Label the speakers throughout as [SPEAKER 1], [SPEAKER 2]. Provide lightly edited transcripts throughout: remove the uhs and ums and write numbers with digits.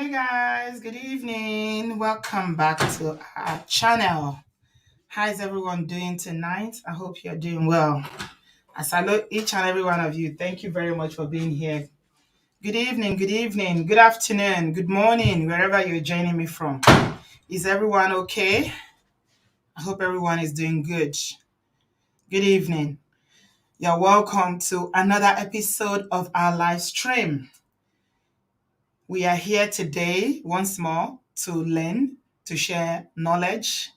[SPEAKER 1] Hey guys, good evening. Welcome back to our channel. How is everyone doing tonight? I hope you're doing well. I salute each and every one of you. Thank you very much for being here. Good evening, good afternoon, good morning, wherever you're joining me from. Is everyone okay? I hope everyone is doing good. Good evening. You're welcome to another episode of our live stream. We are here today once more to learn, to share knowledge,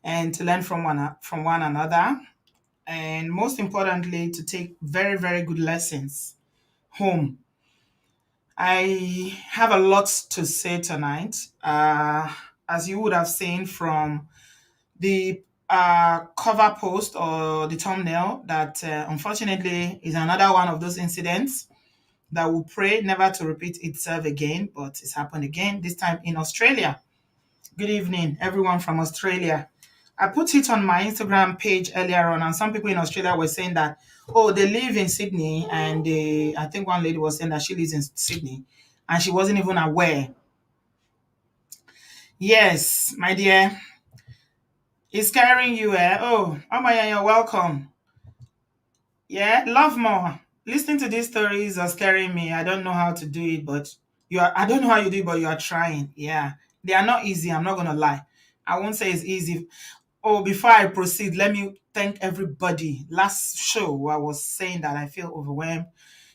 [SPEAKER 1] and to learn from one another, and most importantly, to take very, very good lessons home. I have a lot to say tonight. As you would have seen from the cover post or the thumbnail, that unfortunately is another one of those incidents that we pray never to repeat itself again, but it's happened again, this time in Australia. Good evening, everyone from Australia. I put it on my Instagram page earlier on, and some people in Australia were saying that, oh, they live in Sydney, and I think one lady was saying that she lives in Sydney, and she wasn't even aware. Yes, my dear, it's scaring you, eh? Oh, Amaya, you're welcome. Yeah, love more. Listening to these stories are scaring me. I don't know how to do it, but I don't know how you do it, but you are trying. Yeah. They are not easy, I'm not gonna lie. I won't say it's easy. Oh, before I proceed, let me thank everybody. Last show, I was saying that I feel overwhelmed,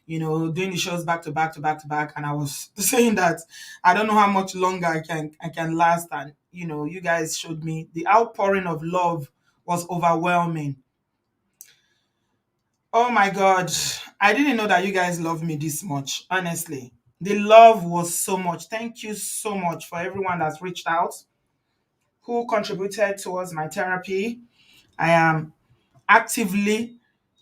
[SPEAKER 1] doing the shows back to back to back to back, and I was saying that I don't know how much longer I can last. And you guys showed me the outpouring of love was overwhelming. Oh my God, I didn't know that you guys love me this much. Honestly, the love was so much. Thank you so much for everyone that's reached out, who contributed towards my therapy. I am actively,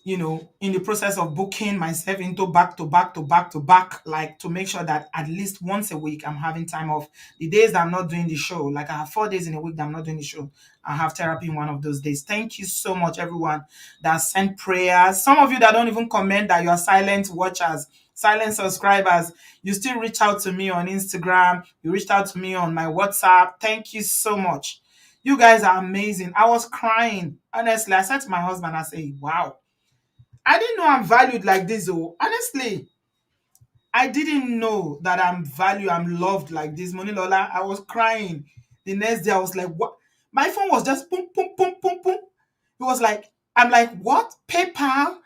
[SPEAKER 1] in the process of booking myself into back to back to back to back, like to make sure that at least once a week I'm having time off. The days that I'm not doing the show, like I have 4 days in a week that I'm not doing the show, I have therapy in one of those days. Thank you so much, everyone that sent prayers. Some of you that don't even comment, that you are silent watchers, silent subscribers, you still reach out to me on Instagram, you reached out to me on my WhatsApp. Thank you so much. You guys are amazing. I was crying. Honestly, I said to my husband, I say, wow, I didn't know I'm valued like this. Oh, honestly, I didn't know that I'm valued, I'm loved like this. Money Lola, I was crying. The next day, I was like, what? My phone was just boom, boom, boom, boom, boom. It was like, I'm like, what? PayPal?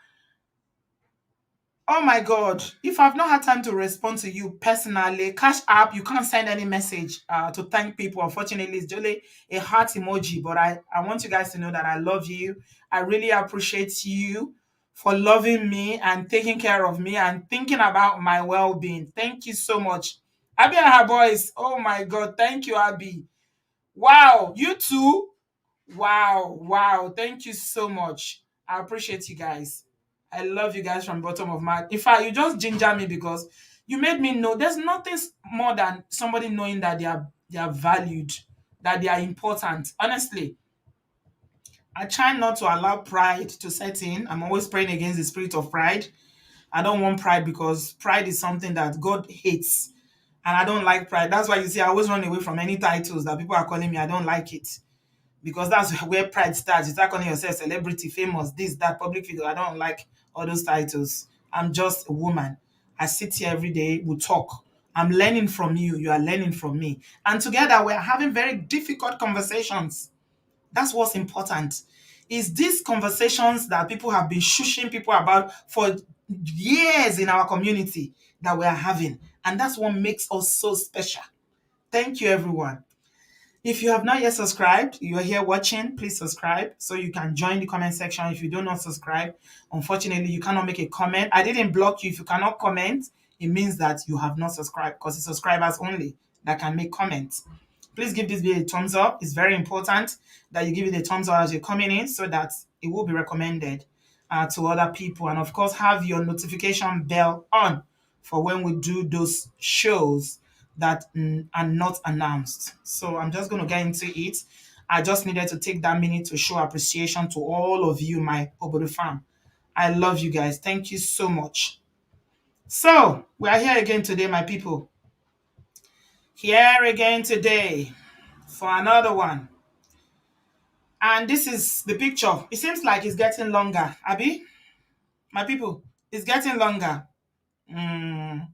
[SPEAKER 1] Oh my God. If I've not had time to respond to you personally, Cash App, you can't send any message to thank people. Unfortunately, it's only a heart emoji. But I want you guys to know that I love you. I really appreciate you for loving me and taking care of me and thinking about my well-being. Thank you so much. Abby and her boys. Oh my God. Thank you, Abby. Wow. You too. Wow, wow. Thank you so much. I appreciate you guys. I love you guys from the bottom of my. In fact, you just ginger me because you made me know there's nothing more than somebody knowing that they are valued, that they are important. Honestly, I try not to allow pride to set in. I'm always praying against the spirit of pride. I don't want pride because pride is something that God hates. And I don't like pride. That's why you see I always run away from any titles that people are calling me. I don't like it because that's where pride starts. You start calling yourself celebrity, famous, this, that, public figure. I don't like all those titles. I'm just a woman. I sit here every day, we talk. I'm learning from you, you are learning from me. And together we're having very difficult conversations. That's what's important. Is these conversations that people have been shushing people about for years in our community that we're having. And that's what makes us so special. Thank you, everyone. If you have not yet subscribed, you are here watching, please subscribe so you can join the comment section. If you do not subscribe, unfortunately, you cannot make a comment. I didn't block you. If you cannot comment, it means that you have not subscribed because it's subscribers only that can make comments. Please give this video a thumbs up. It's very important that you give it a thumbs up as you're coming in so that it will be recommended to other people. And of course, have your notification bell on for when we do those shows that are not announced. So I'm just going to get into it. I just needed to take that minute to show appreciation to all of you, my Obodo fam. I love you guys. Thank you so much. So we are here again today, my people. Here again today for another one. And this is the picture. It seems like it's getting longer. Abby, my people, it's getting longer. Mm,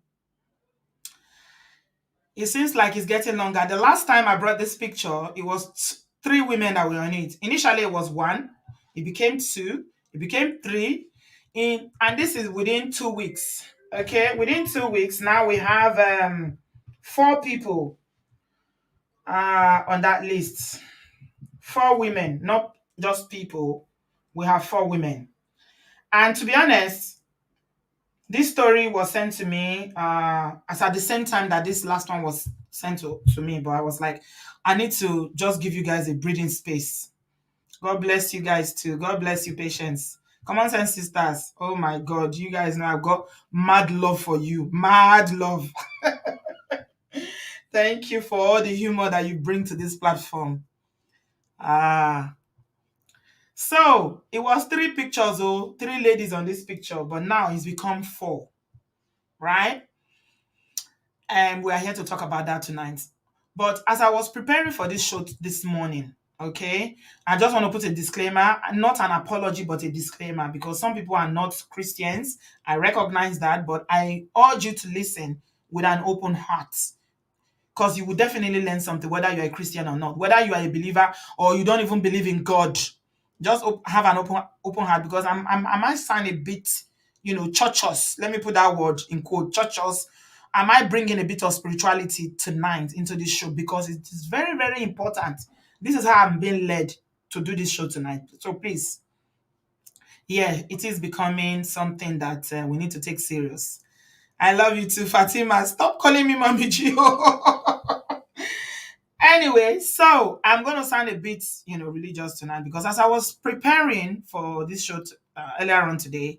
[SPEAKER 1] it seems like it's getting longer. The last time I brought this picture, it was three women that were on it. Initially, it was one. It became two. It became three. And this is within 2 weeks. Okay, within 2 weeks, now we have four people on that list. Four women, not just people. We have four women. And to be honest, this story was sent to me as at the same time that this last one was sent to me. But I was like, I need to just give you guys a breathing space. God bless you guys too. God bless you, patience. Come on, sense sisters. Oh my God, you guys know I've got mad love for you. Mad love. Thank you for all the humor that you bring to this platform. Ah, so it was three pictures, oh, three ladies on this picture, but now it's become four, right? And we are here to talk about that tonight. But as I was preparing for this show this morning, okay, I just want to put a disclaimer, not an apology, but a disclaimer, because some people are not Christians. I recognize that, but I urge you to listen with an open heart, because you will definitely learn something, whether you're a Christian or not, whether you are a believer or you don't even believe in God. Just have an open heart, because I might sound a bit, churchos. Let me put that word in quote, churchos. I might bring in a bit of spirituality tonight into this show, because it is very, very important. This is how I'm being led to do this show tonight. So please, yeah, it is becoming something that we need to take serious. I love you too, Fatima. Stop calling me Mommy Gio. Anyway, so I'm going to sound a bit, religious tonight, because as I was preparing for this show earlier on today,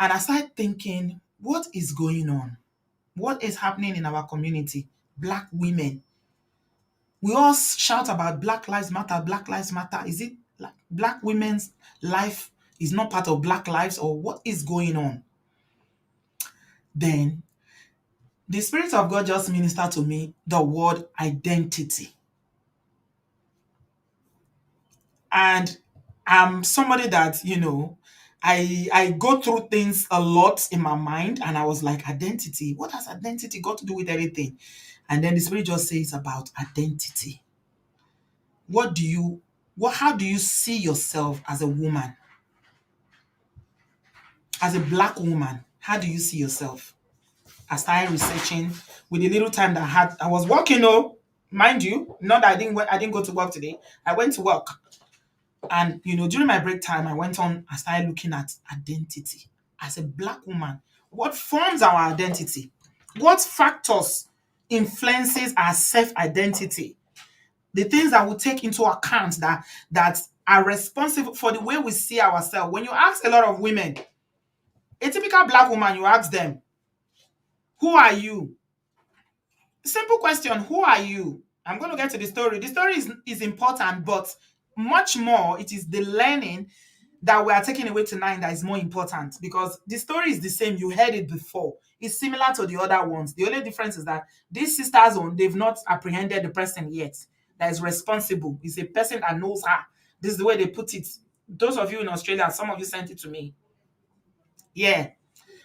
[SPEAKER 1] and I started thinking, what is going on? What is happening in our community? Black women. We all shout about Black Lives Matter, Black Lives Matter. Is it like Black women's life is not part of Black lives, or what is going on? Then the Spirit of God just ministered to me the word identity. And I'm somebody that, I go through things a lot in my mind, and I was like, identity, what has identity got to do with anything? And then the Spirit just says about identity. How do you see yourself as a woman? As a Black woman, how do you see yourself? I started researching with the little time that I was working, oh, mind you, not that I didn't go to work today. I went to work. And during my break time, I started looking at identity. As a Black woman, what forms our identity? What factors influences our self-identity? The things that we take into account that are responsible for the way we see ourselves. When you ask a lot of women, a typical Black woman, you ask them, who are you? Simple question, who are you? I'm going to get to the story. The story is important, but much more, it is the learning that we are taking away tonight that is more important, because the story is the same. You heard it before. It's similar to the other ones. The only difference is that these sisters, they've not apprehended the person yet that is responsible. It's a person that knows her. This is the way they put it. Those of you in Australia, some of you sent it to me. Yeah.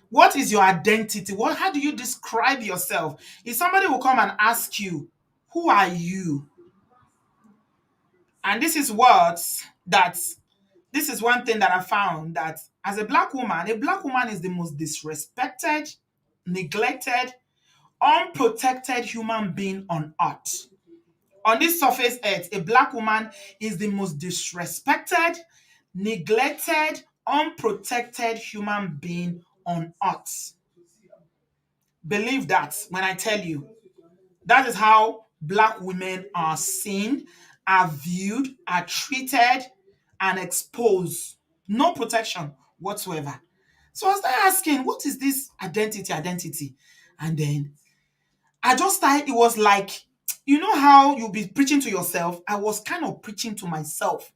[SPEAKER 1] What is your identity? How do you describe yourself? If somebody will come and ask you, who are you? And this is one thing that I found, that as a Black woman is the most disrespected, neglected, unprotected human being on earth. On this surface earth, a Black woman is the most disrespected, neglected, unprotected human being on earth. Believe that when I tell you. That is how Black women are seen, are viewed, are treated, and exposed. No protection whatsoever. So I started asking, what is this identity? And then I just started, it was like, you know how you'll be preaching to yourself? I was kind of preaching to myself.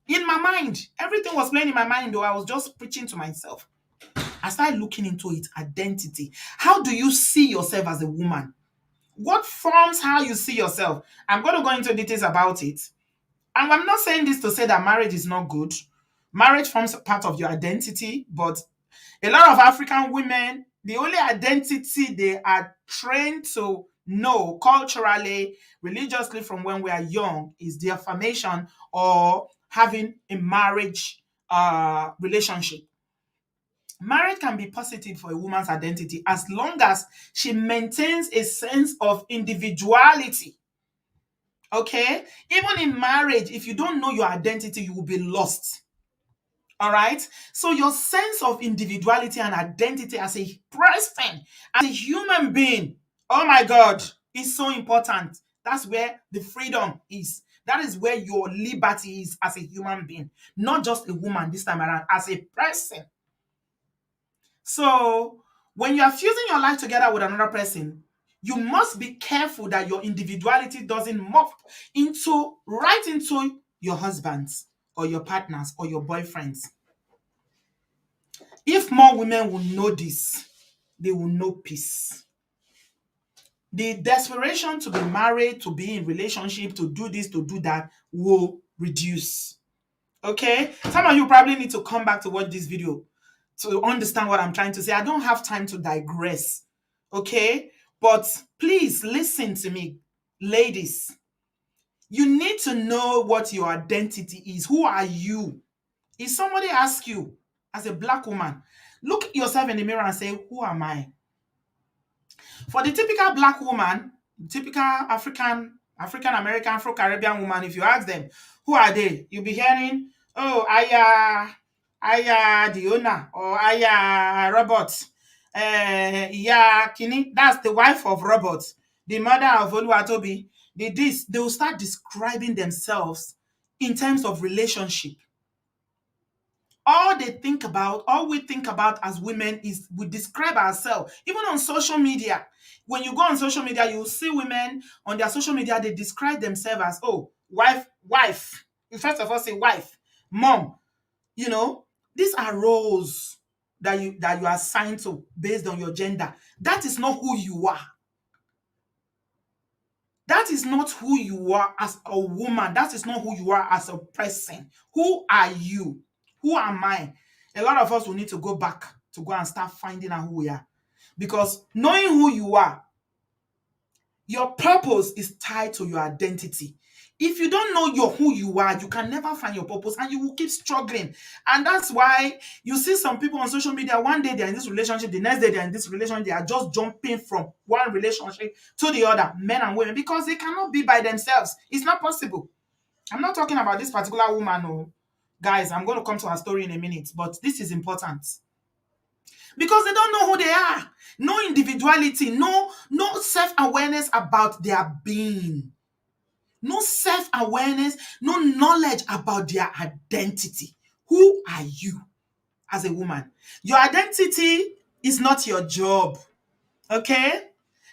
[SPEAKER 1] In my mind, everything was playing in my mind, though I was just preaching to myself. I started looking into it, identity. How do you see yourself as a woman? What forms how you see yourself? I'm going to go into details about it. And I'm not saying this to say that marriage is not good. Marriage forms part of your identity, but a lot of African women, the only identity they are trained to know culturally, religiously from when we are young is the affirmation or having a marriage relationship. Marriage can be positive for a woman's identity as long as she maintains a sense of individuality. Okay? Even in marriage, if you don't know your identity, you will be lost. All right. So your sense of individuality and identity as a person, as a human being, oh my God, is so important. That's where the freedom is. That is where your liberty is as a human being, not just a woman this time around, as a person. So when you are fusing your life together with another person, you must be careful that your individuality doesn't morph into right into your husbands or your partners or your boyfriends. If more women will know this, they will know peace. The desperation to be married, to be in relationship, to do this, to do that will reduce. Okay? Some of you probably need to come back to watch this video to understand what I'm trying to say. I don't have time to digress. Okay? But please listen to me, ladies. You need to know what your identity is. Who are you? If somebody asks you as a black woman, look yourself in the mirror and say, who am I? For the typical black woman, typical African American, Afro Caribbean woman, if you ask them, who are they? You'll be hearing, oh, Aya the owner, or Aya Robert. Yeah, Kini, that's the wife of Robert, the mother of Oluwatobi. They will start describing themselves in terms of relationship. All we think about as women is we describe ourselves. Even on social media, when you go on social media, you'll see women on their social media, they describe themselves as, oh, wife. You first of all say wife, mom. You know, these are roles that you are assigned to based on your gender. That is not who you are. That is not who you are as a woman. That is not who you are as a person. Who are you? Who am I? A lot of us will need to go back to go and start finding out who we are. Because knowing who you are, your purpose is tied to your identity. If you don't know who you are, you can never find your purpose and you will keep struggling. And that's why you see some people on social media, one day they're in this relationship, the next day they're in this relationship, they are just jumping from one relationship to the other, men and women, because they cannot be by themselves. It's not possible. I'm not talking about this particular woman, oh, guys, I'm going to come to her story in a minute, but this is important. Because they don't know who they are. No individuality, no self-awareness about their being. No self-awareness, no knowledge about their identity. Who are you as a woman? Your identity is not your job. Okay?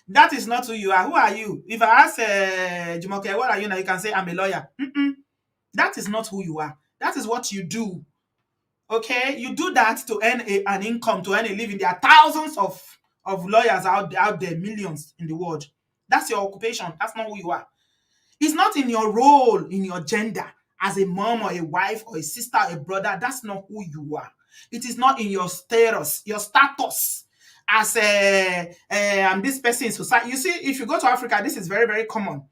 [SPEAKER 1] That is not who you are. Who are you? If I ask Jumoke, what are you now? You can say, I'm a lawyer. That is not who you are. That is what you do. Okay? You do that to earn an income, to earn a living. There are thousands of lawyers out there, millions in the world. That's your occupation. That's not who you are. It's not in your role, in your gender, as a mom or a wife or a sister or a brother. That's not who you are. It is not in your status as I'm this person in society. You see, if you go to Africa, this is very, very common.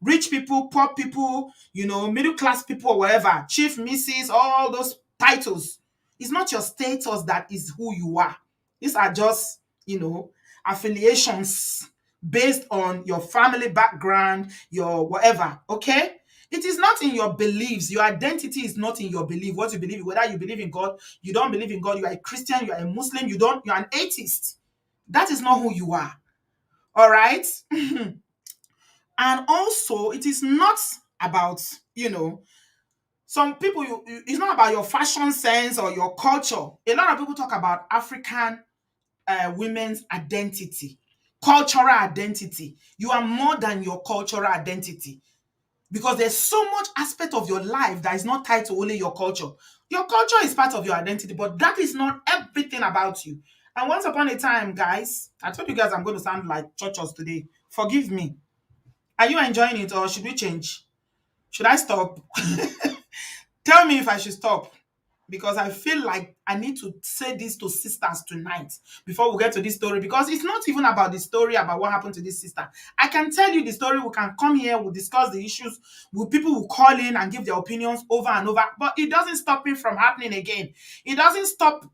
[SPEAKER 1] Rich people, poor people, middle class people or whatever, chief, missus, all those titles. It's not your status that is who you are. These are just, affiliations based on your family background, your whatever, okay? It is not in your beliefs. Your identity is not in your belief. What you believe, whether you believe in God, you don't believe in God, you are a Christian, you are a Muslim, you're an atheist. That is not who you are. All right? And also, it is not about, some people, it's not about your fashion sense or your culture. A lot of people talk about African women's identity, cultural identity. You are more than your cultural identity because there's so much aspect of your life that is not tied to only your culture. Your culture is part of your identity, but that is not everything about you. And once upon a time, guys, I told you guys I'm going to sound like churches today. Forgive me. Are you enjoying it or should we change? Should I stop? Tell me if I should stop, because I feel like I need to say this to sisters tonight before we get to this story, because it's not even about the story about what happened to this sister. I can tell you the story. We can come here, we'll discuss the issues. People will call in and give their opinions over and over, but it doesn't stop it from happening again. It doesn't stop.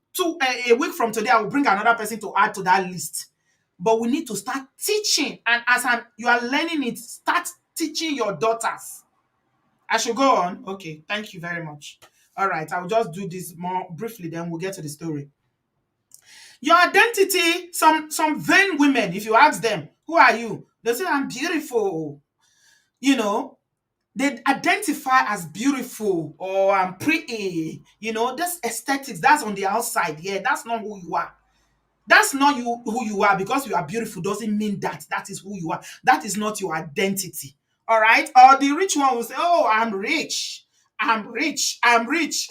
[SPEAKER 1] A week from today, I will bring another person to add to that list. But we need to start teaching, and you are learning it, start teaching your daughters. I should go on. Okay, thank you very much. All right, I'll just do this more briefly, then we'll get to the story. Your identity, some vain women, if you ask them, who are you? They say, I'm beautiful. You know, they identify as beautiful or I'm pretty. That's aesthetics. That's on the outside. Yeah, that's not who you are. That's not who you are. Because you are beautiful doesn't mean that is who you are. That is not your identity. All right? Or the rich one will say, oh, I'm rich. I'm rich. I'm rich.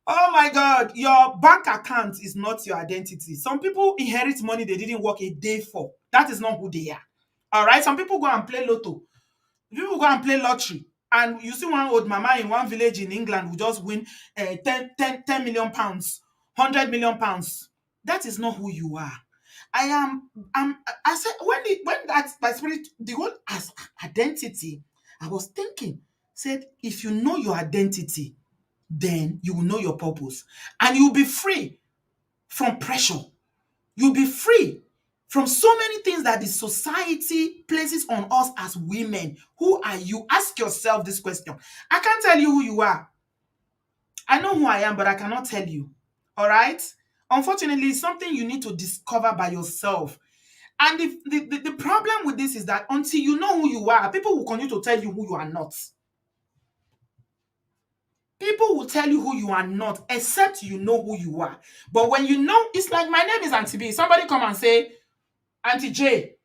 [SPEAKER 1] Oh my God, your bank account is not your identity. Some people inherit money they didn't work a day for. That is not who they are. All right? Some people go and play lotto. People go and play lottery. And you see one old mama in one village in England who just win 10 million pounds, 100 million pounds. That is not who you are. I said, when that my spirit, the whole as identity, I was thinking, said, if you know your identity, then you will know your purpose and you'll be free from pressure. You'll be free from so many things that the society places on us as women. Who are you? Ask yourself this question. I can't tell you who you are. I know who I am, but I cannot tell you. All right? Unfortunately, it's something you need to discover by yourself. And the problem with this is that until you know who you are, people will continue to tell you who you are not. People will tell you who you are not, except you know who you are. But when you know, it's like my name is Auntie B. Somebody come and say, Auntie J,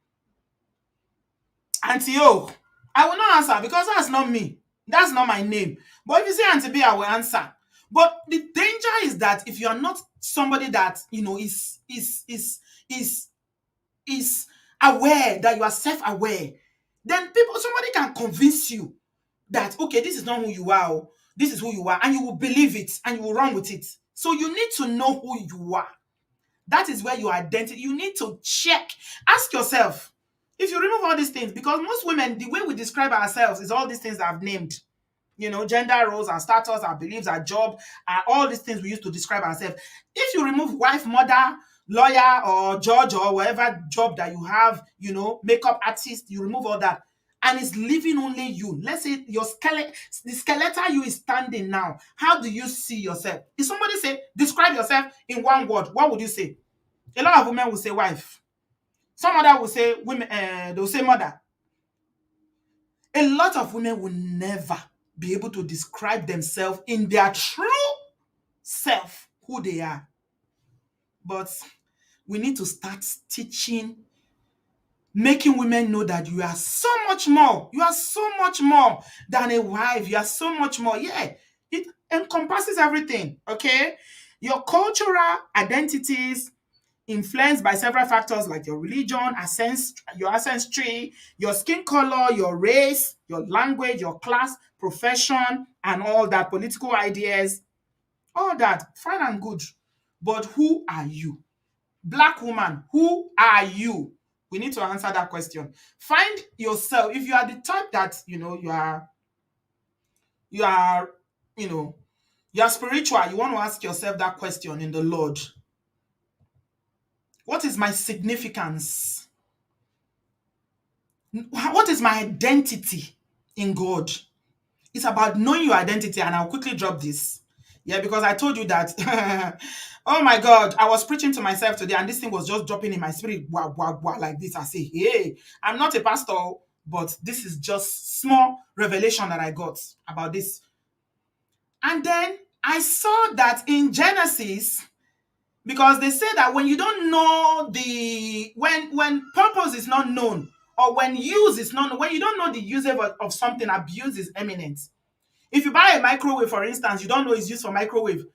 [SPEAKER 1] Auntie O. I will not answer because that's not me. That's not my name. But if you say Auntie B, I will answer. But the danger is that if you are not somebody that is aware, that you are self-aware, then somebody can convince you that, okay, this is not who you are, this is who you are, and you will believe it and you will run with it. So you need to know who you are. That is where your identity, you need to check. Ask yourself, if you remove all these things, because most women, the way we describe ourselves is all these things I've named. Gender roles, our status, our beliefs, our job, all these things we use to describe ourselves. If you remove wife, mother, lawyer, or judge, or whatever job that you have, makeup artist, you remove all that, and it's leaving only you. Let's say the skeletal you is standing now. How do you see yourself? If somebody say, describe yourself in one word, what would you say? A lot of women will say wife. Some other will say women, they'll say mother. A lot of women will never be able to describe themselves in their true self, who they are. But we need to start teaching, making women know that you are so much more. You are so much more than a wife. You are so much more. Yeah, it encompasses everything, okay? Your cultural identities, influenced by several factors like your religion, your ancestry, your skin color, your race, your language, your class, profession, and all that, political ideas, all that, fine and good. But who are you? Black woman, who are you? We need to answer that question. Find yourself. If you are the type that, you are, you are spiritual, you want to ask yourself that question in the Lord. What is my significance? What is my identity in God? It's about knowing your identity, and I'll quickly drop this. Yeah, because I told you that. Oh my God, I was preaching to myself today, and this thing was just dropping in my spirit, wah, wah, wah, like this. I say, hey, I'm not a pastor, but this is just small revelation that I got about this. And then I saw that in Genesis, because they say that when you don't know when purpose is not known, or when use is not known, when you don't know the usage of something, abuse is imminent. If you buy a microwave, for instance, you don't know it's used for microwave,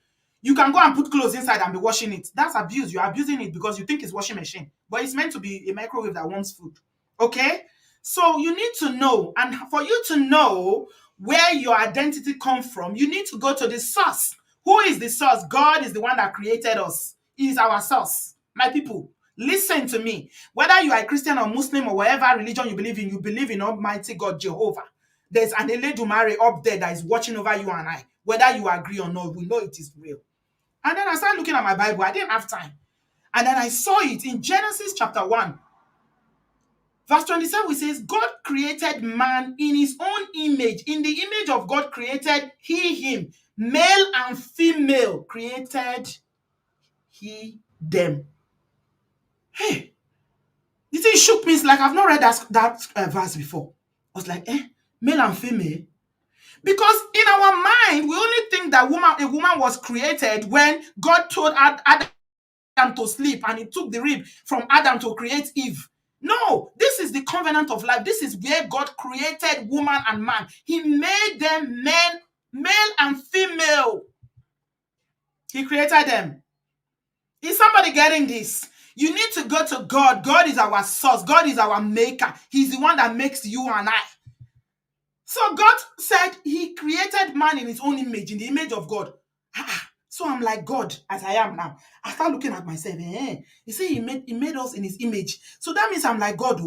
[SPEAKER 1] You can go and put clothes inside and be washing it. That's abuse. You're abusing it because you think it's washing machine, but it's meant to be a microwave that warms food. Okay? So you need to know, and for you to know where your identity comes from, you need to go to the source. Who is the source? God is the one that created us. He is our source. My people, listen to me. Whether you are a Christian or Muslim or whatever religion you believe in Almighty God Jehovah. There's an Eledumare up there that is watching over you and I. Whether you agree or not, we know it is real. And then I started looking at my Bible. I didn't have time. And then I saw it in Genesis chapter 1. Verse 27, it says, God created man in his own image. In the image of God created he him. Male and female created he them. Hey, the thing shook me. It's like I've not read that verse before. I was like, male and female? Because in our mind, we only think that a woman was created when God told Adam to sleep and he took the rib from Adam to create Eve. No, this is the covenant of life. This is where God created woman and man. He made them men, male and female. He created them. Is somebody getting this? You need to go to God. God is our source. God is our maker. He's the one that makes you and I. So God said he created man in his own image, in the image of God. So I'm like God, as I am now. I start looking at myself. He said he made us in his image. So that means I'm like God.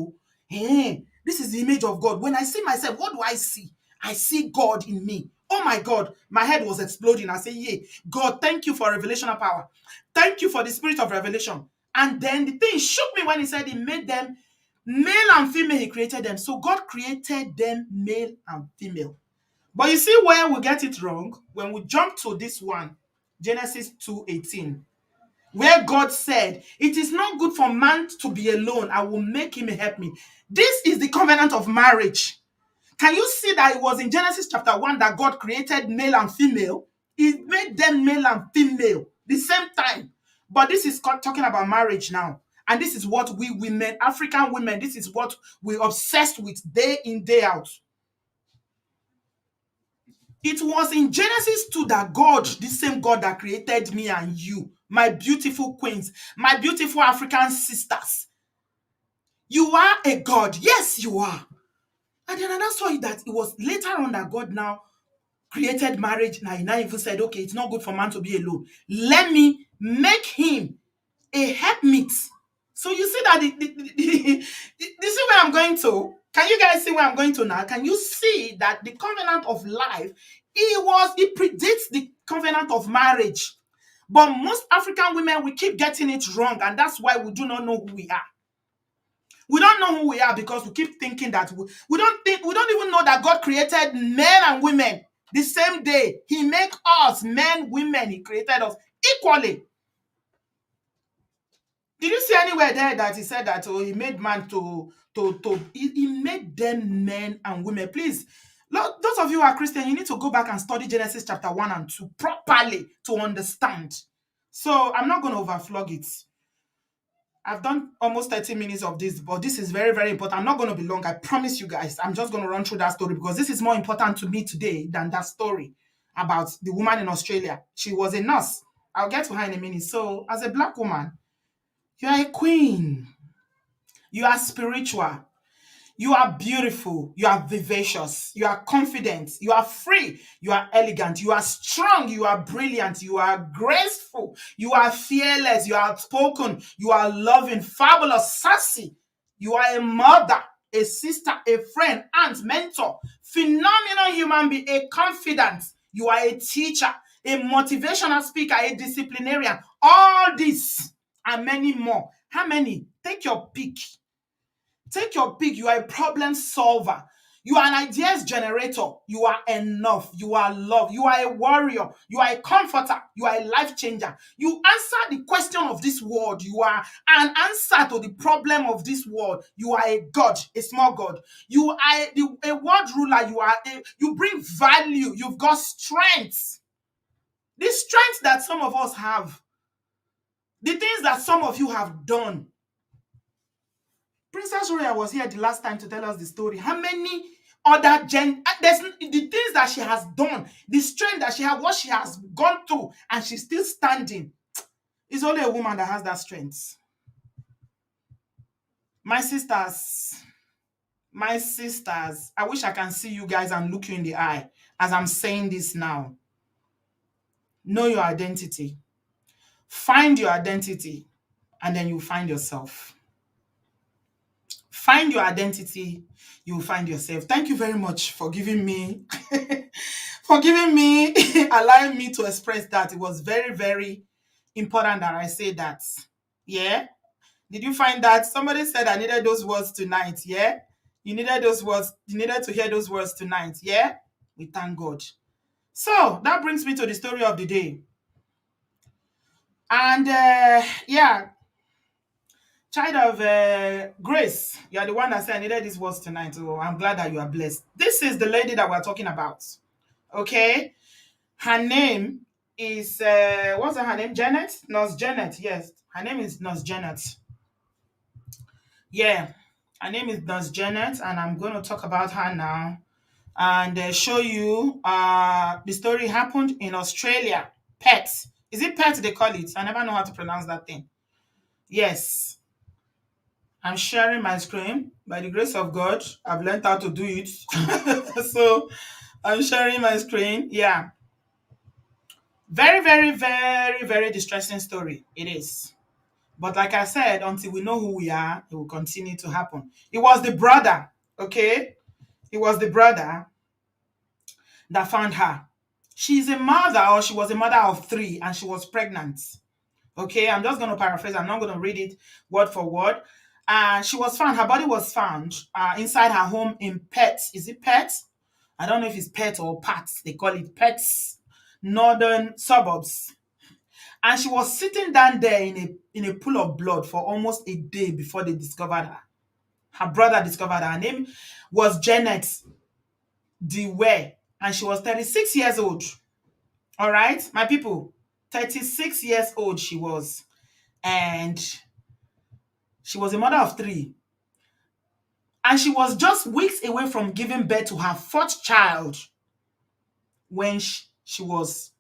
[SPEAKER 1] This is the image of God. When I see myself, what do I see? I see God in me. Oh my God, my head was exploding. I say, yeah, God, thank you for revelational power. Thank you for the spirit of revelation. And then the thing shook me when he said he made them male and female. He created them. So God created them male and female. But you see where we get it wrong? When we jump to this one, Genesis 2:18, where God said, it is not good for man to be alone. I will make him help me. This is the covenant of marriage. Can you see that it was in Genesis chapter 1 that God created male and female? He made them male and female the same time. But this is talking about marriage now. And this is what we women, African women, this is what we're obsessed with day in, day out. It was in Genesis 2 that God, the same God that created me and you, my beautiful queens, my beautiful African sisters. You are a God. Yes, you are. And then I saw it that it was later on that God now created marriage. Now he now even said, okay, it's not good for man to be alone. Let me make him a helpmeet. So you see that you see where I'm going to? Can you guys see where I'm going to now? Can you see that the covenant of life, it predates the covenant of marriage? But most African women, we keep getting it wrong, and that's why we do not know who we are. We don't know who we are because we keep thinking that we don't even know that God created men and women the same day. He made us men, women. He created us equally. Did you see anywhere there that he said that he made man he made them men and women? Please, those of you who are Christian, you need to go back and study Genesis chapter 1 and 2 properly to understand. So I'm not going to overflog it. I've done almost 30 minutes of this, but this is very, very important. I'm not going to be long. I promise you guys. I'm just going to run through that story because this is more important to me today than that story about the woman in Australia. She was a nurse. I'll get to her in a minute. So as a black woman, you are a queen. You are spiritual. You are beautiful. You are vivacious. You are confident. You are free. You are elegant. You are strong. You are brilliant. You are graceful. You are fearless. You are outspoken. You are loving, fabulous, sassy. You are a mother, a sister, a friend, aunt, mentor, phenomenal human being, a confidant. You are a teacher, a motivational speaker, a disciplinarian. All this and many more. How many? Take your pick. Take your pick. You are a problem solver. You are an ideas generator. You are enough. You are love. You are a warrior. You are a comforter. You are a life changer. You answer the question of this world. You are an answer to the problem of this world. You are a God, a small God. You are a world ruler. You bring value. You've got strength. The strength that some of us have. The things that some of you have done. Princess Roya was here the last time to tell us the story. How many other there's the things that she has done, the strength that she has, what she has gone through, and she's still standing. It's only a woman that has that strength. My sisters, I wish I can see you guys and look you in the eye as I'm saying this now. Know your identity. Find your identity, and then you find yourself. Find your identity, you'll find yourself. Thank you very much for giving me, allowing me to express that. It was very, very important that I say that. Yeah. Did you find that? Somebody said I needed those words tonight. Yeah. You needed those words. You needed to hear those words tonight. Yeah. We thank God. So that brings me to the story of the day. And yeah, child of Grace, you are the one that said I needed these words tonight. So I'm glad that you are blessed. This is the lady that we're talking about. Okay. Her name is, what's her name? Janet? Nurse Janet. Yes. Her name is Nurse Janet. Yeah. Her name is Nurse Janet, and I'm going to talk about her now and show you the story happened in Australia. Perth. Is it Perth they call it? I never know how to pronounce that thing. Yes. I'm sharing my screen. By the grace of God, I've learned how to do it. So I'm sharing my screen. Yeah. Very, very, very, very distressing story. It is. But like I said, until we know who we are, it will continue to happen. It was the brother, okay? It was the brother that found her. She's a mother, or she was a mother of 3, and she was pregnant. Okay, I'm just going to paraphrase. I'm not going to read it word for word. She was found, her body was found inside her home in Perth. Is it Perth? I don't know if it's Perth or Perth. They call it Perth, northern suburbs. And she was sitting down there in a pool of blood for almost a day before they discovered her. Her brother discovered her. Her name was Janet Dewey, and she was 36 years old. All right, my people, 36 years old she was. And she was a mother of 3. And she was just weeks away from giving birth to her 4th child when she was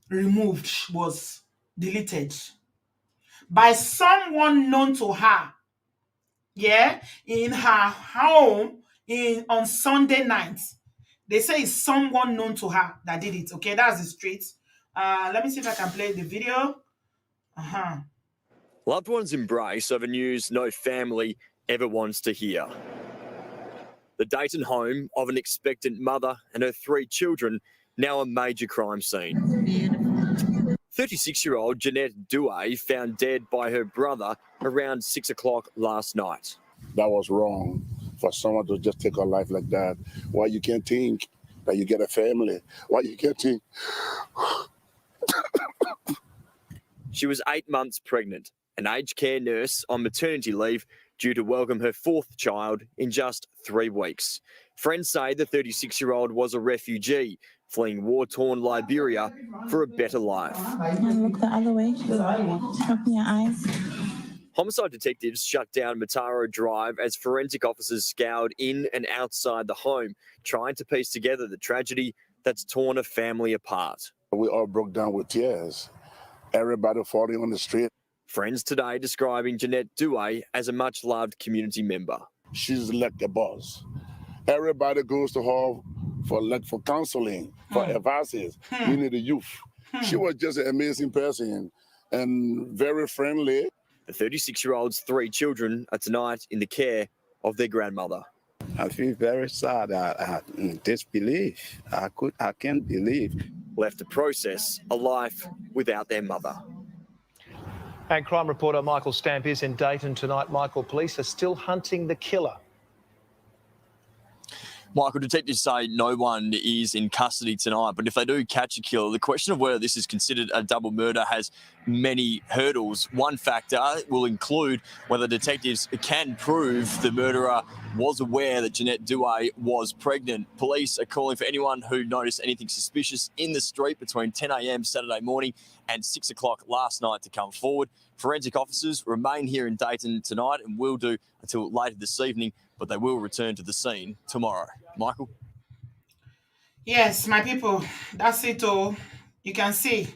[SPEAKER 1] removed, she was deleted by someone known to her. Yeah, in her home on Sunday night. They say it's someone known to her that did it. Okay, that's the street. Let me see if I can play the video.
[SPEAKER 2] Loved ones embrace over news no family ever wants to hear. The Dayton home of an expectant mother and her 3 children, now a major crime scene. 36-year-old Jeanette Dewey found dead by her brother around 6 o'clock last night.
[SPEAKER 3] That was wrong for someone to just take a life like that. Why you can't think that you get a family? Why you can't think?
[SPEAKER 2] She was 8 months pregnant, an aged care nurse on maternity leave due to welcome her 4th child in just 3 weeks. Friends say the 36-year-old was a refugee fleeing war-torn Liberia for a better life.
[SPEAKER 4] And look the other way. Open your eyes.
[SPEAKER 2] Homicide detectives shut down Mataro Drive as forensic officers scoured in and outside the home, trying to piece together the tragedy that's torn a family apart.
[SPEAKER 3] We all broke down with tears. Everybody falling on the street.
[SPEAKER 2] Friends today describing Jeanette Dewey as a much-loved community member.
[SPEAKER 3] She's like a boss. Everybody goes to her for counseling, for advices. We need a youth. She was just an amazing person and very friendly.
[SPEAKER 2] The 36-year-old's 3 children are tonight in the care of their grandmother.
[SPEAKER 5] I feel very sad. I disbelief. I can't believe.
[SPEAKER 2] Left to process a life without their mother.
[SPEAKER 6] And crime reporter Michael Stamp is in Dayton tonight. Michael, police are still hunting the killer.
[SPEAKER 7] Michael, detectives say no one is in custody tonight, but if they do catch a killer, the question of whether this is considered a double murder has many hurdles. One factor will include whether detectives can prove the murderer was aware that Jeanette Douay was pregnant. Police are calling for anyone who noticed anything suspicious in the street between 10 a.m. Saturday morning and 6 o'clock last night to come forward. Forensic officers remain here in Dayton tonight and will do until later this evening, but they will return to the scene tomorrow. Michael?
[SPEAKER 1] Yes, my people, that's it. Oh, you can see.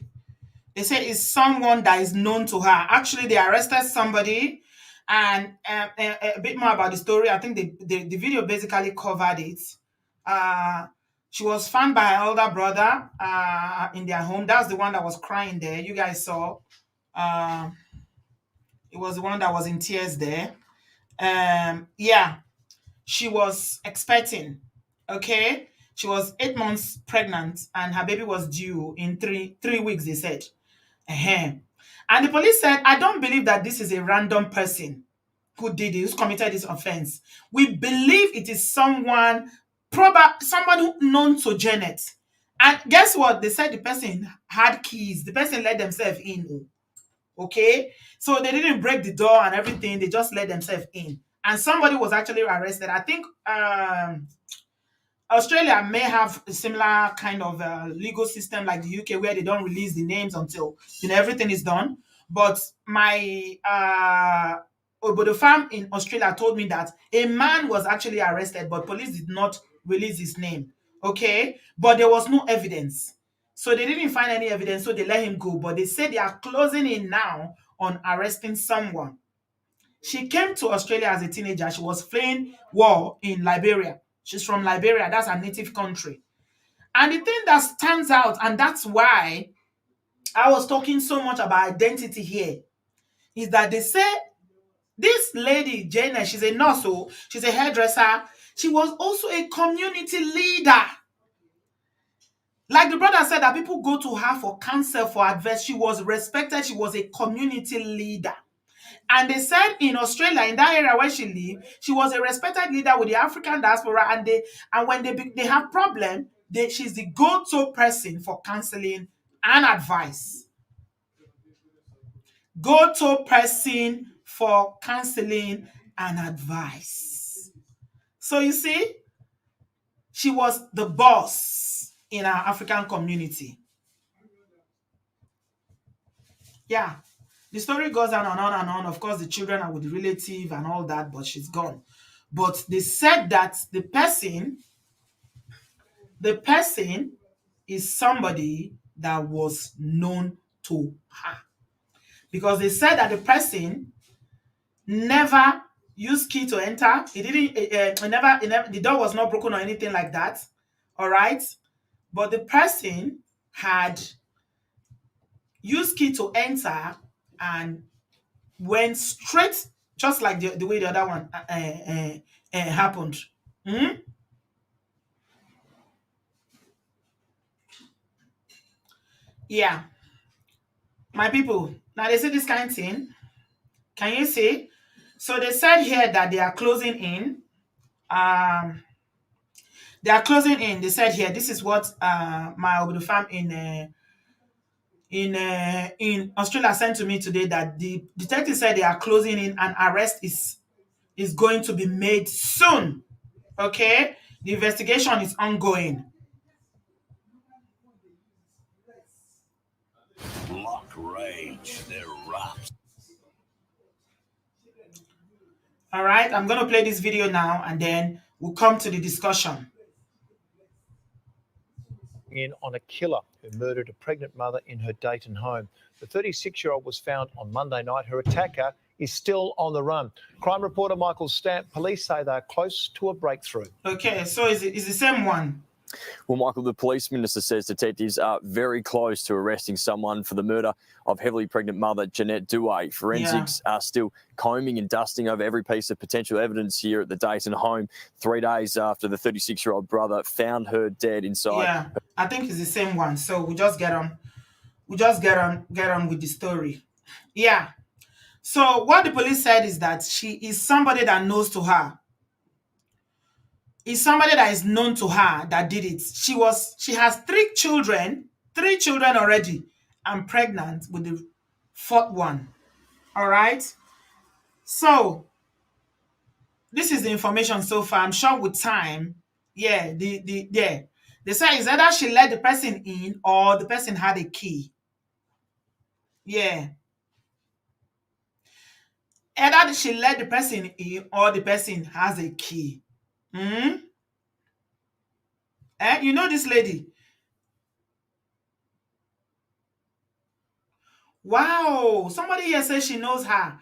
[SPEAKER 1] They say it's someone that is known to her. Actually, they arrested somebody, and a bit more about the story. I think the video basically covered it. She was found by her older brother in their home. That's the one that was crying there. You guys saw. It was the one that was in tears there. Yeah, she was expecting. Okay, she was 8 months pregnant, and her baby was due in three weeks. They said. And the police said, I don't believe that this is a random person who did it, who's committed this offense. We believe it is someone who known to Janet. And guess what? They said the person had keys. The person let themselves in. Okay? So they didn't break the door and everything. They just let themselves in. And somebody was actually arrested. I think Australia may have a similar kind of legal system like the UK, where they don't release the names until everything is done. But my obodo farm in Australia told me that a man was actually arrested, but police did not release his name. Okay, but there was no evidence, so they didn't find any evidence, so they let him go. But they said they are closing in now on arresting someone. She came to Australia as a teenager. She was fleeing war in Liberia. She's from Liberia. That's her native country. And the thing that stands out, and that's why I was talking so much about identity here, is that they say this lady, Jane, she's a nurse, so she's a hairdresser. She was also a community leader. Like the brother said, that people go to her for counsel, for advice. She was respected. She was a community leader. And they said in Australia, in that area where she lived, she was a respected leader with the African diaspora. And when they have problem, she's the go-to person for counseling and advice. Go-to person for counseling and advice. So you see, she was the boss in our African community. Yeah. The story goes on and on and on. Of course, the children are with the relative and all that, but she's gone. But they said that the person is somebody that was known to her. Because they said that the person never used key to enter. He didn't, never, the door was not broken or anything like that. All right. But the person had used key to enter and went straight, just like the way the other one happened. Yeah. My people, now they say this kind of thing. Can you see? So they said here that they are closing in. They are closing in. They said here, this is what my obodo farm in Australia sent to me today, that the detective said they are closing in and arrest is going to be made soon. Okay? The investigation is ongoing.
[SPEAKER 8] Lock range, they're rough.
[SPEAKER 1] All right, I'm going to play this video now and then we'll come to the discussion.
[SPEAKER 6] In on a killer who murdered a pregnant mother in her Dayton home. The 36-year-old was found on Monday night. Her attacker is still on the run. Crime reporter Michael Stamp, police say they're close to a breakthrough.
[SPEAKER 1] Okay, so is the same one?
[SPEAKER 2] Well, Michael, the police minister says detectives are very close to arresting someone for the murder of heavily pregnant mother Jeanette Douay. Forensics are still combing and dusting over every piece of potential evidence here at the Dayton home 3 days after the 36-year-old brother found her dead inside.
[SPEAKER 1] Yeah, I think it's the same one. So we just get on. We just get on with the story. Yeah. So what the police said is that she is somebody that knows to her. Is somebody that is known to her that did it. She has three children already, and pregnant with fourth one. All right. So this is the information so far. I'm sure with time, yeah, they say is either she let the person in or the person had a key. Yeah. Either she let the person in or the person has a key. Hmm? You know this lady? Wow. Somebody here says she knows her.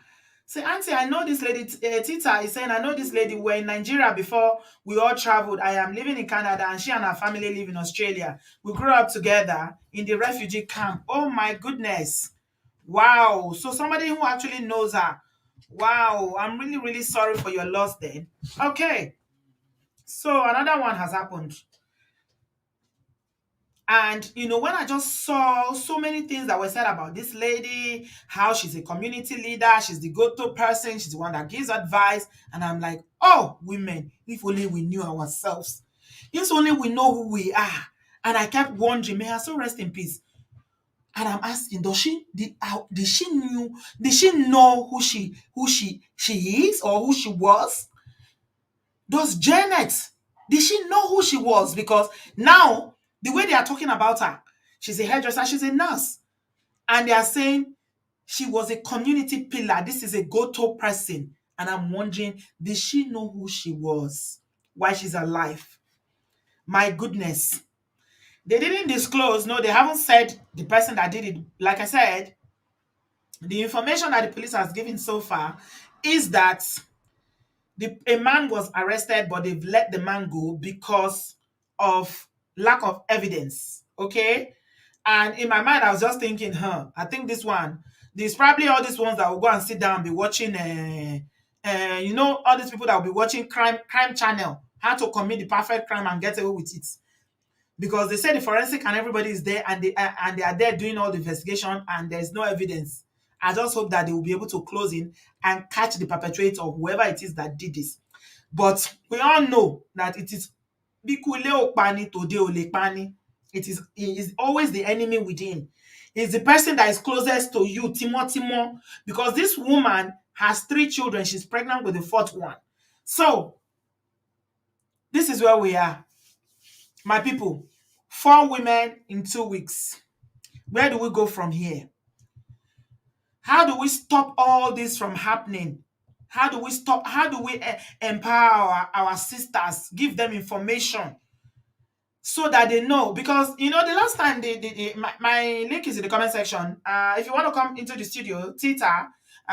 [SPEAKER 1] Say, Auntie, I know this lady. Tita is saying, I know this lady. We're in Nigeria before we all traveled. I am living in Canada and she and her family live in Australia. We grew up together in the refugee camp. Oh my goodness. Wow. So somebody who actually knows her. Wow. I'm really, really sorry for your loss then. Okay. So another one has happened. And when I just saw so many things that were said about this lady, how she's a community leader, she's the go-to person, she's the one that gives advice, and I'm like, oh, women, if only we knew ourselves, if only we know who we are. And I kept wondering, may her soul rest in peace. And I'm asking, did she know who she is or who she was? Does Janet, did she know who she was? Because now, the way they are talking about her, she's a hairdresser, she's a nurse. And they are saying she was a community pillar. This is a go-to person. And I'm wondering, did she know who she was? Why she's alive? My goodness. They didn't disclose. No, they haven't said the person that did it. Like I said, the information that the police has given so far is that a man was arrested, but they've let the man go because of lack of evidence. Okay. And in my mind, I was just thinking, I think there's probably all these ones that will go and sit down and be watching, all these people that will be watching crime channel, how to commit the perfect crime and get away with it. Because they say the forensic and everybody is there and they are there doing all the investigation and there's no evidence. I just hope that they will be able to close in and catch the perpetrator or whoever it is that did this. But we all know that it is Bikule Okpani Tode Olekpani. It is always the enemy within. It's the person that is closest to you, Timo. Because this woman has 3 children. She's pregnant with the 4th one. So, this is where we are. My people, 4 women in 2 weeks. Where do we go from here? How do we stop all this from happening? How do we empower our sisters, give them information so that they know? Because the last time my link is in the comment section. If you want to come into the studio, Tita,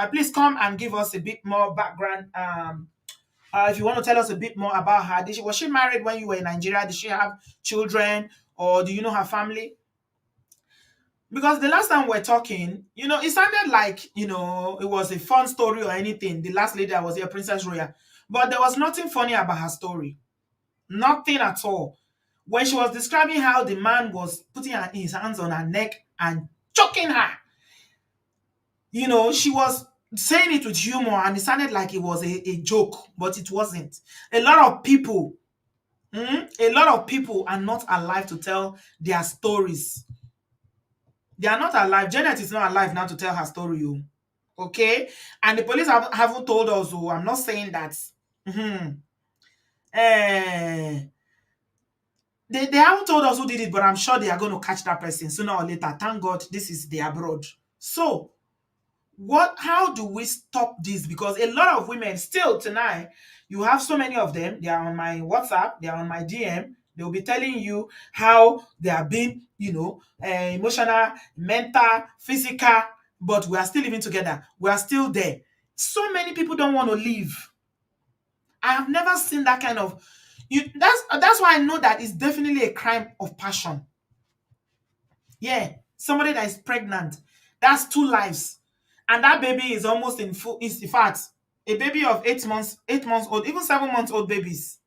[SPEAKER 1] please come and give us a bit more background. If you want to tell us a bit more about her, was she married when you were in Nigeria? Did she have children, or do you know her family? Because the last time we're talking, it sounded like, it was a fun story or anything. The last lady that was here, Princess Roya. But there was nothing funny about her story. Nothing at all. When she was describing how the man was putting his hands on her neck and choking her, she was saying it with humor and it sounded like it was a joke, but it wasn't. A lot of people are not alive to tell their stories. They are not alive. Janet is not alive now to tell her story. Okay? And the police haven't told us. I'm not saying that. They haven't told us who did it, but I'm sure they are going to catch that person sooner or later. Thank God this is the abroad. So, how do we stop this? Because a lot of women still tonight, you have so many of them. They are on my WhatsApp. They are on my DM. They'll be telling you how they are being, emotional, mental, physical, but we are still living together. We are still there. So many people don't want to leave. I have never seen that kind of... That's why I know that it's definitely a crime of passion. Yeah, somebody that is pregnant. That's 2 lives. And that baby is almost in fact, a baby of 8 months old, even 7 months old babies.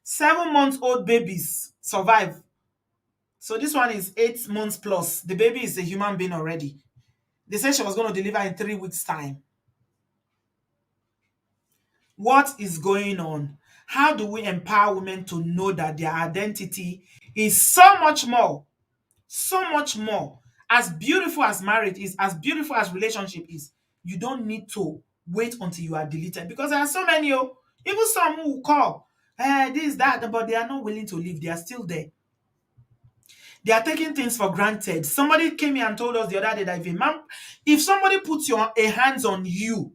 [SPEAKER 1] 7 months old babies survive. So this one is 8 months plus. The baby is a human being already. They said she was going to deliver in 3 weeks' time. What is going on? How do we empower women to know that their identity is so much more As beautiful as marriage is, as beautiful as relationship is, you don't need to wait until you are deleted, because there are so many, even some who will call, this, that, but they are not willing to leave. They are still there. They are taking things for granted. Somebody came here and told us the other day that if somebody puts a hands on you,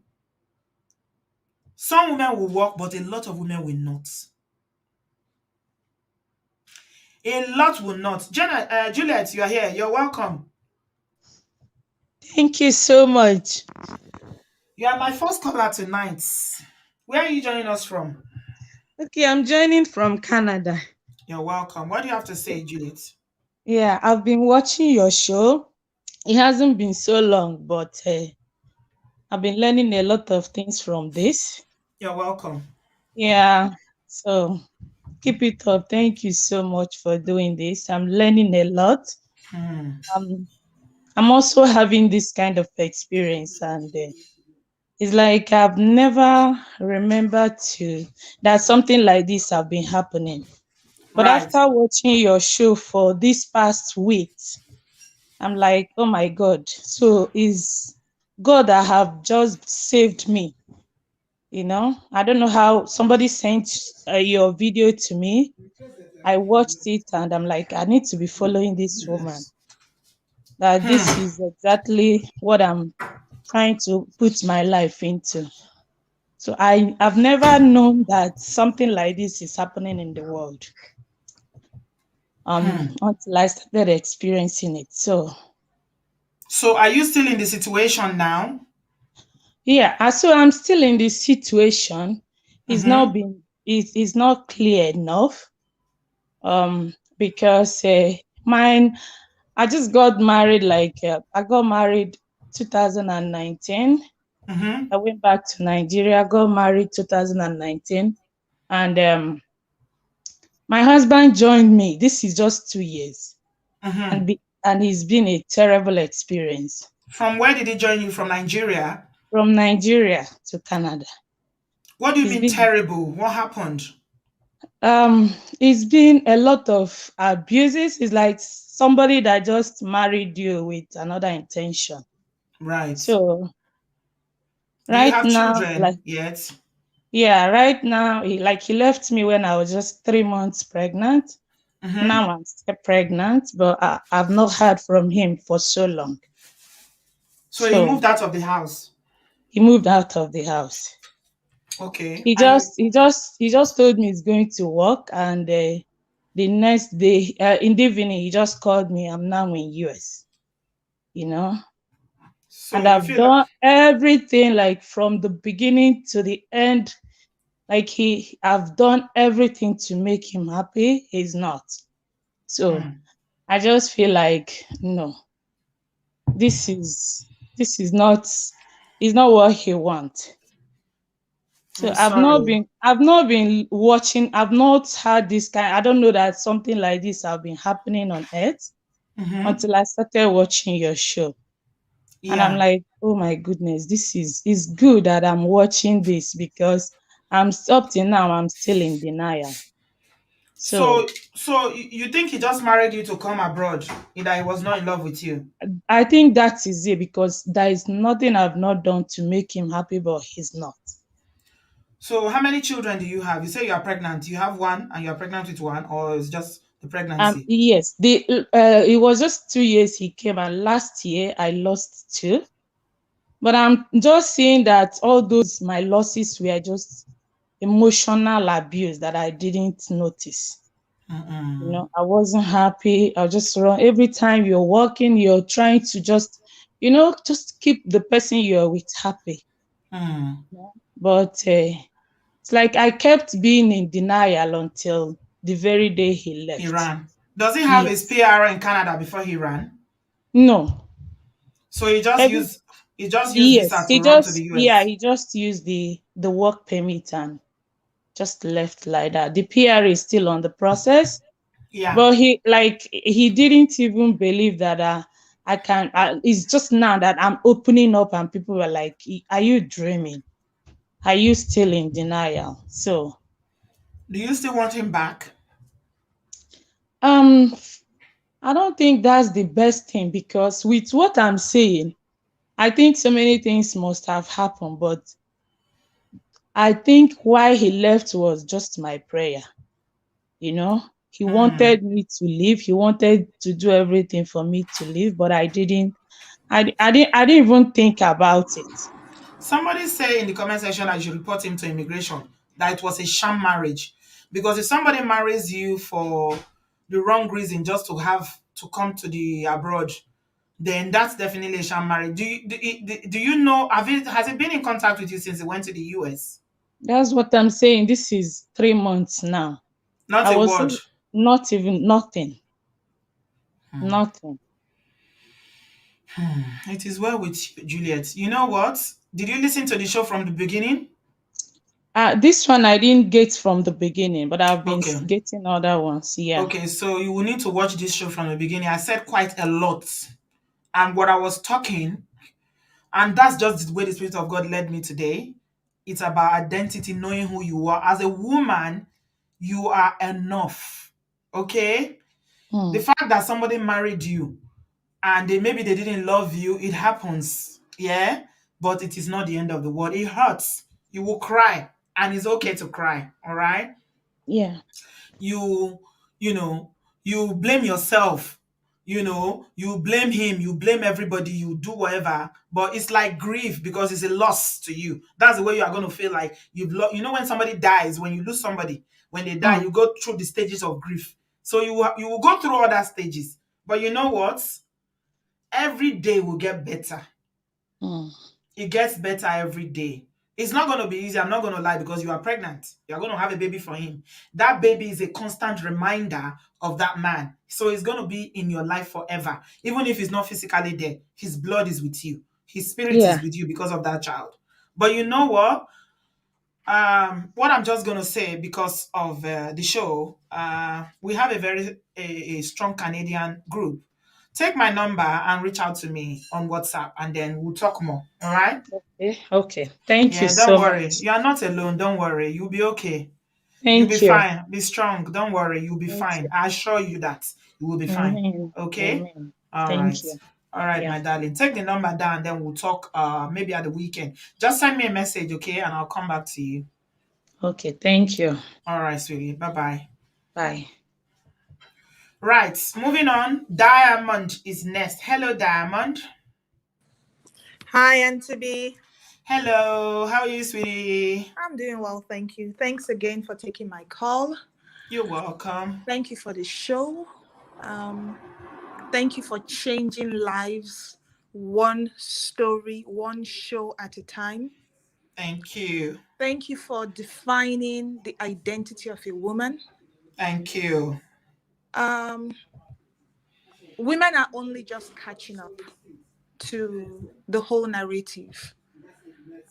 [SPEAKER 1] some women will work, but a lot of women will not. A lot will not. Juliet, you are here. You're welcome.
[SPEAKER 9] Thank you so much.
[SPEAKER 1] You are my first caller tonight. Where are you joining us from?
[SPEAKER 9] Okay, I'm joining from Canada.
[SPEAKER 1] You're welcome. What do you have to say, Juliet?
[SPEAKER 9] Yeah, I've been watching your show. It hasn't been so long, but I've been learning a lot of things from this.
[SPEAKER 1] You're welcome.
[SPEAKER 9] Yeah, so keep it up. Thank you so much for doing this. I'm learning a lot. I'm also having this kind of experience, and it's like I've never remembered that something like this have been happening. But
[SPEAKER 1] Right.
[SPEAKER 9] after watching your show for this past weeks, I'm like, oh my God. So is God that have just saved me. I don't know how somebody sent your video to me. I watched it and I'm like, I need to be following this woman. That this is exactly what I'm trying to put my life into. So I've never known that something like this is happening in the world. Until I started experiencing it. So
[SPEAKER 1] are you still in the situation now?
[SPEAKER 9] yeah, so I'm still in this situation. It's not it's not clear enough. Because I just got married I got married 2019. I went back to Nigeria, got married 2019, and my husband joined me. This is just 2 years, and it's been a terrible experience.
[SPEAKER 1] From where did he join you? From Nigeria?
[SPEAKER 9] From Nigeria to Canada.
[SPEAKER 1] What do you mean terrible? What happened?
[SPEAKER 9] It's been a lot of abuses. It's like somebody that just married you with another intention.
[SPEAKER 1] Right.
[SPEAKER 9] So
[SPEAKER 1] do you have
[SPEAKER 9] now,
[SPEAKER 1] children yet?
[SPEAKER 9] Yeah, right now, he left me when I was just 3 months pregnant. Now I'm still pregnant, but I've not heard from him for so long.
[SPEAKER 1] So he moved out of the house?
[SPEAKER 9] He moved out of the house.
[SPEAKER 1] Okay.
[SPEAKER 9] He just told me he's going to work, and the next day, in the evening, he just called me. I'm now in US,
[SPEAKER 1] So
[SPEAKER 9] and I've done everything from the beginning to the end. I've done everything to make him happy. He's not. So I just feel like, no, this is not what he wants. So I've not been watching. I've not had this kind. I don't know that something like this have been happening on Earth until I started watching your show. Yeah. And I'm like, oh my goodness, this is good that I'm watching this, because up till now I'm still in denial.
[SPEAKER 1] So you think he just married you to come abroad, that he was not in love with you?
[SPEAKER 9] I think that is it, because there is nothing I've not done to make him happy, but he's not.
[SPEAKER 1] So how many children do you have? You say you are pregnant. You have one and you're pregnant with one, or it's just the pregnancy?
[SPEAKER 9] Yes. It was just 2 years he came, and last year I lost 2. But I'm just seeing that all those my losses were just emotional abuse that I didn't notice. I wasn't happy. I just run. Every time you're working, you're trying to just keep the person you're with happy. But it's like I kept being in denial until the very day he left.
[SPEAKER 1] He ran. Does he have his PR in Canada before he ran?
[SPEAKER 9] No.
[SPEAKER 1] So he just used visa to run to the US?
[SPEAKER 9] Yeah, he just used the work permit and just left like that. The PR is still on the process. Yeah. But he didn't even believe that I can. It's just now that I'm opening up and people were like, "Are you dreaming? Are you still in denial?" So,
[SPEAKER 1] do you still want him back?
[SPEAKER 9] I don't think that's the best thing, because with what I'm saying, I think so many things must have happened, but I think why he left was just my prayer. You know, he wanted me to leave. He wanted to do everything for me to leave, but I didn't. I didn't even think about it.
[SPEAKER 1] Somebody say in the comment section I should report him to immigration, that it was a sham marriage. Because if somebody marries you for the wrong reason, just to have to come to the abroad, then that's definitely a sham marriage. Do you know, has he been in contact with you since he went to the US?
[SPEAKER 9] That's what I'm saying. This is 3 months now.
[SPEAKER 1] Not
[SPEAKER 9] I
[SPEAKER 1] a
[SPEAKER 9] was
[SPEAKER 1] word.
[SPEAKER 9] not even nothing. Nothing.
[SPEAKER 1] It is well with you, Juliet. You know what? Did you listen to the show from the beginning?
[SPEAKER 9] This one I didn't get from the beginning, but I've been
[SPEAKER 1] Okay.
[SPEAKER 9] getting other ones. Yeah.
[SPEAKER 1] Okay, so you will need to watch this show from the beginning. I said quite a lot. And what I was talking, and that's just the way the Spirit of God led me today. It's about identity, knowing who you are. As a woman, you are enough. Okay? The
[SPEAKER 9] Hmm.
[SPEAKER 1] fact that somebody married you and maybe they didn't love you, it happens. Yeah? But it is not the end of the world. It hurts. You will cry. And it's okay to cry. All right?
[SPEAKER 9] Yeah.
[SPEAKER 1] you you know you blame yourself, you blame him, you blame everybody, you do whatever, but it's like grief because it's a loss to you. That's the way you are going to feel, like you've lost. When somebody dies, when you lose somebody, when they die,
[SPEAKER 9] Hmm.
[SPEAKER 1] you go through the stages of grief. So you will go through all that stages, but you know what, every day will get better.
[SPEAKER 9] Hmm.
[SPEAKER 1] It gets better every day. It's not going to be easy. I'm not going to lie, because you are pregnant. You're going to have a baby for him. That baby is a constant reminder of that man. So it's going to be in your life forever. Even if he's not physically there, his blood is with you. His spirit is
[SPEAKER 9] Yeah.
[SPEAKER 1] with you because of that child. But you know what? What I'm just going to say, because of the show, we have a very strong Canadian group. Take my number and reach out to me on WhatsApp, and then we'll talk more. All right?
[SPEAKER 9] Okay. Okay. Thank you
[SPEAKER 1] Yeah, don't
[SPEAKER 9] so
[SPEAKER 1] worry.
[SPEAKER 9] much.
[SPEAKER 1] You are not alone. Don't worry. You'll be okay. You'll be
[SPEAKER 9] Thank you.
[SPEAKER 1] fine. Be strong. Don't worry. You'll be
[SPEAKER 9] Thank
[SPEAKER 1] fine.
[SPEAKER 9] you.
[SPEAKER 1] I assure you that you will be fine.
[SPEAKER 9] Amen.
[SPEAKER 1] Okay?
[SPEAKER 9] Amen.
[SPEAKER 1] All right.
[SPEAKER 9] Thank you.
[SPEAKER 1] All right,
[SPEAKER 9] Yeah.
[SPEAKER 1] my darling. Take the number down, then we'll talk maybe at the weekend. Just send me a message, okay? And I'll come back to you.
[SPEAKER 9] Okay. Thank you.
[SPEAKER 1] All right, sweetie. Bye-bye.
[SPEAKER 9] Bye.
[SPEAKER 1] Right. Moving on. Diamond is next. Hello, Diamond.
[SPEAKER 10] Hi, Auntie B.
[SPEAKER 1] Hello. How are you, sweetie?
[SPEAKER 10] I'm doing well, thank you. Thanks again for taking my call.
[SPEAKER 1] You're welcome.
[SPEAKER 10] Thank you for the show. Thank you for changing lives one story, one show at a time.
[SPEAKER 1] Thank you.
[SPEAKER 10] Thank you for defining the identity of a woman.
[SPEAKER 1] Thank you.
[SPEAKER 10] Um, Women are only just catching up to the whole narrative.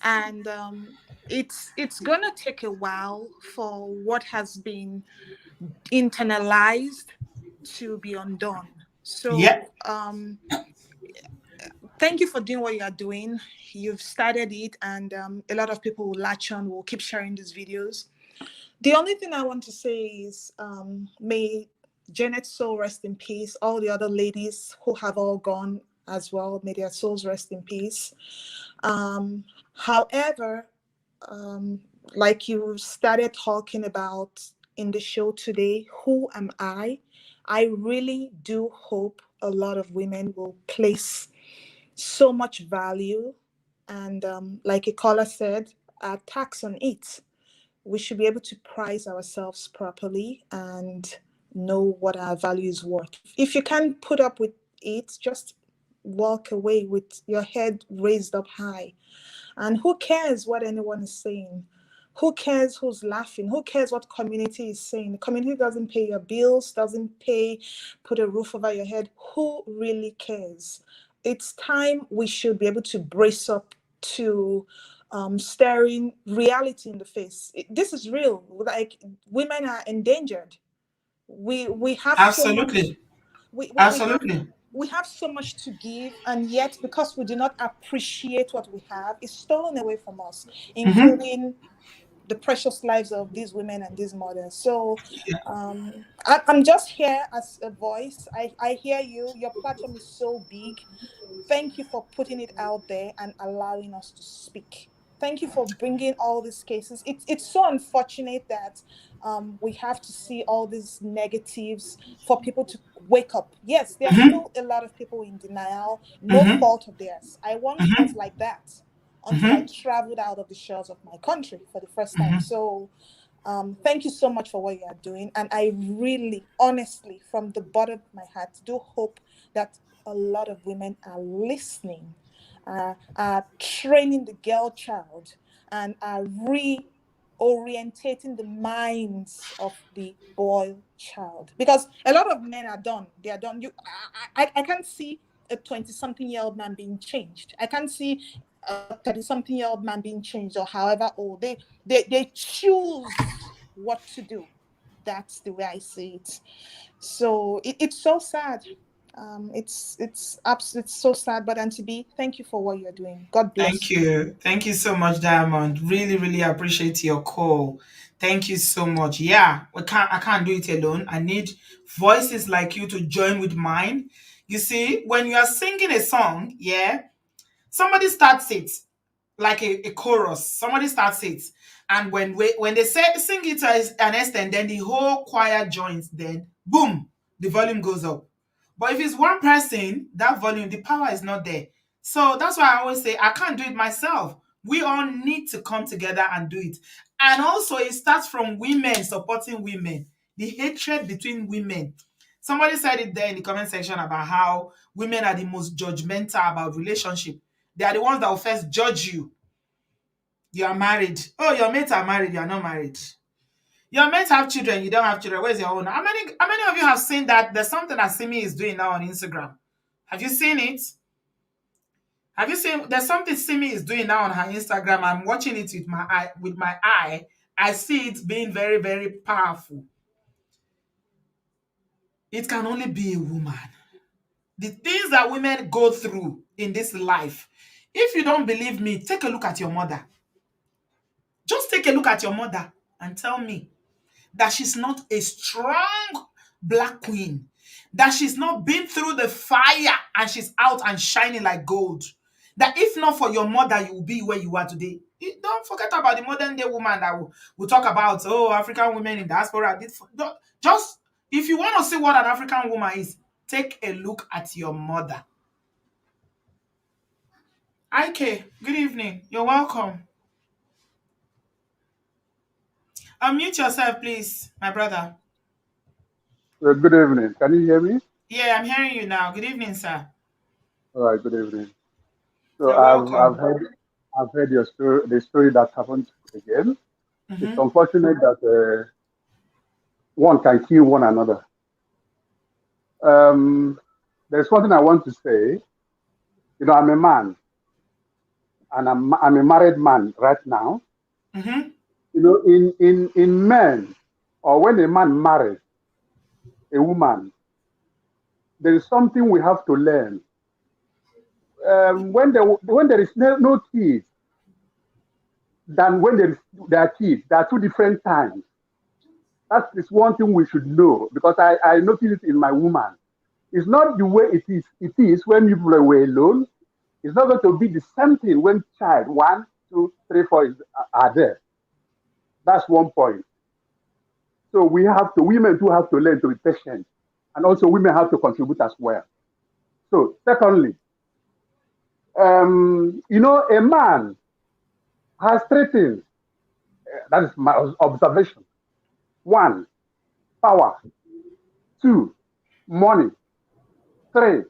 [SPEAKER 10] And it's gonna take a while for what has been internalized to be undone.
[SPEAKER 1] Yep.
[SPEAKER 10] So thank you for doing what you are doing. You've started it, and a lot of people will latch on, will keep sharing these videos. The only thing I want to say is may Janet's soul rest in peace. All the other ladies who have all gone as well, may their souls rest in peace. However, like you started talking about in the show today, who am I? I really do hope a lot of women will place so much value and, like a caller said, tax on it. We should be able to price ourselves properly and know what our value is worth. If you can't put up with it, just walk away with your head raised up high. And who cares what anyone is saying? Who cares who's laughing? Who cares what community is saying? The community doesn't pay your bills, doesn't put a roof over your head. Who really cares? It's time we should be able to brace up to staring reality in the face. This is real. Like, women are endangered. We have so much.
[SPEAKER 1] Absolutely.
[SPEAKER 10] We have
[SPEAKER 1] Absolutely.
[SPEAKER 10] we have so much to give, and yet because we do not appreciate what we have, it's stolen away from us,
[SPEAKER 1] Mm-hmm.
[SPEAKER 10] including the precious lives of these women and these mothers. So I'm just here as a voice. I hear you. Your platform is so big. Thank you for putting it out there and allowing us to speak. Thank you for bringing all these cases. It's so unfortunate that we have to see all these negatives for people to wake up. Yes, there are still a lot of people in denial, no fault of theirs. I once was like that until I traveled out of the shores of my country for the first time. So thank you so much for what you are doing. And I really, honestly, from the bottom of my heart, do hope that a lot of women are listening, are training the girl child, and are reorientating the minds of the boy child. Because a lot of men are done. They are done. I can't see a 20-something-year-old man being changed. I can't see a 30-something-year-old man being changed, or however old. They choose what to do. That's the way I see it. So it's so sad. It's so sad. But Auntie B, thank you for what you're doing. God
[SPEAKER 1] Thank
[SPEAKER 10] bless you.
[SPEAKER 1] you. Thank you so much, Diamond. Really, really appreciate your call. Thank you so much. Yeah, I can't do it alone. I need voices like you to join with mine. You see, when you are singing a song, yeah, somebody starts it like a chorus. Somebody starts it. And when they sing it as an extent, then the whole choir joins, then boom, the volume goes up. But if it's one person, that volume, the power is not there. So that's why I always say I can't do it myself. We all need to come together and do it. And also it starts from women supporting women. The hatred between women. Somebody said it there in the comment section about how women are the most judgmental about relationship. They are the ones that will first judge you. You are married. Oh, your mates are married. You are not married. Your mates have children. You don't have children. Where's your own? How many of you have seen that? There's something that Simi is doing now on Instagram. Have you seen it? Have you seen? There's something Simi is doing now on her Instagram. I'm watching it with my eye. With my eye, I see it being very, very powerful. It can only be a woman. The things that women go through in this life. If you don't believe me, take a look at your mother. Just take a look at your mother and tell me that she's not a strong black queen, that she's not been through the fire and she's out and shining like gold. That if not for your mother, you will be where you are today. Don't forget about the modern day woman that will talk about, oh, African women in diaspora. Just, if you want to see what an African woman is, take a look at your mother. Ike, good evening. You're welcome. Unmute yourself, please, my brother.
[SPEAKER 11] Good evening. Can you hear me?
[SPEAKER 1] Yeah, I'm hearing you now. Good evening, sir.
[SPEAKER 11] All right. Good evening. So
[SPEAKER 1] You're welcome.
[SPEAKER 11] I've heard your story, the story that happened again. It's unfortunate that one can kill one another. There's something I want to say. You know, I'm a man, and I'm a married man right now. You know, in men, or when a man marries a woman, there is something we have to learn. When there is no kids, than when there are kids, there are two different times. That is one thing we should know, because I noticed it in my woman. It's not the way it is when people were alone. It's not going to be the same thing when child 1, 2, 3, 4 are there. That's one point. So women too have to learn to be patient, and also women have to contribute as well. So secondly, you know, a man has 3 things. That is my observation. 1, power. 2, money. 3,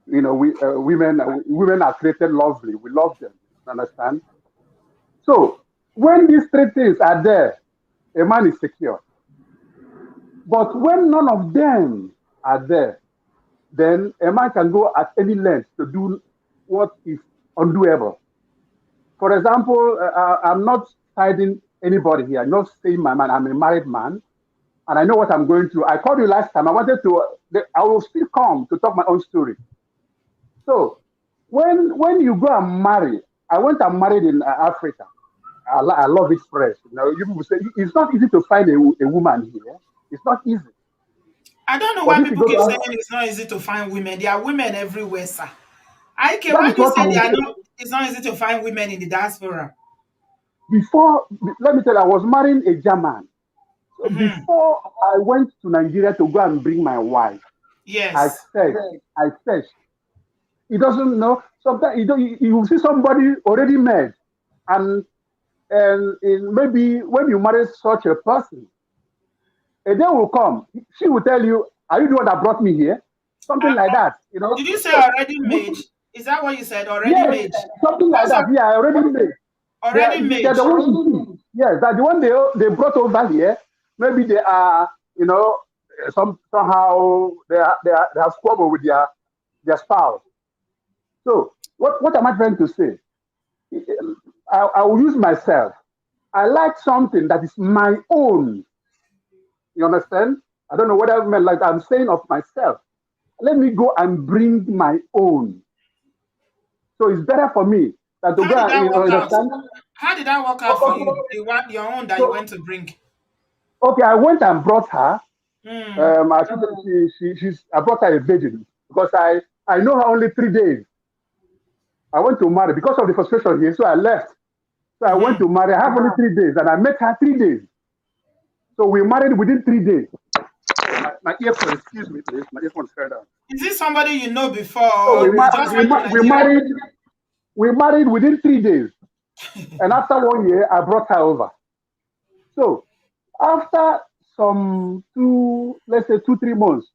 [SPEAKER 11] you know, women are created lovely. We love them. Understand? So when these 3 things are there, a man is secure. But when none of them are there, then a man can go at any length to do what is undoable. For example, I'm not siding anybody here. I'm not saying my man. I'm a married man, and I know what I'm going through. I called you last time. I will still come to talk my own story. So when you go and marry, I went and married in Africa. I love it fresh. You know, you people say it's not easy to find a woman here. It's not easy.
[SPEAKER 1] I don't know
[SPEAKER 11] But
[SPEAKER 1] why
[SPEAKER 11] if you
[SPEAKER 1] people
[SPEAKER 11] go
[SPEAKER 1] keep
[SPEAKER 11] to
[SPEAKER 1] saying it's not easy to find women. There are women everywhere, sir. Okay,
[SPEAKER 11] that
[SPEAKER 1] when
[SPEAKER 11] is
[SPEAKER 1] you
[SPEAKER 11] what
[SPEAKER 1] say
[SPEAKER 11] I
[SPEAKER 1] they are
[SPEAKER 11] say.
[SPEAKER 1] not, it's not easy to find women in the diaspora.
[SPEAKER 11] Before, let me tell you, I was marrying a German. So
[SPEAKER 1] Hmm.
[SPEAKER 11] before I went to Nigeria to go and bring my wife, I
[SPEAKER 1] Yes.
[SPEAKER 11] searched. I searched. He doesn't know. Sometimes you will see somebody already met, and maybe when you marry such a person, a day will come. She will tell you, "Are you the one that brought me here?" Something like that. You know.
[SPEAKER 1] Did you say
[SPEAKER 11] So
[SPEAKER 1] already made? Is that what you said? Already
[SPEAKER 11] yes,
[SPEAKER 1] made?
[SPEAKER 11] something like
[SPEAKER 1] What's
[SPEAKER 11] that. Yeah, I already made.
[SPEAKER 1] already
[SPEAKER 11] They're
[SPEAKER 1] made?
[SPEAKER 11] the ones you see. Yes, that the one they brought over here. Maybe they are, you know, somehow they have squabbled with their spouse. So what am I trying to say? I will use myself. I like something that is my own. You understand? I don't know what I meant. Like I'm saying of myself. Let me go and bring my own. So it's better for me than to
[SPEAKER 1] How
[SPEAKER 11] go
[SPEAKER 1] did
[SPEAKER 11] and,
[SPEAKER 1] that
[SPEAKER 11] you know,
[SPEAKER 1] work out?
[SPEAKER 11] understand?
[SPEAKER 1] How did that work out for you? The one, your own that you
[SPEAKER 11] So
[SPEAKER 1] went to bring.
[SPEAKER 11] okay, I went and brought her.
[SPEAKER 1] Hmm.
[SPEAKER 11] I think I brought her a virgin because I know her only 3 days. I went to marry because of the frustration here, so I left. So I went
[SPEAKER 1] Hmm.
[SPEAKER 11] to marry. I have only 3 days, and I met her 3 days. So we married within 3 days. My earphone, excuse me, please. My earphone fell down.
[SPEAKER 1] Is this somebody you know before,
[SPEAKER 11] So
[SPEAKER 1] or you just went to
[SPEAKER 11] we
[SPEAKER 1] Nigeria?
[SPEAKER 11] married. We married within 3 days, and after 1 year, I brought her over. So after some let's say 2 3 months,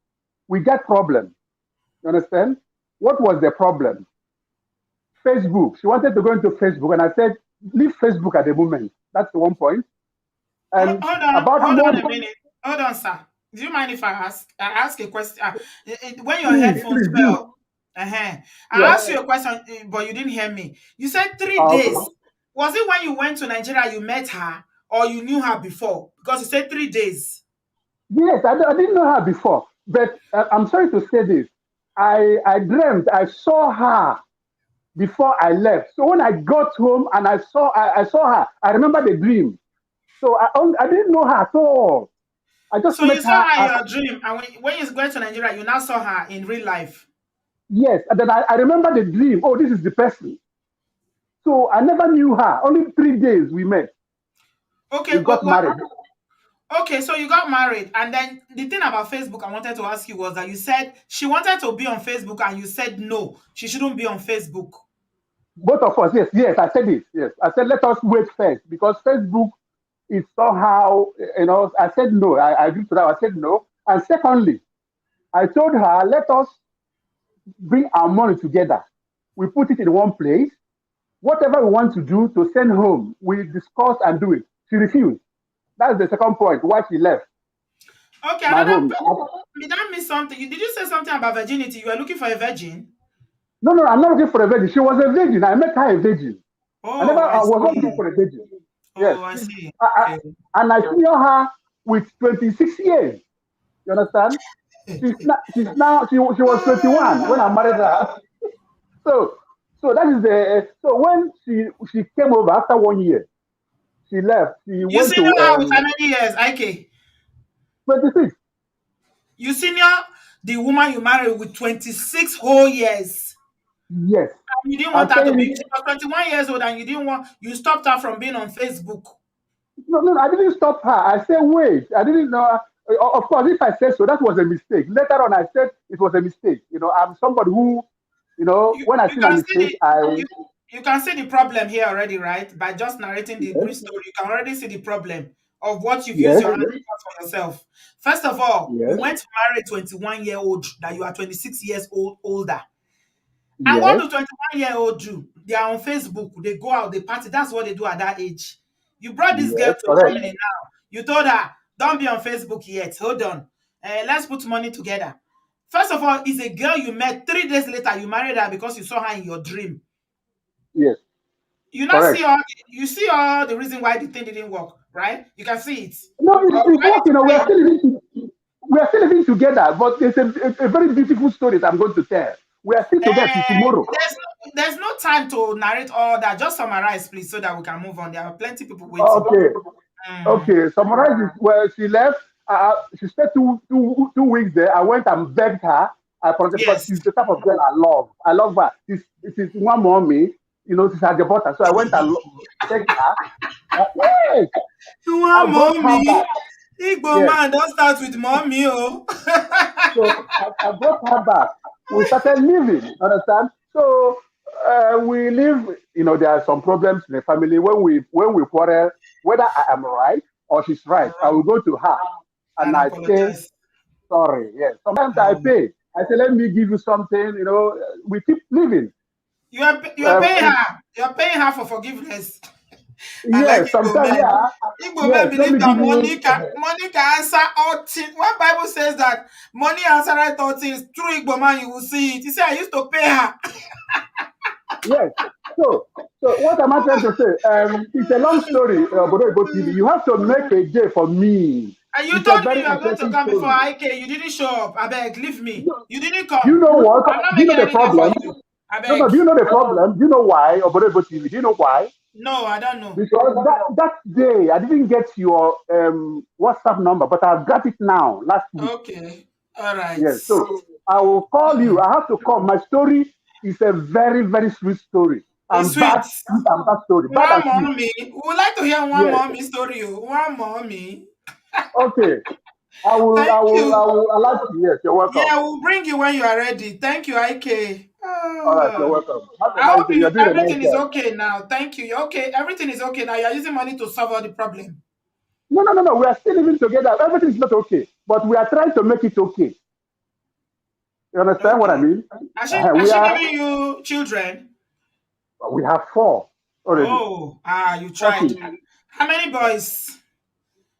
[SPEAKER 11] we got problem. You understand? What was the problem? Facebook. She wanted to go into Facebook, and I said, leave Facebook at the moment. That's the one point. And about a
[SPEAKER 1] Hold on a
[SPEAKER 11] month,
[SPEAKER 1] minute. Hold on, sir. Do you mind if I ask a question? When your
[SPEAKER 11] please,
[SPEAKER 1] headphones
[SPEAKER 11] please do.
[SPEAKER 1] fell, uh-huh. I
[SPEAKER 11] Yes.
[SPEAKER 1] asked you a question, but you didn't hear me. You said 3 days.
[SPEAKER 11] Okay.
[SPEAKER 1] Was it when you went to Nigeria you met her, or you knew her before? Because you said 3 days.
[SPEAKER 11] Yes, I didn't know her before, but I'm sorry to say this. I dreamt, I saw her before I left. So when I got home and I saw her, I remember the dream. So I didn't know her at all. I just
[SPEAKER 1] So you
[SPEAKER 11] met
[SPEAKER 1] saw
[SPEAKER 11] her
[SPEAKER 1] her in
[SPEAKER 11] as
[SPEAKER 1] your dream, and when you went to Nigeria, you now saw her in real life.
[SPEAKER 11] yes, and then I remember the dream. Oh, this is the person. So I never knew her. Only 3 days we met.
[SPEAKER 1] Okay,
[SPEAKER 11] We got
[SPEAKER 1] what?
[SPEAKER 11] married.
[SPEAKER 1] Okay, so you got married, and then the thing about Facebook I wanted to ask you was that you said she wanted to be on Facebook, and you said no, she shouldn't be on Facebook.
[SPEAKER 11] Both of us, yes, yes, I said it. Yes, I said let us wait first because Facebook is somehow, you know. I said no. I agreed to that. I said no. And secondly, I told her let us bring our money together. We put it in one place. Whatever we want to do to send home, we discuss and do it. She refused. That's the second point. Why she left
[SPEAKER 1] Okay,
[SPEAKER 11] my
[SPEAKER 1] another.
[SPEAKER 11] home.
[SPEAKER 1] Did I miss something? Did you say something about virginity? You were looking for a virgin?
[SPEAKER 11] No, no, I'm not looking for a virgin. She was a virgin. I met her a virgin.
[SPEAKER 1] Oh, I
[SPEAKER 11] I was not looking
[SPEAKER 1] see.
[SPEAKER 11] for a virgin. Yes.
[SPEAKER 1] Oh, I see.
[SPEAKER 11] I,
[SPEAKER 1] Okay.
[SPEAKER 11] and I senior her with 26 years. You understand? She was 21 when I married her. So that is so when she came over after 1 year, she left. She
[SPEAKER 1] You
[SPEAKER 11] went
[SPEAKER 1] senior
[SPEAKER 11] to
[SPEAKER 1] her with how many years, IK?
[SPEAKER 11] 26.
[SPEAKER 1] You senior the woman you married with 26 whole years.
[SPEAKER 11] Yes.
[SPEAKER 1] And you didn't
[SPEAKER 11] I'm
[SPEAKER 1] want her to
[SPEAKER 11] saying
[SPEAKER 1] be,
[SPEAKER 11] it.
[SPEAKER 1] she was 21 years old, and you stopped her from being on Facebook.
[SPEAKER 11] No, no, I didn't stop her. I said, wait. I didn't know. Of course, if I said so, that was a mistake. Later on, I said it was a mistake. You know, I'm somebody who, when I
[SPEAKER 1] You
[SPEAKER 11] see a
[SPEAKER 1] can see
[SPEAKER 11] mistake,
[SPEAKER 1] you, you can see the problem here already, right? By just narrating the brief
[SPEAKER 11] yes,
[SPEAKER 1] story, you can already see the problem of what you've used
[SPEAKER 11] yes,
[SPEAKER 1] your hand to do for yourself. First of all, you
[SPEAKER 11] yes,
[SPEAKER 1] went to marry a 21-year-old that you are 26 years old older. And what
[SPEAKER 11] yes,
[SPEAKER 1] do 21-year-old do? They are on Facebook, they go out, they party. That's what they do at that age. You brought this girl
[SPEAKER 11] yes,
[SPEAKER 1] to
[SPEAKER 11] correct.
[SPEAKER 1] Germany now. You told her, don't be on Facebook yet. Hold on. Let's put money together. First of all, it's a girl you met 3 days later. You married her because you saw her in your dream.
[SPEAKER 11] Yes,
[SPEAKER 1] You not see
[SPEAKER 11] correct.
[SPEAKER 1] all you see all the reason why the thing didn't work, right? You can see it.
[SPEAKER 11] No,
[SPEAKER 1] Or do
[SPEAKER 11] it's
[SPEAKER 1] I need
[SPEAKER 11] working.
[SPEAKER 1] to say it?
[SPEAKER 11] We are still living together, but it's a very beautiful story that I'm going to tell. We are still together till tomorrow.
[SPEAKER 1] there's no time to narrate all that. Just summarize, please, so that we can move on. There are plenty of people waiting.
[SPEAKER 11] Okay.
[SPEAKER 1] Mm.
[SPEAKER 11] Okay. Summarize it. Well, she left. She spent 2 weeks there. I went and begged her. I apologized because
[SPEAKER 1] Yes.
[SPEAKER 11] she's the type of girl I love. I love her. She's one mommy. You know, she's had the butter. So I went and begged her. Yes.
[SPEAKER 1] You
[SPEAKER 11] I
[SPEAKER 1] want
[SPEAKER 11] brought her
[SPEAKER 1] mommy?
[SPEAKER 11] back.
[SPEAKER 1] Igbo
[SPEAKER 11] Yes.
[SPEAKER 1] man, don't start with mommy, oh.
[SPEAKER 11] So I brought her back. We started living, understand? So we live, you know, there are some problems in the family. When we quarrel, whether I am right or she's right, I will go to her and
[SPEAKER 1] And
[SPEAKER 11] I say,
[SPEAKER 1] apologize.
[SPEAKER 11] sorry. Yes. Sometimes I pay. I say, let me give you something, you know, we keep living.
[SPEAKER 1] You are paying her. You are paying her for forgiveness. I like
[SPEAKER 11] Yes,
[SPEAKER 1] Igbo
[SPEAKER 11] sometimes,
[SPEAKER 1] men.
[SPEAKER 11] yeah.
[SPEAKER 1] Igbo men
[SPEAKER 11] Yes, let
[SPEAKER 1] believe
[SPEAKER 11] me
[SPEAKER 1] that
[SPEAKER 11] give
[SPEAKER 1] money
[SPEAKER 11] you.
[SPEAKER 1] can answer all things. When Bible says that money answer all things, through Igbo man you will see it. He said, I used to pay her.
[SPEAKER 11] Yes. So what am I trying to say? It's a long story, Obodoyibo TV. You have to make a day for me.
[SPEAKER 1] And you
[SPEAKER 11] It's a
[SPEAKER 1] told me
[SPEAKER 11] very
[SPEAKER 1] you are going to
[SPEAKER 11] interesting
[SPEAKER 1] come before
[SPEAKER 11] story.
[SPEAKER 1] IK. You didn't show up. I beg, leave me. You didn't
[SPEAKER 11] You
[SPEAKER 1] come.
[SPEAKER 11] know what?
[SPEAKER 1] I'm not
[SPEAKER 11] Do you know
[SPEAKER 1] making
[SPEAKER 11] the
[SPEAKER 1] any day for
[SPEAKER 11] problem?
[SPEAKER 1] you. I
[SPEAKER 11] No, no.
[SPEAKER 1] beg.
[SPEAKER 11] Do you know the problem? Do you know why, Obodoyibo TV? Do you know why?
[SPEAKER 1] No, I don't know.
[SPEAKER 11] Because that day I didn't get your WhatsApp number, but I've got it now. Last week.
[SPEAKER 1] Okay. All right.
[SPEAKER 11] Yes. So I will call you. I have to call. My story is a very, very sweet story.
[SPEAKER 1] It's
[SPEAKER 11] And
[SPEAKER 1] sweet.
[SPEAKER 11] bad story. Bad
[SPEAKER 1] One
[SPEAKER 11] and sweet.
[SPEAKER 1] mommy. We would like to hear one
[SPEAKER 11] Yes.
[SPEAKER 1] mommy story. One mommy.
[SPEAKER 11] Okay. I will,
[SPEAKER 1] Thank
[SPEAKER 11] I will,
[SPEAKER 1] you.
[SPEAKER 11] I will allow you. Yes, you're welcome.
[SPEAKER 1] Yeah, we'll bring you when you are ready. Thank you, IK.
[SPEAKER 11] All right, you're welcome. Have a
[SPEAKER 1] I
[SPEAKER 11] nice
[SPEAKER 1] hope
[SPEAKER 11] day. You're doing a nice
[SPEAKER 1] everything is
[SPEAKER 11] job.
[SPEAKER 1] okay now. Thank you. You're okay. Everything is okay now. You're using money to solve all the problem.
[SPEAKER 11] No, no, no, no. We are still living together. Everything is not okay, but we are trying to make it okay. You understand what I
[SPEAKER 1] Okay.
[SPEAKER 11] mean?
[SPEAKER 1] Has she giving you children?
[SPEAKER 11] We have four already.
[SPEAKER 1] Oh, you
[SPEAKER 11] Four
[SPEAKER 1] tried.
[SPEAKER 11] kids.
[SPEAKER 1] How many boys?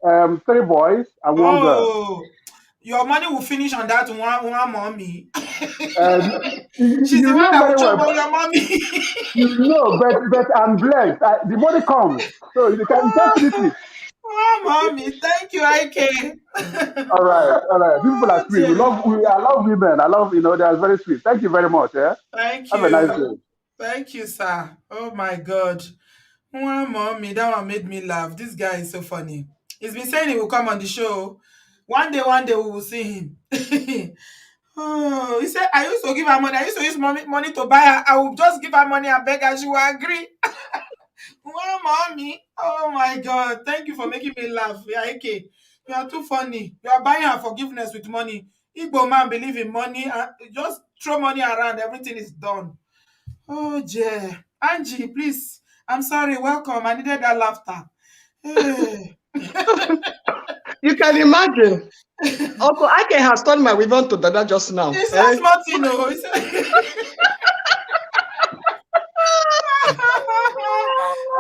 [SPEAKER 11] 3 boys and 1 girl.
[SPEAKER 1] Oh, your money will finish on that one mommy.
[SPEAKER 11] You,
[SPEAKER 1] She's the
[SPEAKER 11] you
[SPEAKER 1] one
[SPEAKER 11] know
[SPEAKER 1] that will
[SPEAKER 11] very
[SPEAKER 1] chop
[SPEAKER 11] well.
[SPEAKER 1] on your mommy.
[SPEAKER 11] You know, but I'm blessed. The money comes, so you can treat it.
[SPEAKER 1] Oh, mommy. Thank you, IK.
[SPEAKER 11] All right, all right. These people are
[SPEAKER 1] Oh,
[SPEAKER 11] sweet.
[SPEAKER 1] dear.
[SPEAKER 11] I love women. I love, they are very sweet. Thank you very much. Yeah.
[SPEAKER 1] Thank
[SPEAKER 11] Have a nice
[SPEAKER 1] you.
[SPEAKER 11] day.
[SPEAKER 1] Thank you, sir. Oh my God. One mommy, that one made me laugh. This guy is so funny. He's been saying he will come on the show. One day we will see him. Oh, he said, I used to give her money. I used to use money to buy her. I will just give her money and beg her. She will agree. One mommy. Oh my God. Thank you for making me laugh. Yeah, okay. You are too funny. You are buying her forgiveness with money. Igbo man believe in money. And just throw money around. Everything is done. Oh, dear. Angie, please. I'm sorry. Welcome. I needed that laughter. Hey.
[SPEAKER 12] You can imagine. Uncle Ike has turned my weave on to Dada just now.
[SPEAKER 1] It's not smart, you know.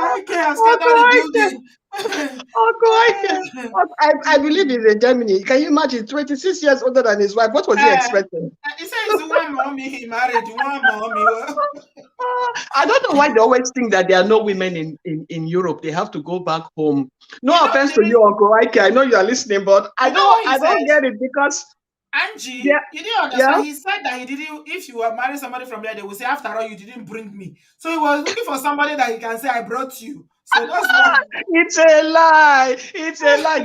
[SPEAKER 1] Ike has scattered the building.
[SPEAKER 12] Uncle Ike. I believe he's in Germany. Can you imagine? 26 years older than his wife. What was he expecting?
[SPEAKER 1] He said it's one mommy he married. One mommy.
[SPEAKER 12] I don't know why they always think that there are no women in Europe. They have to go back home. No offense to you, Uncle Ike. I know you are listening, but I don't get it because
[SPEAKER 1] Angie, you didn't understand. He said that he didn't. If you were marrying somebody from there, they will say, after all, you didn't bring me. So he was looking for somebody that he can say, I brought you. So that's why.
[SPEAKER 12] It's a lie. It's a lie.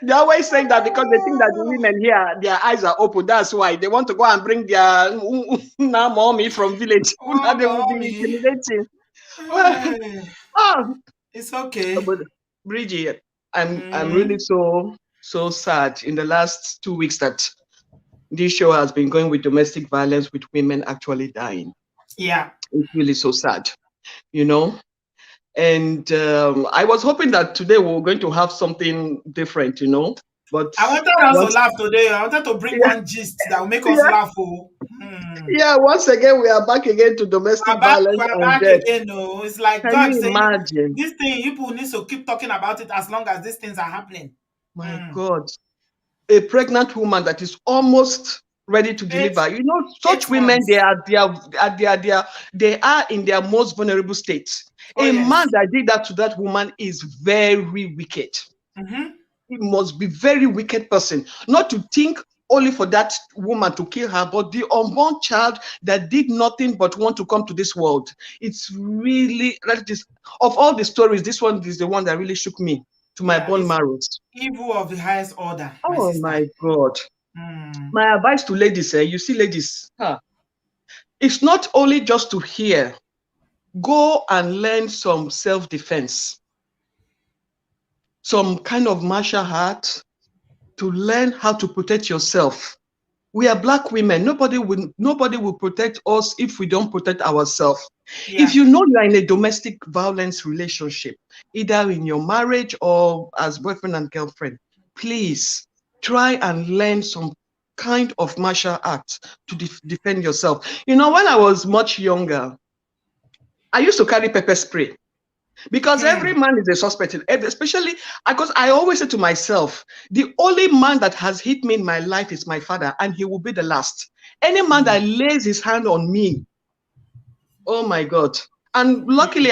[SPEAKER 12] They're always saying that because they think that the women here, their eyes are open. That's why they want to go and bring their mommy from village. They will be intimidating.
[SPEAKER 1] It's okay.
[SPEAKER 12] But Bridget, I'm really so sad in the last 2 weeks that this show has been going with domestic violence with women actually dying.
[SPEAKER 1] Yeah.
[SPEAKER 12] It's really so sad, And I was hoping that today we were going to have something different, But
[SPEAKER 1] I wanted us to laugh today. I wanted to bring one gist that will make us laugh.
[SPEAKER 12] Yeah, once again, we are back again to domestic violence.
[SPEAKER 1] We're back again, no. It's like God saying,
[SPEAKER 12] imagine?
[SPEAKER 1] This thing, people need to keep talking about it as long as these things are happening.
[SPEAKER 12] My God. A pregnant woman that is almost ready to deliver. Such women, they are in their most vulnerable states. Man that did that to that woman is very wicked. He must be very wicked person, not to think only for that woman to kill her, but the unborn child that did nothing but want to come to this world. It's really, that is, of all the stories, this one is the one that really shook me to my bone
[SPEAKER 1] It's
[SPEAKER 12] marrow.
[SPEAKER 1] evil of the highest order, my
[SPEAKER 12] Oh
[SPEAKER 1] sister.
[SPEAKER 12] my God. My advice to ladies, you see, ladies, it's not only just to hear. Go and learn some self-defense, some kind of martial art to learn how to protect yourself. We are Black women. Nobody will protect us if we don't protect ourselves.
[SPEAKER 1] Yeah.
[SPEAKER 12] If you know you are in a domestic violence relationship, either in your marriage or as boyfriend and girlfriend, please try and learn some kind of martial art to defend yourself. You know, when I was much younger, I used to carry pepper spray. Because every man is a suspect, especially because I always say to myself, the only man that has hit me in my life is my father, and he will be the last. Any man that lays his hand on me, oh my God. And luckily,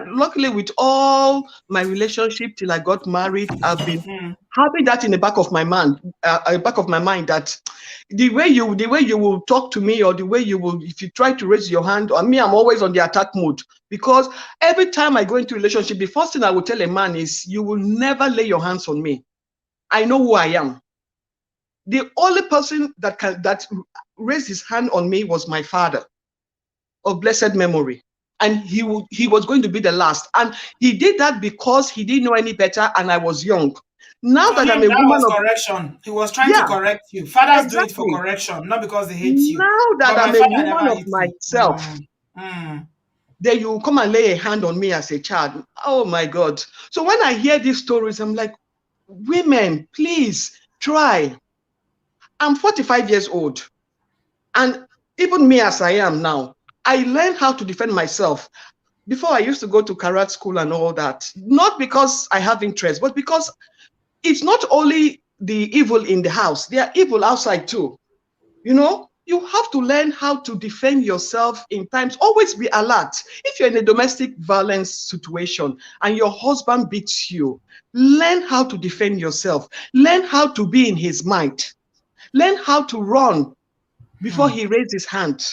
[SPEAKER 12] luckily with all my relationship till I got married, I've been having that in the back of my mind, that the way you will talk to me, or the way you will, if you try to raise your hand on me, I'm always on the attack mode. Because every time I go into a relationship, the first thing I will tell a man is, you will never lay your hands on me. I know who I am. The only person that raised his hand on me was my father, of blessed memory. And he was going to be the last. And he did that because he didn't know any better, and I was young. Now that I'm a
[SPEAKER 1] That
[SPEAKER 12] woman
[SPEAKER 1] was
[SPEAKER 12] of
[SPEAKER 1] correction. He was trying to correct you. Fathers do it for
[SPEAKER 12] exactly.
[SPEAKER 1] correction, not because they hate you.
[SPEAKER 12] Now that
[SPEAKER 1] But my
[SPEAKER 12] I'm a
[SPEAKER 1] father
[SPEAKER 12] woman
[SPEAKER 1] never
[SPEAKER 12] of
[SPEAKER 1] hit me.
[SPEAKER 12] myself, then you come and lay a hand on me as a child. Oh my God. So when I hear these stories, I'm like, women, please try. I'm 45 years old. And even me as I am now, I learned how to defend myself. Before, I used to go to karate school and all that, not because I have interest, but because it's not only the evil in the house, there are evil outside too. You know, you have to learn how to defend yourself in times. Always be alert. If you're in a domestic violence situation and your husband beats you, learn how to defend yourself. Learn how to be in his mind. Learn how to run before he raises his hand.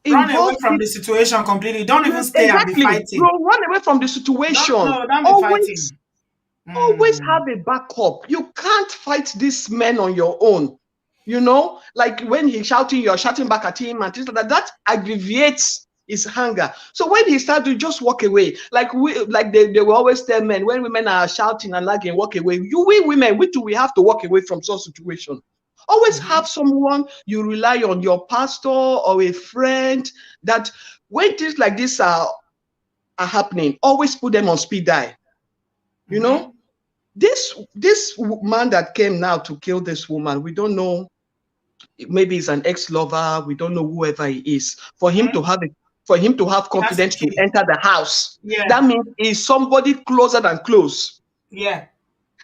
[SPEAKER 1] Run away from the situation completely. Don't even stay and be
[SPEAKER 12] Exactly.
[SPEAKER 1] fighting.
[SPEAKER 12] Run away from the situation.
[SPEAKER 1] Don't be fighting.
[SPEAKER 12] Always have a backup. You can't fight this man on your own. You know, like when he's shouting, you're shouting back at him and things like that. That aggravates his anger. So when he starts to just walk away, like they will always tell men, when women are shouting and lagging, walk away. We women, we have to walk away from such situation. Always have someone you rely on, your pastor or a friend, that when things like this are happening, always put them on speed dial. You know, this man that came now to kill this woman, we don't know, maybe he's an ex-lover, we don't know whoever he is. For him to have confidence to enter the house, that means he's somebody closer than close.
[SPEAKER 1] Yeah.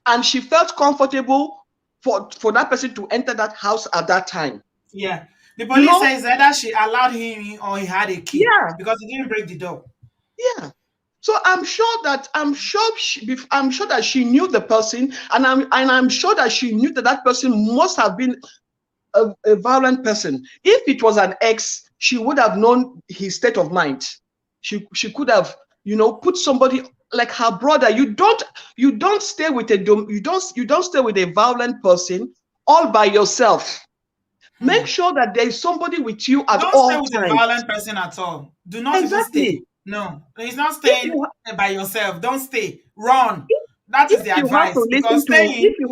[SPEAKER 12] And she felt comfortable for that person to enter that house at that time.
[SPEAKER 1] Yeah. The police says either she allowed him in or he had a key.
[SPEAKER 12] Yeah.
[SPEAKER 1] Because he didn't break the door.
[SPEAKER 12] Yeah. So I'm sure that she knew the person, and I'm sure that she knew that person must have been a violent person. If it was an ex, she would have known his state of mind. She could have, put somebody like her brother. You don't stay with a violent person all by yourself. Make sure that there is somebody with you at all times.
[SPEAKER 1] Don't stay with a violent person at all. Do not even stay. No, it's not staying by yourself. Don't stay. Run. That is the advice. Because staying,
[SPEAKER 12] if you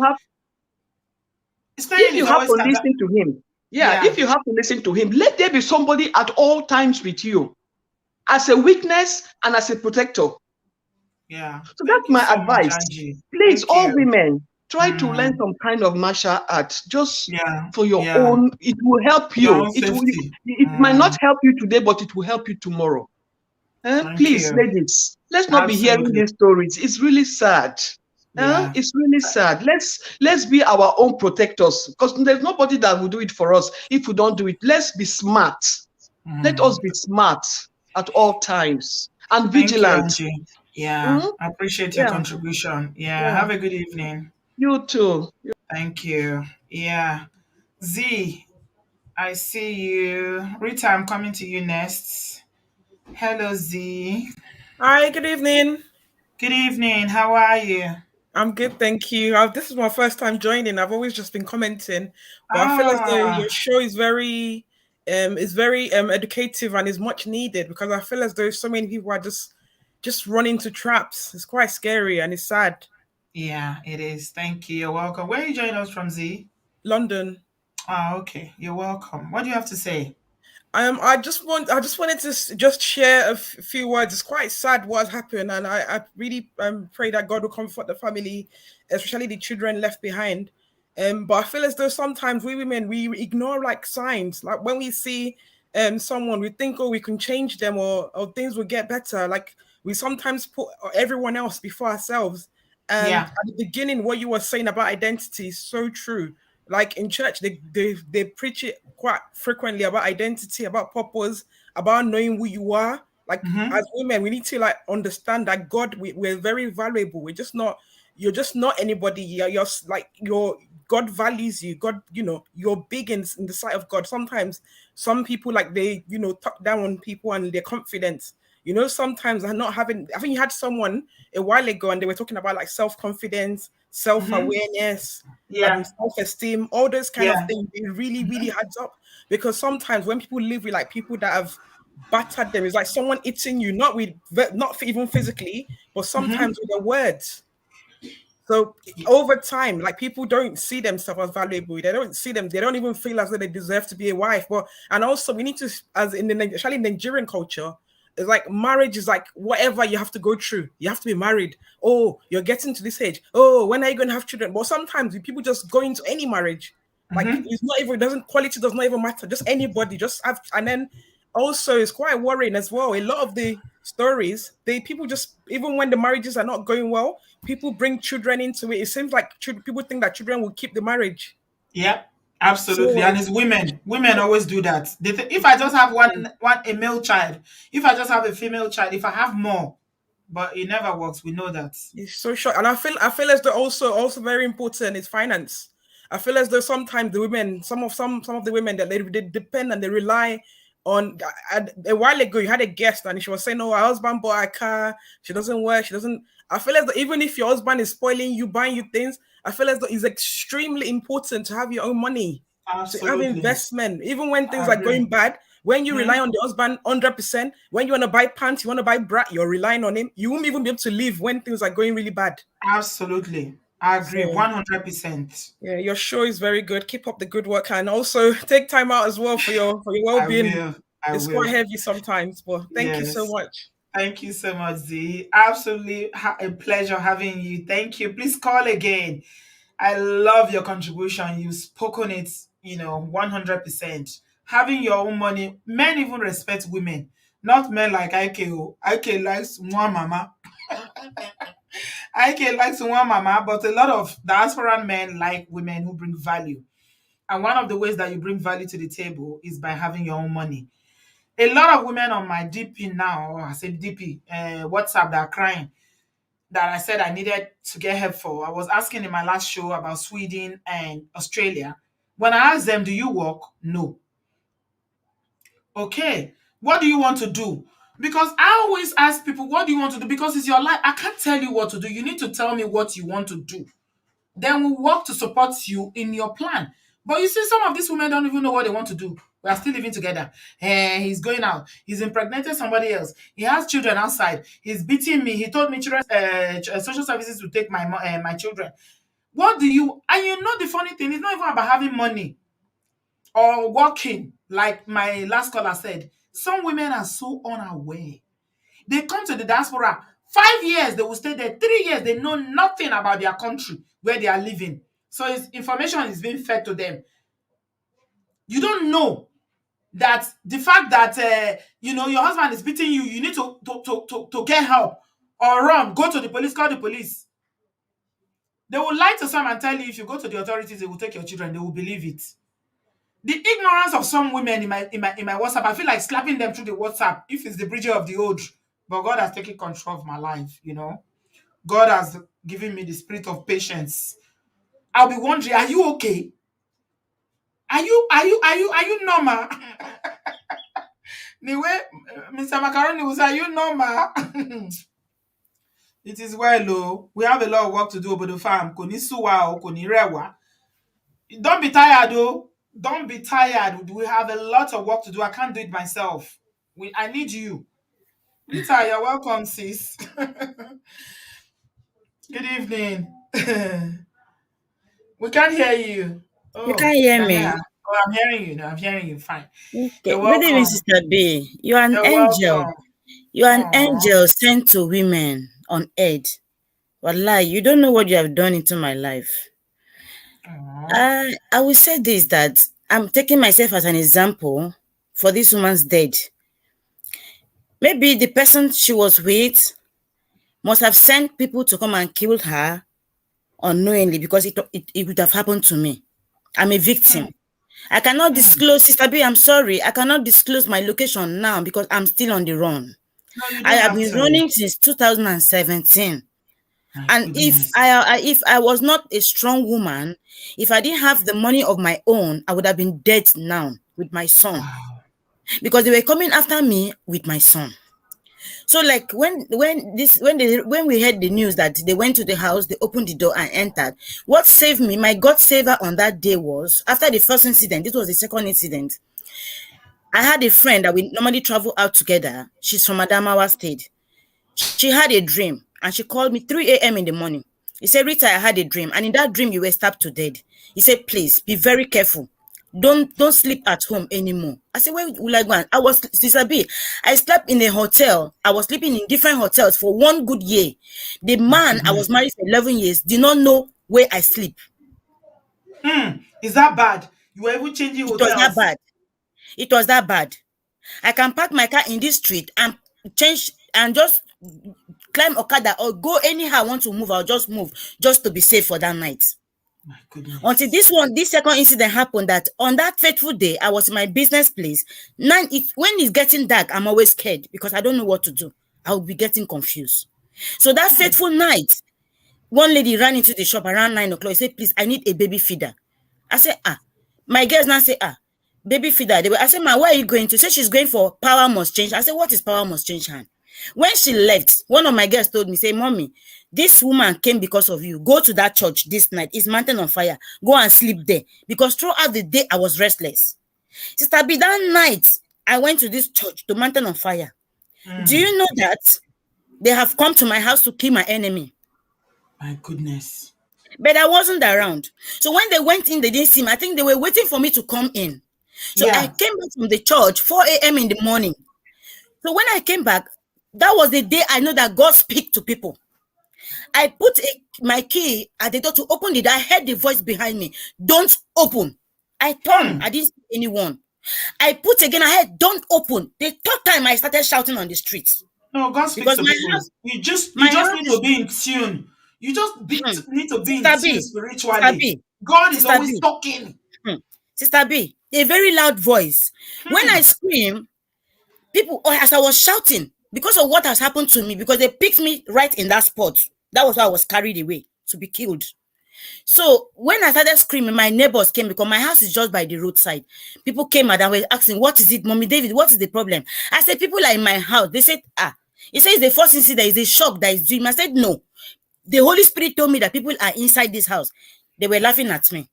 [SPEAKER 12] have to listen to him, if you have to listen to him, let there be somebody at all times with you, as a witness and as a protector.
[SPEAKER 1] Yeah.
[SPEAKER 12] So that's my advice. Please, all women, try to learn some kind of martial art, just for your own. It will help you. It might not help you today, but it will help you tomorrow. Please, ladies, let's not be hearing these stories. It's really sad. It's really sad. Let's be our own protectors, because there's nobody that will do it for us if we don't do it. Let's be smart. Let us be smart at all times and vigilant.
[SPEAKER 1] Thank you, Angie. Yeah, I appreciate your contribution. Yeah, have a good evening.
[SPEAKER 12] You too.
[SPEAKER 1] Thank you. Yeah. Z, I see you. Rita, I'm coming to you next. Hello, Z.
[SPEAKER 13] Hi, good evening.
[SPEAKER 1] Good evening. How are you?
[SPEAKER 13] I'm good, thank you. This is my first time joining. I've always just been commenting, but I feel as though your
[SPEAKER 1] Ah,
[SPEAKER 13] show is very educative and is much needed because I feel as though so many people are just running into traps. It's quite scary and it's sad.
[SPEAKER 1] yeah, it is. Thank you. You're welcome. Where are you joining us from, Z?
[SPEAKER 13] London.
[SPEAKER 1] Ah, okay. You're welcome. What do you have to say?
[SPEAKER 13] I just wanted to just share a few words. It's quite sad what has happened, and I really pray that God will comfort the family, especially the children left behind. But I feel as though sometimes we women we ignore like signs, like when we see someone, we think, oh, we can change them or things will get better. Like we sometimes put everyone else before ourselves. And
[SPEAKER 1] Yeah.
[SPEAKER 13] at the beginning, what you were saying about identity is so true. Like in church, they preach it quite frequently about identity, about purpose, about knowing who you are. Like
[SPEAKER 1] Mm-hmm.
[SPEAKER 13] as women, we need to like understand that God, we're very valuable. We're just not, you're just not anybody. You're God values you. God, you're big in the sight of God. Sometimes some people like they, talk down on people and their confidence. Sometimes I'm not having. I think you had someone a while ago, and they were talking about like self-confidence,
[SPEAKER 1] Mm-hmm.
[SPEAKER 13] self-awareness,
[SPEAKER 1] Yeah.
[SPEAKER 13] self-esteem, all those kind of
[SPEAKER 1] Yeah.
[SPEAKER 13] things. It really, really adds up because sometimes when people live with like people that have battered them, it's like someone eating you, not even physically, but
[SPEAKER 1] Mm-hmm.
[SPEAKER 13] sometimes with their words. So over time, like people don't see themselves as valuable. They don't see them. They don't even feel as though they deserve to be a wife. And also we need to, as in especially in Nigerian culture, it's like marriage is like whatever you have to go through. You have to be married. Oh, you're getting to this age. Oh, when are you going to have children? But sometimes people just go into any marriage. Like
[SPEAKER 1] Mm-hmm.
[SPEAKER 13] it's not even it doesn't quality does not even matter. Just anybody just have and then also it's quite worrying as well. A lot of the stories, people just even when the marriages are not going well, people bring children into it. It seems like people think that children will keep the marriage.
[SPEAKER 1] Yeah. Absolutely.
[SPEAKER 13] So
[SPEAKER 1] And it's women. Women always do that. If I just have one a male child, if I just have a female child, if I have more, but it never works. We know that.
[SPEAKER 13] it's so short, and I feel as though also very important is finance. I feel as though sometimes the women, some of the women that they depend and they rely on. A while ago, you had a guest and she was saying, "Oh, her husband bought a car. She doesn't work. She doesn't." I feel as though even if your husband is spoiling you, buying you things, I feel as though it's extremely important to have your own money, to have
[SPEAKER 1] Absolutely.
[SPEAKER 13] investment, even when things
[SPEAKER 1] I
[SPEAKER 13] are
[SPEAKER 1] agree.
[SPEAKER 13] going bad. When you
[SPEAKER 1] Hmm.
[SPEAKER 13] rely on the husband 100%, when you want to buy pants, you want to buy bra, you're relying on him. You won't even be able to live when things are going really bad.
[SPEAKER 1] Absolutely. I agree
[SPEAKER 13] So
[SPEAKER 1] 100%.
[SPEAKER 13] yeah, your show is very good. Keep up the good work and also take time out as well for your
[SPEAKER 1] I
[SPEAKER 13] well-being.
[SPEAKER 1] will. I
[SPEAKER 13] It's quite
[SPEAKER 1] will.
[SPEAKER 13] heavy sometimes, but thank you so
[SPEAKER 1] Yes.
[SPEAKER 13] much.
[SPEAKER 1] Thank you so much, Z. Absolutely a pleasure having you. Thank you. Please call again. I love your contribution. You've spoken it, 100%. Having your own money, men even respect women, not men like IKO. IK likes one mama. IK likes one mama, but a lot of diaspora men like women who bring value. And one of the ways that you bring value to the table is by having your own money. A lot of women on my DP now, or I say DP, WhatsApp, that are crying that I said I needed to get help for. I was asking in my last show about Sweden and Australia. When I asked them, do you work? No. Okay. What do you want to do? Because I always ask people, what do you want to do? Because it's your life. I can't tell you what to do. You need to tell me what you want to do. Then we'll work to support you in your plan. But you see, some of these women don't even know what they want to do. We are still living together. He's going out. He's impregnated somebody else. He has children outside. He's beating me. He told me children, social services to take my children. What do you? And the funny thing, it's not even about having money or working. Like my last caller said, some women are so unaware. They come to the diaspora. 5 years, they will stay there. 3 years, they know nothing about their country where they are living. So information is being fed to them. You don't know that the fact that your husband is beating you, you need to get help or run, go to the police, call the police. They will lie to some and tell you if you go to the authorities, they will take your children. They will believe it. The ignorance of some women in my WhatsApp, I feel like slapping them through the WhatsApp if it's the bridge of the old. But God has taken control of my life. God has given me the spirit of patience. I'll be wondering, are you okay? Are you normal? The way Mr. Macaroni was, are you normal? It is well, oh. We have a lot of work to do over the farm. Kò ní sú wa o, kò ní rẹ̀ wá. Don't be tired, though. Don't be tired. We have a lot of work to do. I can't do it myself. I need you. Rita, you're welcome, sis. Good evening. We can't hear you.
[SPEAKER 14] You can't hear me.
[SPEAKER 1] Daniela. Oh, I'm hearing you now. I'm hearing you. Fine.
[SPEAKER 14] Okay.
[SPEAKER 1] You're
[SPEAKER 14] Good evening,
[SPEAKER 1] welcome.
[SPEAKER 14] Sister B. You are an
[SPEAKER 1] You're
[SPEAKER 14] angel.
[SPEAKER 1] welcome.
[SPEAKER 14] You are an
[SPEAKER 1] Aw.
[SPEAKER 14] angel sent to women on earth. Wallahi, you don't know what you have done into my life. I will say this, that I'm taking myself as an example for this woman's death. Maybe the person she was with must have sent people to come and kill her unknowingly, because it would have happened to me. I'm a victim. I cannot disclose, Sister B, I'm sorry. I cannot disclose my location now because I'm still on the run.
[SPEAKER 1] No,
[SPEAKER 14] I have been running since 2017. And if I was not a strong woman, if I didn't have the money of my own, I would have been dead now with my son. Wow. Because they were coming after me with my son. So like when we heard the news that they went to the house, they opened the door and entered. What saved me, my God saver on that day was, after the first incident, this was the second incident. I had a friend that we normally travel out together. She's from Adamawa State. She had a dream and she called me 3 a.m. in the morning. He said, Rita, I had a dream. And in that dream, you were stabbed to death. He said, please be very careful. Don't sleep at home anymore. I said, where will I go? I was, Sister B, I slept in a hotel. I was sleeping in different hotels for 1 good year. The man I was married for 11 years did not know where I sleep.
[SPEAKER 1] Is that bad? You were even changing hotels?
[SPEAKER 14] It was that bad. It was that bad. I can park my car in this street and change and just climb Okada or go anyhow I want to move. I'll just move just to be safe for that night.
[SPEAKER 1] My goodness.
[SPEAKER 14] Until this second incident happened, that on that fateful day, I was in my business place. When it's getting dark, I'm always scared because I don't know what to do. I'll be getting confused. So that fateful night, one lady ran into the shop around 9 o'clock. She said, please, I need a baby feeder. I said, my girls now say, baby feeder. I said, ma, where are you going to? She said she's going for Power Must Change. I said, what is Power Must Change, Han? When she left, one of my girls told me, say, Mommy, this woman came because of you. Go to that church this night. It's mountain on fire. Go and sleep there. Because throughout the day, I was restless. Sister B, that night, I went to this church, to mountain on fire. Do you know that they have come to my house to kill my enemy?
[SPEAKER 1] My goodness.
[SPEAKER 14] But I wasn't around. So when they went in, they didn't see me. I think they were waiting for me to come in. So I came back from the church 4 a.m. in the morning. So when I came back, that was the day I know that God speaks to people. I put my key at the door to open the door. I heard the voice behind me. Don't open. I turned. I didn't see anyone. I put again. I heard, don't open. The third time I started shouting on the street.
[SPEAKER 1] No, God speaks to people. You just need to be in tune. You just need to be in tune spiritually. God is always talking.
[SPEAKER 14] Sister B, a very loud voice. When I scream, people, as I was shouting, because of what has happened to me, because they picked me right in that spot. That was why I was carried away to be killed. So when I started screaming, my neighbors came because my house is just by the roadside. People came and were asking, what is it, Mommy David? What is the problem? I said, people are in my house. They said, He says the first incident is a shock that is dream. I said, no. The Holy Spirit told me that people are inside this house. They were laughing at me.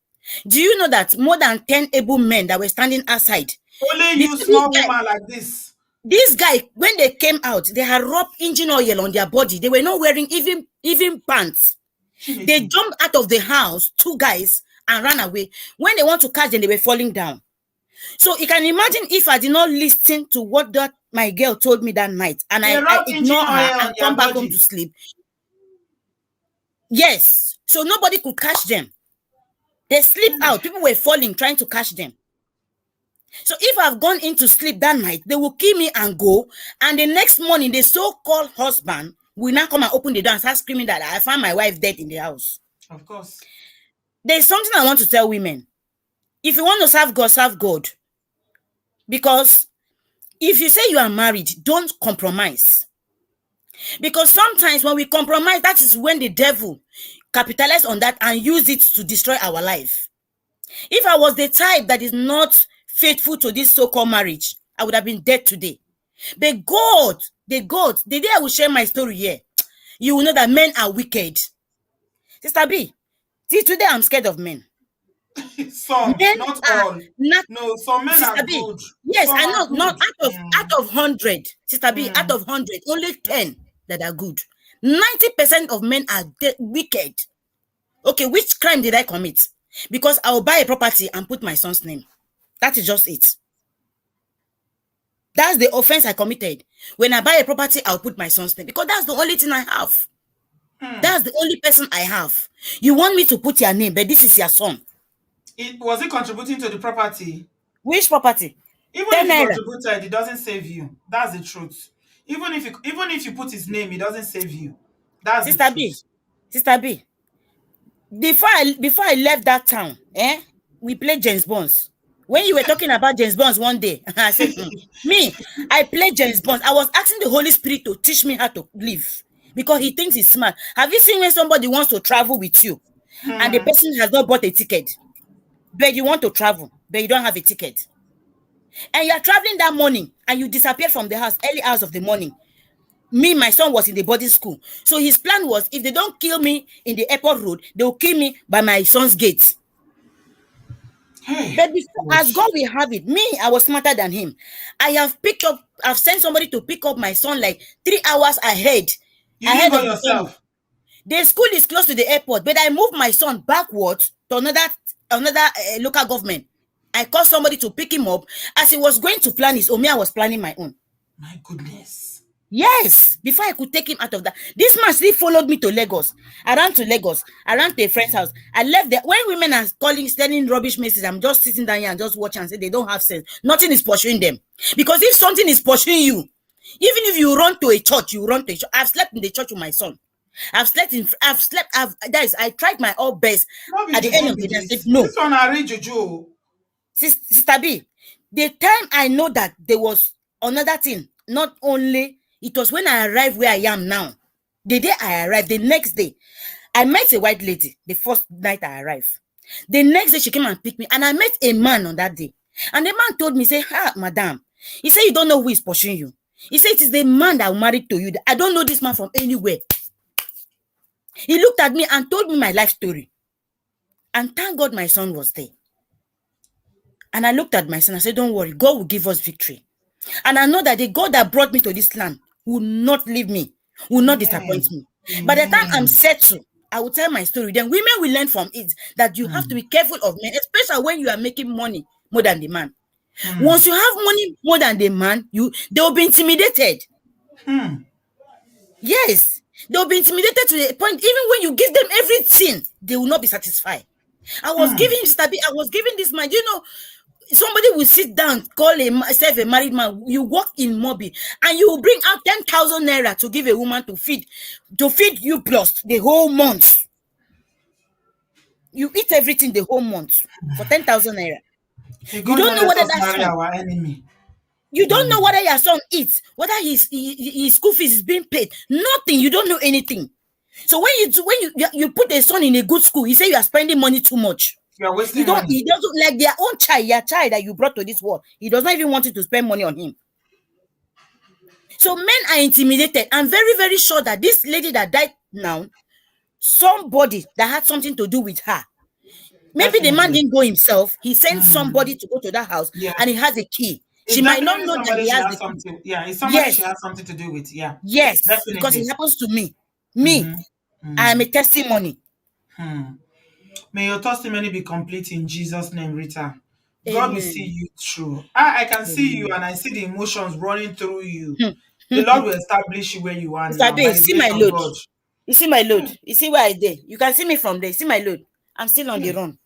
[SPEAKER 14] Do you know that more than 10 able men that were standing outside?
[SPEAKER 1] Only you, small woman like this.
[SPEAKER 14] This guy, when they came out, they had rubbed engine oil on their body. They were not wearing even pants. They jumped out of the house, 2 guys, and ran away. When they want to catch them, they were falling down. So you can imagine if I did not listen to what my girl told me that night, and I ignored her and come back home to sleep. Yes. So nobody could catch them. They sleep out. People were falling, trying to catch them. So if I've gone into sleep that night, they will kill me and go. And the next morning, the so-called husband will now come and open the door and start screaming that I found my wife dead in the house.
[SPEAKER 1] Of course.
[SPEAKER 14] There's something I want to tell women. If you want to serve God, serve God. Because if you say you are married, don't compromise. Because sometimes when we compromise, that is when the devil capitalizes on that and use it to destroy our life. If I was the type that is not faithful to this so-called marriage, I would have been dead today. But God, the day I will share my story here, you will know that men are wicked. Sister B, till today I'm scared of men.
[SPEAKER 1] Some,
[SPEAKER 14] Men
[SPEAKER 1] not
[SPEAKER 14] are
[SPEAKER 1] all.
[SPEAKER 14] not.
[SPEAKER 1] No, some men
[SPEAKER 14] Sister
[SPEAKER 1] are
[SPEAKER 14] B,
[SPEAKER 1] good.
[SPEAKER 14] yes,
[SPEAKER 1] Some
[SPEAKER 14] I
[SPEAKER 1] are
[SPEAKER 14] know. Not
[SPEAKER 1] good.
[SPEAKER 14] out of 100, Sister B, out of 100, only 10 that are good. 90% of men are wicked. Okay, which crime did I commit? Because I'll buy a property and put my son's name. That is just it. That's the offense I committed. When I buy a property, I'll put my son's name because that's the only thing I have. That's the only person I have. You want me to put your name, but this is your son.
[SPEAKER 1] Was it contributing to the property?
[SPEAKER 14] Which property?
[SPEAKER 1] Even if you contributed, it doesn't save you. That's the truth. Even if you put his name, it doesn't save you. That's
[SPEAKER 14] Sister
[SPEAKER 1] the truth.
[SPEAKER 14] Sister B. Before I left that town, we played James Bonds. When you were talking about James Bonds one day, I said, me, I played James Bonds. I was asking the Holy Spirit to teach me how to live because he thinks he's smart. Have you seen when somebody wants to travel with you and the person has not bought a ticket, but you want to travel, but you don't have a ticket? And you're traveling that morning and you disappear from the house early hours of the morning. My son was in the boarding school. So his plan was, if they don't kill me in the airport road, they'll kill me by my son's gate. But as God will have it, I was smarter than him. I've sent somebody to pick up my son like 3 hours ahead.
[SPEAKER 1] You didn't go yourself?
[SPEAKER 14] The school is close to the airport, but I moved my son backwards to another local government. I called somebody to pick him up. As he was going to plan his own, I was planning my own.
[SPEAKER 1] My goodness.
[SPEAKER 14] Yes, before I could take him out of that. This man still followed me to Lagos. I ran to Lagos. I ran to a friend's house. I left there. When women are sending rubbish messages, I'm just sitting down here and just watching and say they don't have sense. Nothing is pursuing them. Because if something is pursuing you, even if you run to a church, you run to a church. I've slept in the church with my son. I tried my all best. At the end of the day, I said, no.
[SPEAKER 1] This one I read Juju.
[SPEAKER 14] Sister B, the time I know that there was another thing, not only, it was when I arrived where I am now. The day I arrived, the next day, I met a white lady the first night I arrived. The next day, she came and picked me, and I met a man on that day. And the man told me, say, madam, he said, you don't know who is pursuing you. He said, it is the man that married to you. I don't know this man from anywhere. He looked at me and told me my life story. And thank God my son was there. And I looked at my son, I said, don't worry, God will give us victory. And I know that the God that brought me to this land will not leave me, will not disappoint me. By the time I'm settled, I will tell my story. Then women will learn from it that you have to be careful of men, especially when you are making money more than the man. Once you have money more than the man, they will be intimidated. Yes, they will be intimidated to the point, even when you give them everything, they will not be satisfied. I was giving this man, somebody will sit down, call himself a married man. You work in Mobi, and you will bring out 10,000 naira to give a woman to feed you plus the whole month. You eat everything the whole month for 10,000 naira. You don't know whether that's
[SPEAKER 1] our enemy.
[SPEAKER 14] You don't know whether your son eats, whether his school fees is being paid. Nothing. You don't know anything. So when you put a son in a good school, you say you are spending money too much.
[SPEAKER 1] You are wasting money.
[SPEAKER 14] He doesn't like their own child, your child that you brought to this world. He does not even want you to spend money on him. So men are intimidated. I'm very, very sure that this lady that died now, somebody that had something to do with her. Maybe the man didn't go himself. He sent somebody to go to that house, and he has a key. She might not know that he has the key.
[SPEAKER 1] Yeah, it's somebody she has something to do with. Yeah.
[SPEAKER 14] Yes, definitely. Because it happens to me. I am a testimony.
[SPEAKER 1] May your testimony be complete in Jesus' name, Rita. God will see you through. I can see you, and I see the emotions running through you. The Lord will establish you where you are now.
[SPEAKER 14] You see my load. You see my load. You see where I did. You can see me from there. You see my load. I'm still on the run.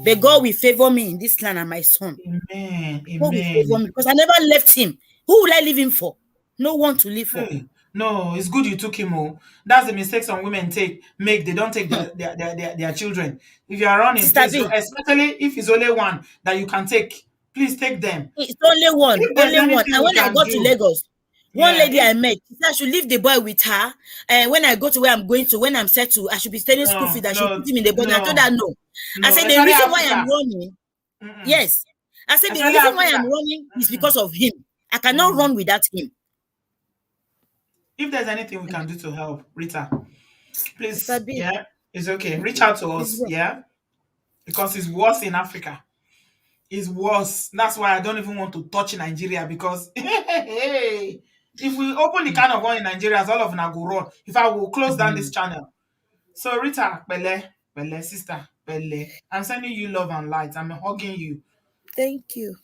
[SPEAKER 14] But God will favor me in this land and my son.
[SPEAKER 1] Amen.
[SPEAKER 14] God will favor me because I never left him. Who will I leave him for? No one to live for.
[SPEAKER 1] No, it's good you took him. That's the mistake some women make. They don't take their children. If you are running, please, especially if it's only one that you can take, please take them.
[SPEAKER 14] It's only one. And when I got to Lagos, One
[SPEAKER 1] Yeah.
[SPEAKER 14] lady I met, she said I should leave the boy with her. And when I go to where I'm going to, when I'm settled, I should be studying school
[SPEAKER 1] No,
[SPEAKER 14] fees. I should
[SPEAKER 1] no,
[SPEAKER 14] put him in the boy. I told
[SPEAKER 1] no,
[SPEAKER 14] her no. I
[SPEAKER 1] no.
[SPEAKER 14] said the
[SPEAKER 1] Especially
[SPEAKER 14] reason why I'm
[SPEAKER 1] Africa.
[SPEAKER 14] running,
[SPEAKER 1] Mm-mm.
[SPEAKER 14] yes. I said the
[SPEAKER 1] Especially
[SPEAKER 14] reason why I'm
[SPEAKER 1] Africa.
[SPEAKER 14] running is because of him. I cannot run without him.
[SPEAKER 1] If there's anything we can do to help, Rita,
[SPEAKER 14] Sister
[SPEAKER 1] please,
[SPEAKER 14] B,
[SPEAKER 1] yeah, it's okay. Reach out to
[SPEAKER 14] it's
[SPEAKER 1] us,
[SPEAKER 14] well.
[SPEAKER 1] yeah, because it's worse in Africa. It's worse. That's why I don't even want to touch Nigeria because hey, if we open the kind of one in Nigeria, all of them go run. If I will close down this channel. So Rita, Bele, sister, Bele, I'm sending you love and light. I'm hugging you.
[SPEAKER 14] Thank you.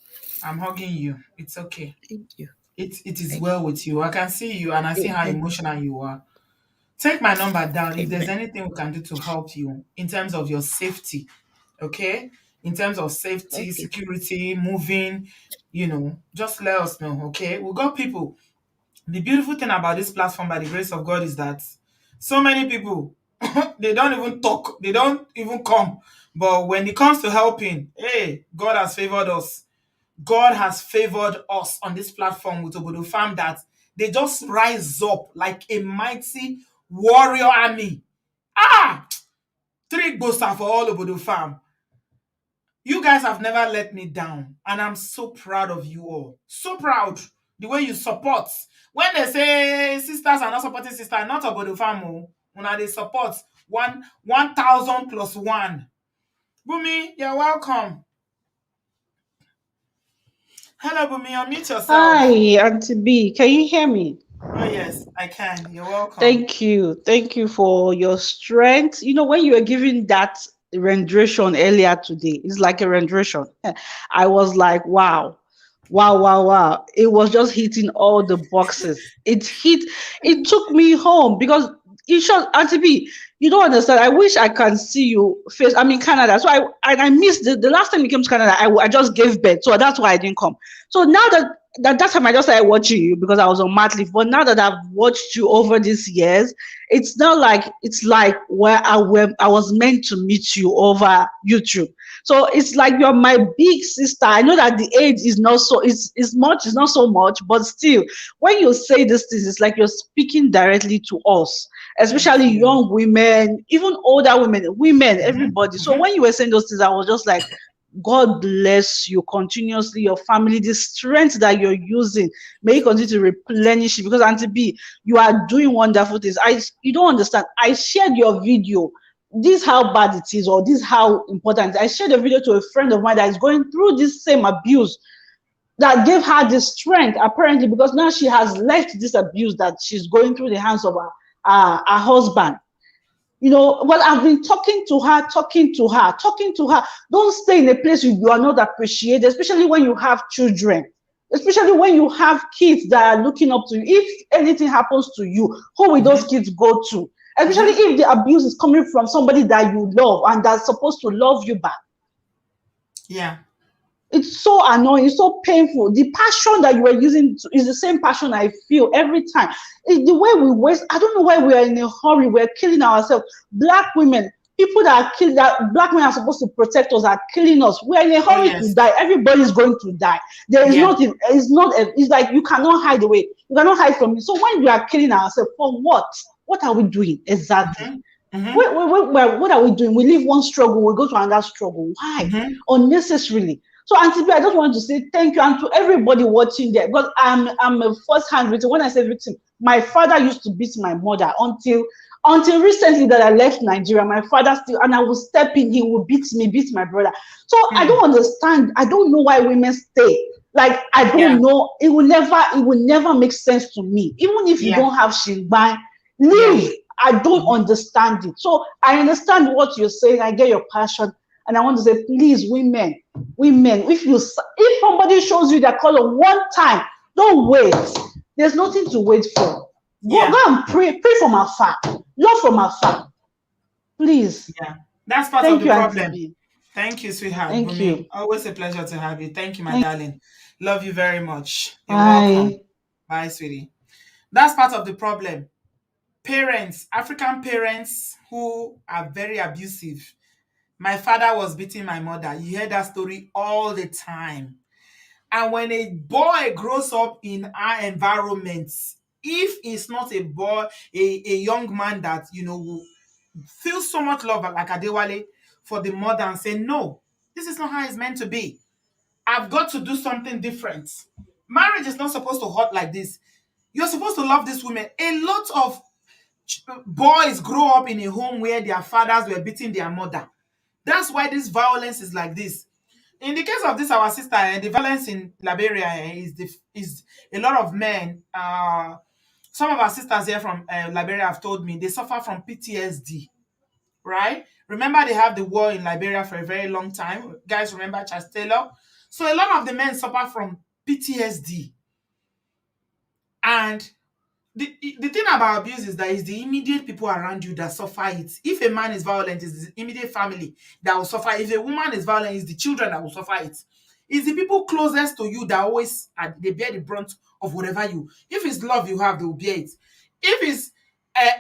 [SPEAKER 1] I'm hugging you. It's okay.
[SPEAKER 14] Thank you.
[SPEAKER 1] It is well with you. I can see you and I see how
[SPEAKER 14] Amen.
[SPEAKER 1] emotional you are. Take my number down if there's
[SPEAKER 14] Amen.
[SPEAKER 1] anything we can do to help you in terms of your safety. Okay? In terms of safety,
[SPEAKER 14] Okay.
[SPEAKER 1] security, moving, just let us know. Okay? We got people. The beautiful thing about this platform, by the grace of God, is that so many people they don't even talk, they don't even come. But when it comes to helping, hey, God has favored us. God has favored us on this platform with Obodo Farm that they just rise up like a mighty warrior army. Ah! Three gbosa for all Obodo Farm. You guys have never let me down, and I'm so proud of you all. So proud the way you support. When they say sisters are not supporting sisters, not Obodo Farm, when they support 1,000 plus 1. Bumi, you're welcome. Hello, Bumi, unmute yourself.
[SPEAKER 15] Hi, Auntie B. Can you hear me?
[SPEAKER 1] Oh, yes, I can. You're welcome.
[SPEAKER 15] Thank you. Thank you for your strength. You know, when you were giving that rendition earlier today, it's like a rendition. I was like, wow, wow, wow, wow. It was just hitting all the boxes. It took me home because in short, Auntie B, you don't understand. I wish I can see you face. I'm in Canada. So I missed the last time you came to Canada, I just gave birth. So that's why I didn't come. So now that time I just started watching you because I was on mat leave. But now that I've watched you over these years, it's not like it's like where I was meant to meet you over YouTube. So it's like you're my big sister. I know that the age is not so it's not so much, but still, when you say these things, it's like you're speaking directly to us, especially young women, even older women, everybody. So when you were saying those things, I was just like, God bless you continuously, your family, the strength that you're using. May He continue to replenish it because Auntie B, you are doing wonderful things. You don't understand. I shared your video. This how bad it is, or this how important. I shared a video to a friend of mine that is going through this same abuse that gave her the strength, apparently, because now she has left this abuse that she's going through the hands of her husband. Well, I've been talking to her. Don't stay in a place you are not appreciated, especially when you have children, especially when you have kids that are looking up to you. If anything happens to you, who will those kids go to? Especially if the abuse is coming from somebody that you love and that's supposed to love you back.
[SPEAKER 1] Yeah.
[SPEAKER 15] It's so annoying, it's so painful. The passion that you were using is the same passion I feel every time. It's the way we waste. I don't know why we are in a hurry. We're killing ourselves. Black women, people that are killed, that black men are supposed to protect us, are killing us. We're in a hurry to die. Everybody's going to die. There is nothing. It's like you cannot hide away. You cannot hide from it. So when we are killing ourselves, for what? What are we doing exactly? What are we doing? We leave one struggle, we go to another struggle. Why? Unnecessarily. So, Auntie B, I just want to say thank you, and to everybody watching there, because I'm a first-hand victim. When I say victim, my father used to beat my mother until recently that I left Nigeria. My father still, and I would step in, he would beat me, beat my brother. So I don't understand. I don't know why women stay. Like, I don't know. It will never make sense to me. Even if you don't have shingbai, leave. I don't understand it. So I understand what you're saying. I get your passion. And I want to say, please, women, if somebody shows you their color one time, don't wait. There's nothing to wait for. Go and pray from afar. Love from afar. Please.
[SPEAKER 1] Yeah. That's part of the problem. Thank you, sweetheart.
[SPEAKER 15] Thank you.
[SPEAKER 1] Always a pleasure to have you. Thank you, my darling. Love you very much. You're
[SPEAKER 15] Bye.
[SPEAKER 1] welcome. Bye, sweetie. That's part of the problem. Parents, African parents who are very abusive. My father was beating my mother. You hear that story all the time. And when a boy grows up in our environments, if it's not a boy, a young man that, will feel so much love like Adewale for the mother and say, no, this is not how it's meant to be. I've got to do something different. Marriage is not supposed to hurt like this. You're supposed to love these women. A lot of boys grow up in a home where their fathers were beating their mother. That's why this violence is like this. In the case of this, our sister, the violence in Liberia is a lot of men. Some of our sisters here from Liberia have told me they suffer from PTSD, right? Remember, they have the war in Liberia for a very long time. Guys, remember Charles Taylor? So a lot of the men suffer from PTSD. And the thing about abuse is that it's the immediate people around you that suffer it. If a man is violent, it's the immediate family that will suffer. If a woman is violent, it's the children that will suffer it. It's the people closest to you that always they bear the brunt of whatever you. If it's love you have, they will bear it. If it's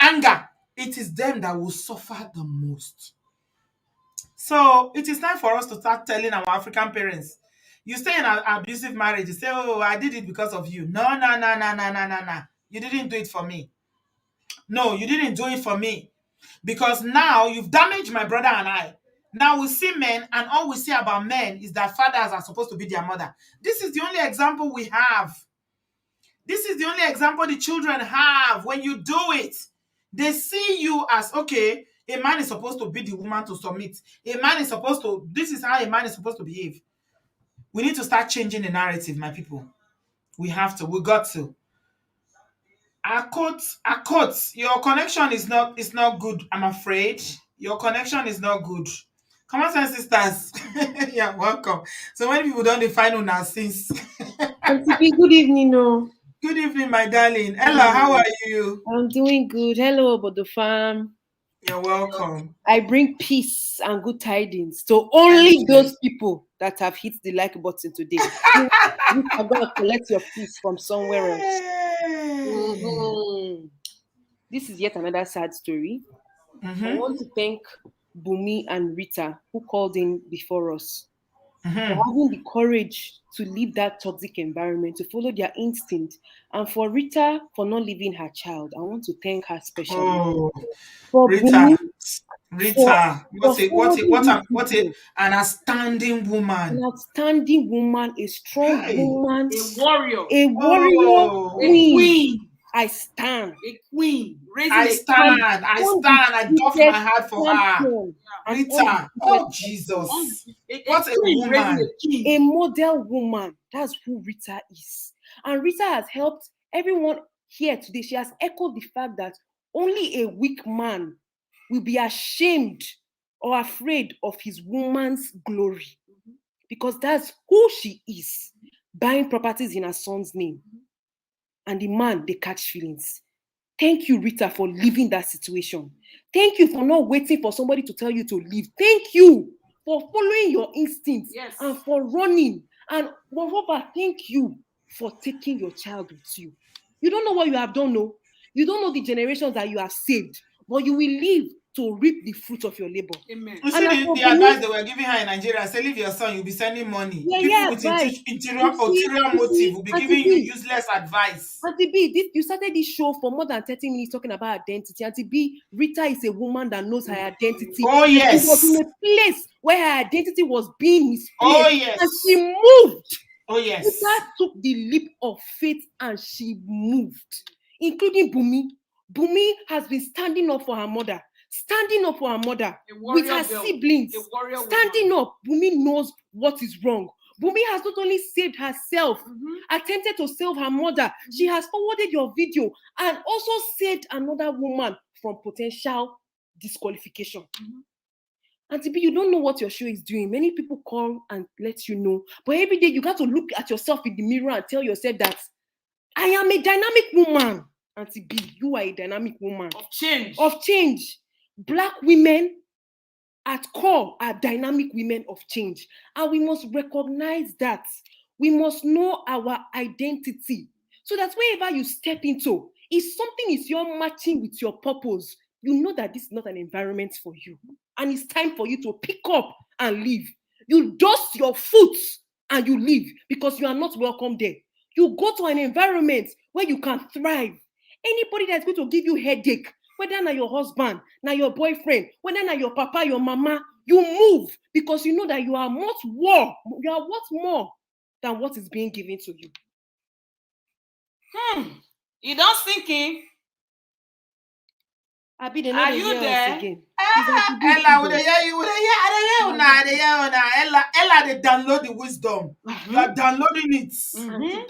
[SPEAKER 1] anger, it is them that will suffer the most. So it is time for us to start telling our African parents. You stay in an abusive marriage, you say, oh, I did it because of you. No, no, no, no, no, no, no, no. You didn't do it for me. No, you didn't do it for me. Because now you've damaged my brother and I. Now we see men, and all we see about men is that fathers are supposed to be their mother. This is the only example we have. This is the only example the children have. When you do it, they see you as, okay, a man is supposed to be the woman to submit. A man is supposed to, this is how a man is supposed to behave. We need to start changing the narrative, my people. We have to. We got to. Akot, your connection is not good, I'm afraid. Your connection is not good. Come on, sisters. Yeah, welcome. So many people don't define una since.
[SPEAKER 16] Auntie B, good evening, no.
[SPEAKER 1] Good evening, my darling. Ella, how are you?
[SPEAKER 16] I'm doing good. Hello, Obodo fam.
[SPEAKER 1] You're welcome.
[SPEAKER 16] I bring peace and good tidings to only those people that have hit the like button today. You are going to collect your peace from somewhere else. Mm-hmm. This is yet another sad story. I want to thank Bumi and Rita, who called in before us, for having the courage to leave that toxic environment, to follow their instinct, and for Rita for not leaving her child. I want to thank her especially.
[SPEAKER 1] Oh,
[SPEAKER 16] for
[SPEAKER 1] Rita,
[SPEAKER 16] Bumi,
[SPEAKER 1] what an outstanding woman.
[SPEAKER 16] An outstanding woman, a strong woman,
[SPEAKER 12] a warrior,
[SPEAKER 16] queen. I stand.
[SPEAKER 12] A queen.
[SPEAKER 1] I stand. I doff my heart for her. Rita. Oh, Jesus. What a woman.
[SPEAKER 16] A model woman. That's who Rita is. And Rita has helped everyone here today. She has echoed the fact that only a weak man will be ashamed or afraid of his woman's glory. Because that's who she is. Buying properties in her son's name. And the man, they catch feelings. Thank you, Rita, for leaving that situation. Thank you for not waiting for somebody to tell you to leave. Thank you for following your instincts and for running. And moreover, thank you for taking your child with you. You don't know what you have done, no. You don't know the generations that you have saved, but you will live to reap the fruit of your labor.
[SPEAKER 1] Amen. You see the advice they were giving her in Nigeria, say leave your son, you'll be sending money. People with ulterior motive will be giving you useless advice.
[SPEAKER 16] Auntie B, you started this show for more than 30 minutes talking about identity. Auntie B, Rita is a woman that knows her identity.
[SPEAKER 1] Oh, yes.
[SPEAKER 16] She was in a place where her identity was being misplaced.
[SPEAKER 1] Oh, yes.
[SPEAKER 16] And she moved.
[SPEAKER 1] Oh, yes.
[SPEAKER 16] Rita took the leap of faith and she moved, including Bumi. Bumi has been standing up for her mother. Standing up for her mother with her siblings. Standing up. Bumi knows what is wrong. Bumi has not only saved herself, attempted to save her mother. She has forwarded your video and also saved another woman from potential disqualification. Auntie B, you don't know what your show is doing. Many people call and let you know. But every day you got to look at yourself in the mirror and tell yourself that I am a dynamic woman. Auntie B, you are a dynamic woman. Of change. Black women at core are dynamic women of change. And we must recognize that. We must know our identity. So that wherever you step into, if something is your matching with your purpose, you know that this is not an environment for you. And it's time for you to pick up and leave. You dust your foot and you leave because you are not welcome there. You go to an environment where you can thrive. Anybody that's going to give you headache, whether na your husband, na your boyfriend, whether na your papa, your mama, you move because you know that you are worth more than what is being given to you.
[SPEAKER 17] You don't sink in.
[SPEAKER 16] Abi, they
[SPEAKER 17] Are you there?
[SPEAKER 16] again.
[SPEAKER 1] Ella, would they hear you? Would they hear? I dey hear una. Ella, they download the wisdom. You are downloading it.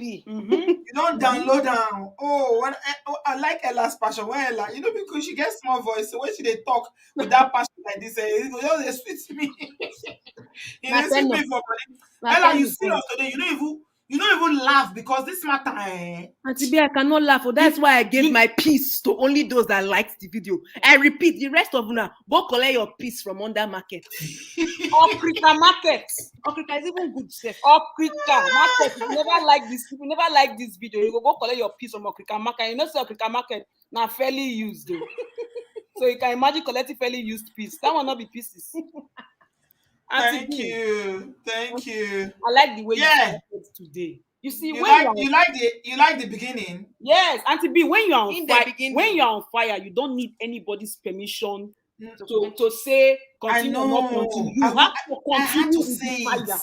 [SPEAKER 1] You don't download them. I like Ella's passion. When Ella, because she gets small voice, so when she they talk with that passion like this, it go just sweet me. It sweet me for money. Ella, you serious today? You don't even laugh because this matter.
[SPEAKER 16] Auntie B, I cannot laugh. That's why I gave my piece to only those that liked the video. I repeat, the rest of you go collect your piece from under market.
[SPEAKER 17] Okrika market.
[SPEAKER 16] Okrika is even good, chef.
[SPEAKER 17] Okrika market. If you never like this video, you go collect your piece from Okrika market. You know, say Okrika market now fairly used though. So you can imagine collecting fairly used piece. That will not be pieces.
[SPEAKER 1] Thank you.
[SPEAKER 17] I like the way you started today. You see,
[SPEAKER 1] you like the beginning.
[SPEAKER 17] Yes, Auntie B, when you're on fire, you don't need anybody's permission to say continue or not continue. You have to continue with the fire.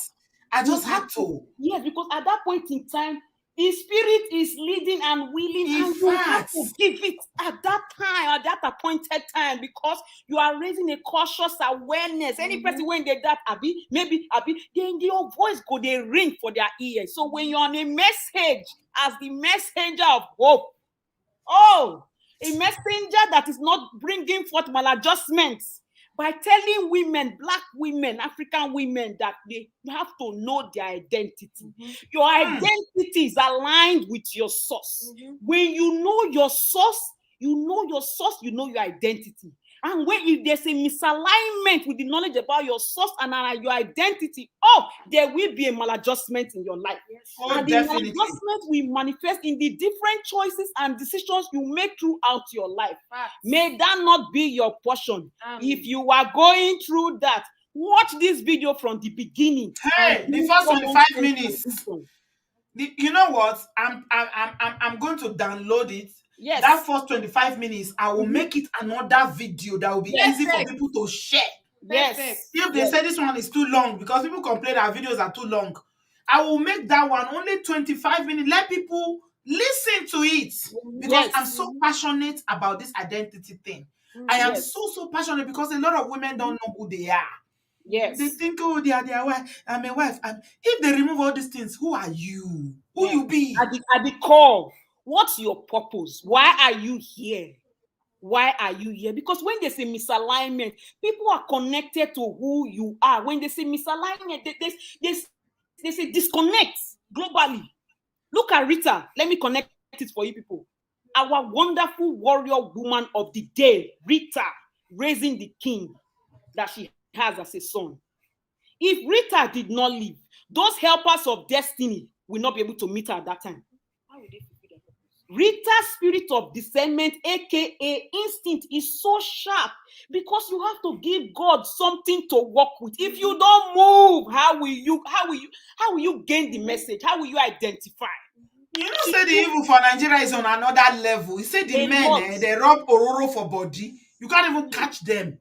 [SPEAKER 1] I just had to.
[SPEAKER 17] Yes, because at that point in time, the spirit is leading and willing, and you have to give it at that time, at that appointed time, because you are raising a cautious awareness. Any person when they that then your voice go they ring for their ears. So when you're on a message as the messenger of hope, a messenger that is not bringing forth maladjustments, by telling women, Black women, African women, that they have to know their identity. Your identity is aligned with your source. When you know your source, you know your identity. And if there's a misalignment with the knowledge about your source and your identity, there will be a maladjustment in your life. And the maladjustment will manifest in the different choices and decisions you make throughout your life. May that not be your portion. If you are going through that, watch this video from the beginning.
[SPEAKER 1] Hey, the first 25 minutes. You know what? I'm going to download it.
[SPEAKER 17] Yes.
[SPEAKER 1] That first 25 minutes, I will make it another video that will be easy for people to share.
[SPEAKER 17] Yes.
[SPEAKER 1] If they say this one is too long, because people complain our videos are too long, I will make that one only 25 minutes. Let people listen to it. Because I'm so passionate about this identity thing. I am so passionate because a lot of women don't know who they are.
[SPEAKER 17] Yes.
[SPEAKER 1] They think, they are their wife. I'm a wife. If they remove all these things, who are you? Who you be?
[SPEAKER 17] At the core, what's your purpose? Why are you here? Why are you here? Because when they say misalignment, people are connected to who you are. When they say misalignment, they say disconnect globally. Look at Rita. Let me connect it for you people. Our wonderful warrior woman of the day, Rita, raising the king that she has as a son. If Rita did not leave, those helpers of destiny will not be able to meet her at that time. How would they fulfill that purpose? Rita's spirit of discernment, aka instinct, is so sharp because you have to give God something to work with. If you don't move, how will you gain the message? How will you identify?
[SPEAKER 1] You know, say the evil for Nigeria is on another level. You say the men, they rub ororo for body. You can't even catch them.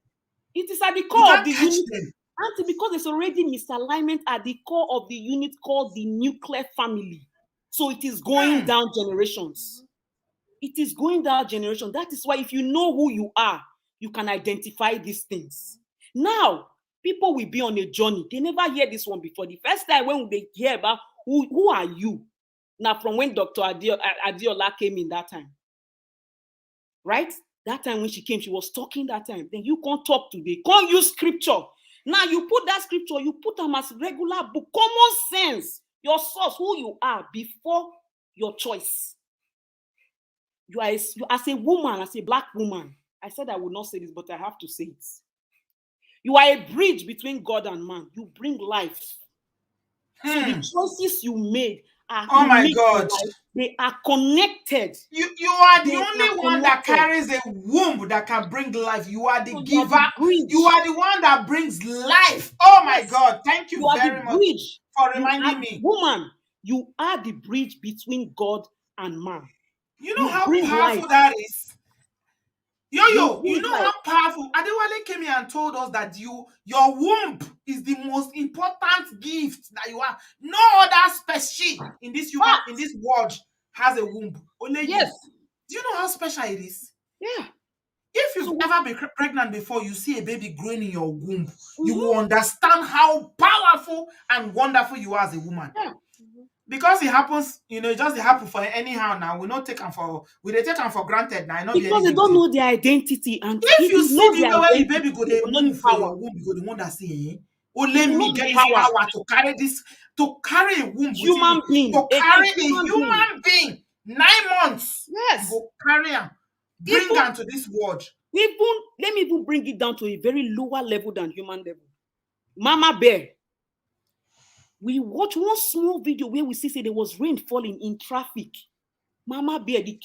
[SPEAKER 17] It is at the core of the unit. And because there's already misalignment at the core of the unit called the nuclear family. So it is going down generations. It is going down generations. That is why if you know who you are, you can identify these things. Now, people will be on a journey. They never hear this one before. The first time when they hear about who are you? Now, from when Dr. Adiola came in that time. Right? That time when she came, she was talking that time. Then you can't talk today. Can't use scripture. Now you put that scripture, you put them as regular book. Common sense. Your source, who you are before your choice. You are as a woman, as a Black woman. I said I would not say this, but I have to say it. You are a bridge between God and man. You bring life. So the choices you made are
[SPEAKER 1] Oh my
[SPEAKER 17] innate in
[SPEAKER 1] God.
[SPEAKER 17] life. They are connected.
[SPEAKER 1] You are the
[SPEAKER 17] They
[SPEAKER 1] only
[SPEAKER 17] are
[SPEAKER 1] one that
[SPEAKER 17] connected.
[SPEAKER 1] carries a womb that can bring life. You are the
[SPEAKER 17] So you are
[SPEAKER 1] giver.
[SPEAKER 17] the bridge.
[SPEAKER 1] You are the one that brings life. Oh my
[SPEAKER 17] Yes.
[SPEAKER 1] God. Thank you
[SPEAKER 17] You are the
[SPEAKER 1] very much
[SPEAKER 17] bridge.
[SPEAKER 1] for
[SPEAKER 17] You
[SPEAKER 1] reminding
[SPEAKER 17] are,
[SPEAKER 1] me.
[SPEAKER 17] woman, you are the bridge between God and man.
[SPEAKER 1] You know
[SPEAKER 17] You
[SPEAKER 1] how
[SPEAKER 17] bring
[SPEAKER 1] powerful
[SPEAKER 17] life.
[SPEAKER 1] that is?
[SPEAKER 17] You
[SPEAKER 1] You
[SPEAKER 17] bring
[SPEAKER 1] know
[SPEAKER 17] life.
[SPEAKER 1] how powerful? Adewale came here and told us that your womb is the most important gift that you have. No other species in this world has a womb. Only you.
[SPEAKER 17] Yes.
[SPEAKER 1] Do you know how special it is?
[SPEAKER 17] Yeah.
[SPEAKER 1] If you've ever been pregnant before, you see a baby growing in your womb, you will understand how powerful and wonderful you are as a woman.
[SPEAKER 17] Yeah.
[SPEAKER 1] Because it happens, it just happen for anyhow now. We don't take them for granted now. It not be any
[SPEAKER 17] Because they
[SPEAKER 1] big
[SPEAKER 17] don't
[SPEAKER 1] deal.
[SPEAKER 17] know their identity. And
[SPEAKER 1] If
[SPEAKER 17] if
[SPEAKER 1] you
[SPEAKER 17] you
[SPEAKER 1] see
[SPEAKER 17] know
[SPEAKER 1] the
[SPEAKER 17] their
[SPEAKER 1] way where the
[SPEAKER 17] identity,
[SPEAKER 1] baby go
[SPEAKER 17] you
[SPEAKER 1] they
[SPEAKER 17] will know
[SPEAKER 1] move
[SPEAKER 17] the
[SPEAKER 1] for
[SPEAKER 17] power.
[SPEAKER 1] your womb, you go the one that say,
[SPEAKER 17] You
[SPEAKER 1] only
[SPEAKER 17] will know
[SPEAKER 1] me
[SPEAKER 17] the
[SPEAKER 1] get
[SPEAKER 17] power.
[SPEAKER 1] power to carry this, to carry a womb within
[SPEAKER 17] Human
[SPEAKER 1] me,
[SPEAKER 17] being.
[SPEAKER 1] to
[SPEAKER 17] A
[SPEAKER 1] carry a
[SPEAKER 17] human being.
[SPEAKER 1] human being 9 months.
[SPEAKER 17] Yes.
[SPEAKER 1] You go carry him, bring him to this world.
[SPEAKER 17] Let me even bring it down to a very lower level than human level. Mama bear. We watch one small video where we see there was rain falling in traffic. Mama bear, the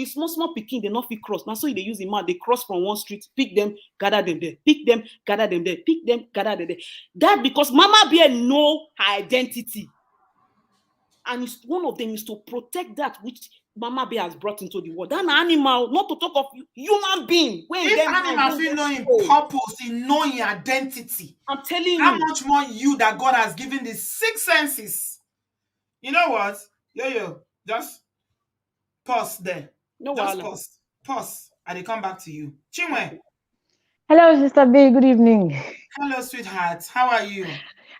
[SPEAKER 17] small pikin, they not fit cross. Now so they use the mouth, they cross from one street, pick them, gather them there, pick them, gather them there, pick them, gather them there. That because Mama bear know her identity. And one of them is to protect that which Mama bear has brought into the world. That animal, not to talk of human being.
[SPEAKER 1] If animal feel know in purpose, in knowing identity,
[SPEAKER 17] I'm telling you,
[SPEAKER 1] how much more you that God has given the 6 senses. You know what? Yo, just pause there.
[SPEAKER 17] No
[SPEAKER 1] just
[SPEAKER 17] wahala.
[SPEAKER 1] Pause. And they come back to you. Chinwe.
[SPEAKER 18] Hello, Sister B. Good evening.
[SPEAKER 1] Hello, sweetheart. How are you?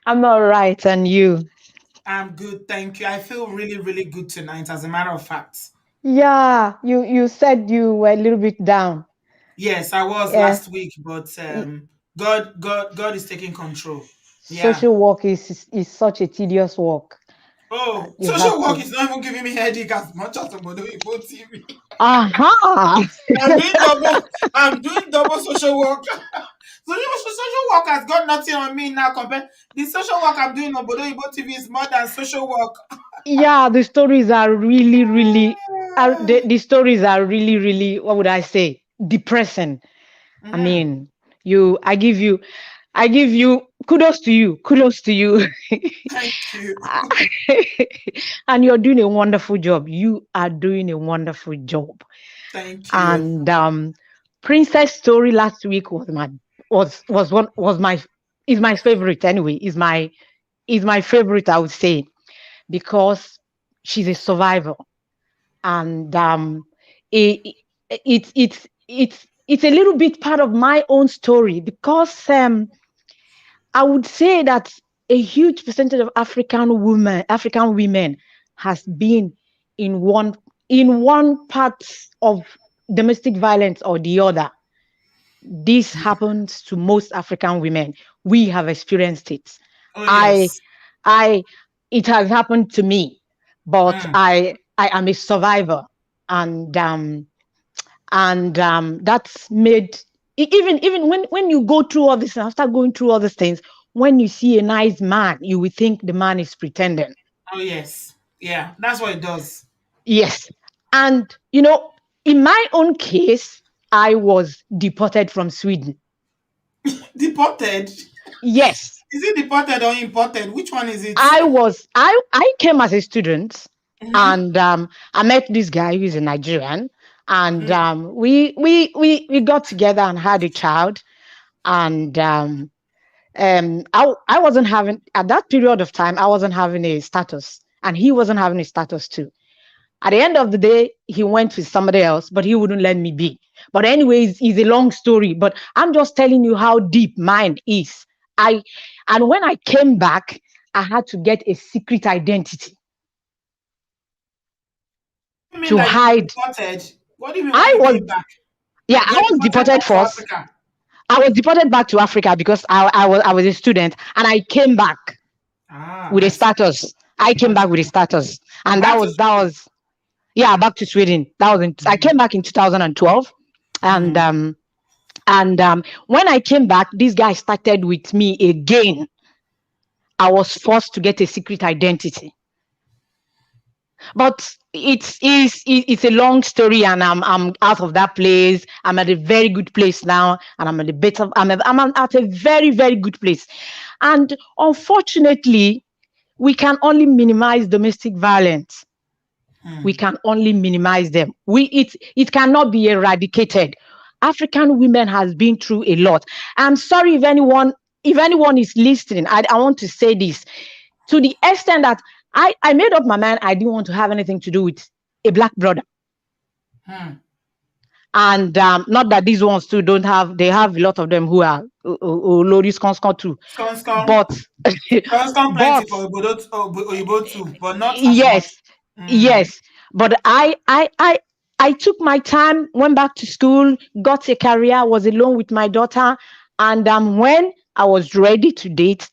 [SPEAKER 18] I'm all right, and you?
[SPEAKER 1] I'm good, thank you. I feel really, really good tonight, as a matter of fact.
[SPEAKER 18] Yeah, you said you were a little bit down.
[SPEAKER 1] Yes, I was last week, but God is taking control. Yeah.
[SPEAKER 18] Social work is such a tedious work.
[SPEAKER 1] Oh, social work is not even giving me headache as much as Obodooyinbo TV.
[SPEAKER 18] Aha!
[SPEAKER 1] I'm doing double social work. So social work has got nothing on me now compared. The social work I'm doing on Obodooyinbo TV is more than social work.
[SPEAKER 18] Yeah, the stories are really, the stories are really, really, what would I say, depressing. I mean, I give you kudos to you.
[SPEAKER 1] Thank you.
[SPEAKER 18] And you're doing a wonderful job. You are doing a wonderful job.
[SPEAKER 1] Thank you.
[SPEAKER 18] And Princess story last week is my favorite anyway. Is my favorite, I would say, because she's a survivor. And it's a little bit part of my own story, because I would say that a huge percentage of African women has been in one part of domestic violence or the other. This happens to most African women. We have experienced it.
[SPEAKER 1] Oh, yes.
[SPEAKER 18] It has happened to me, but I am a survivor, and that's made even when you go through all this, after going through all these things, when you see a nice man, you will think the man is pretending.
[SPEAKER 1] Oh, yes. Yeah, that's what it does.
[SPEAKER 18] Yes. And in my own case, I was deported from Sweden.
[SPEAKER 1] Deported?
[SPEAKER 18] Yes.
[SPEAKER 1] Is it deported or imported? Which one is it?
[SPEAKER 18] I came as a student, and I met this guy who's a Nigerian, and we got together and had a child. And I wasn't having, at that period of time, I wasn't having a status, and he wasn't having a status too. At the end of the day, he went with somebody else, but he wouldn't let me be. But anyways, it's a long story, but I'm just telling you how deep mine is. And when I came back, I had to get a secret identity
[SPEAKER 1] to
[SPEAKER 18] hide.
[SPEAKER 1] What do you mean when you came back?
[SPEAKER 18] Yeah, I was deported first. I was deported back to Africa because I was a student, and I came back with a status. I came back with a status, and that was back to Sweden. I came back in 2012, and when I came back, this guy started with me again. I was forced to get a secret identity. But it's a long story, and I'm out of that place. I'm at a very good place now, and I'm at a better. I'm at a very, very good place. And unfortunately, we can only minimize domestic violence. We can only minimize them. It cannot be eradicated. African women has been through a lot. I'm sorry if anyone is listening. I want to say this to the extent that I made up my mind I didn't want to have anything to do with a black brother. And not that these ones too don't have, they have a lot of them who are Lori's Conscon too. But
[SPEAKER 1] plenty for Oyibo too, but not as
[SPEAKER 18] yes,
[SPEAKER 1] much.
[SPEAKER 18] yes. But I took my time, went back to school, got a career, was alone with my daughter, and when I was ready to date,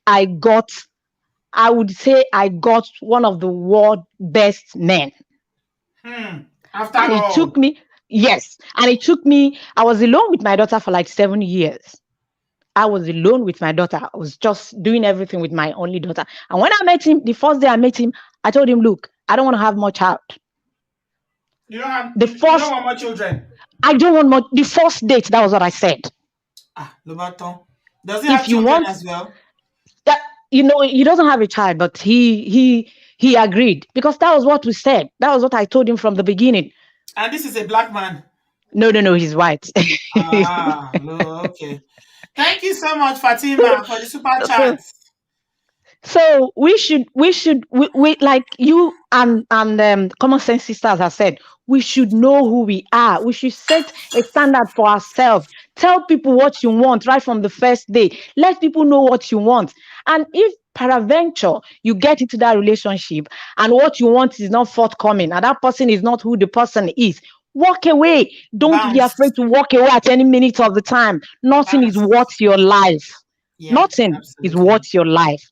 [SPEAKER 18] I would say I got one of the world's best men.
[SPEAKER 1] After
[SPEAKER 18] And
[SPEAKER 1] all,
[SPEAKER 18] it took me, yes, and it took me, I was alone with my daughter for like 7 years. I was alone with my daughter. I was just doing everything with my only daughter. And when I met him, the first day I met him, I told him, look, I don't want to have more child.
[SPEAKER 1] You don't have,
[SPEAKER 18] The
[SPEAKER 1] you
[SPEAKER 18] first,
[SPEAKER 1] don't want more children.
[SPEAKER 18] I don't want more. The first date, that was what I said.
[SPEAKER 1] Lobaton. Does he
[SPEAKER 18] If
[SPEAKER 1] have
[SPEAKER 18] you
[SPEAKER 1] children
[SPEAKER 18] want,
[SPEAKER 1] as well?
[SPEAKER 18] that, he doesn't have a child, but he agreed because that was what we said. That was what I told him from the beginning.
[SPEAKER 1] And this is a black man.
[SPEAKER 18] No, he's white.
[SPEAKER 1] Okay. Thank you so much, Fatima, for the super chat.
[SPEAKER 18] So we like you and common sense sisters have said, we should know who we are. We should set a standard for ourselves. Tell people what you want right from the first day. Let people know what you want. And if peradventure you get into that relationship and what you want is not forthcoming and that person is not who the person is, walk away. Don't be afraid to walk away at any minute of the time. Nothing is worth your life. Nothing is worth your life.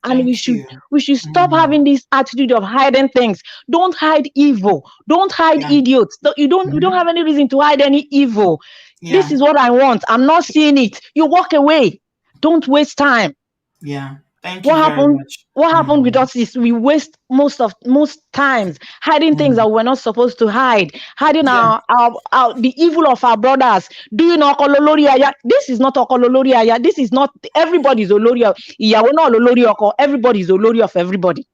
[SPEAKER 18] And we should stop having this attitude of hiding things. Don't hide evil. Don't hide idiots. You don't have any reason to hide any evil. This is what I want. I'm not seeing it. You walk away. Don't waste time.
[SPEAKER 1] Yeah. Thank you very much.
[SPEAKER 18] What happened with us is we waste most times hiding things that we're not supposed to hide, hiding our the evil of our brothers, doing okololori aya. This is not okololori aya. This is not everybody's olori of ìyàwó náà lolórí ọkọ. Everybody's olori of everybody.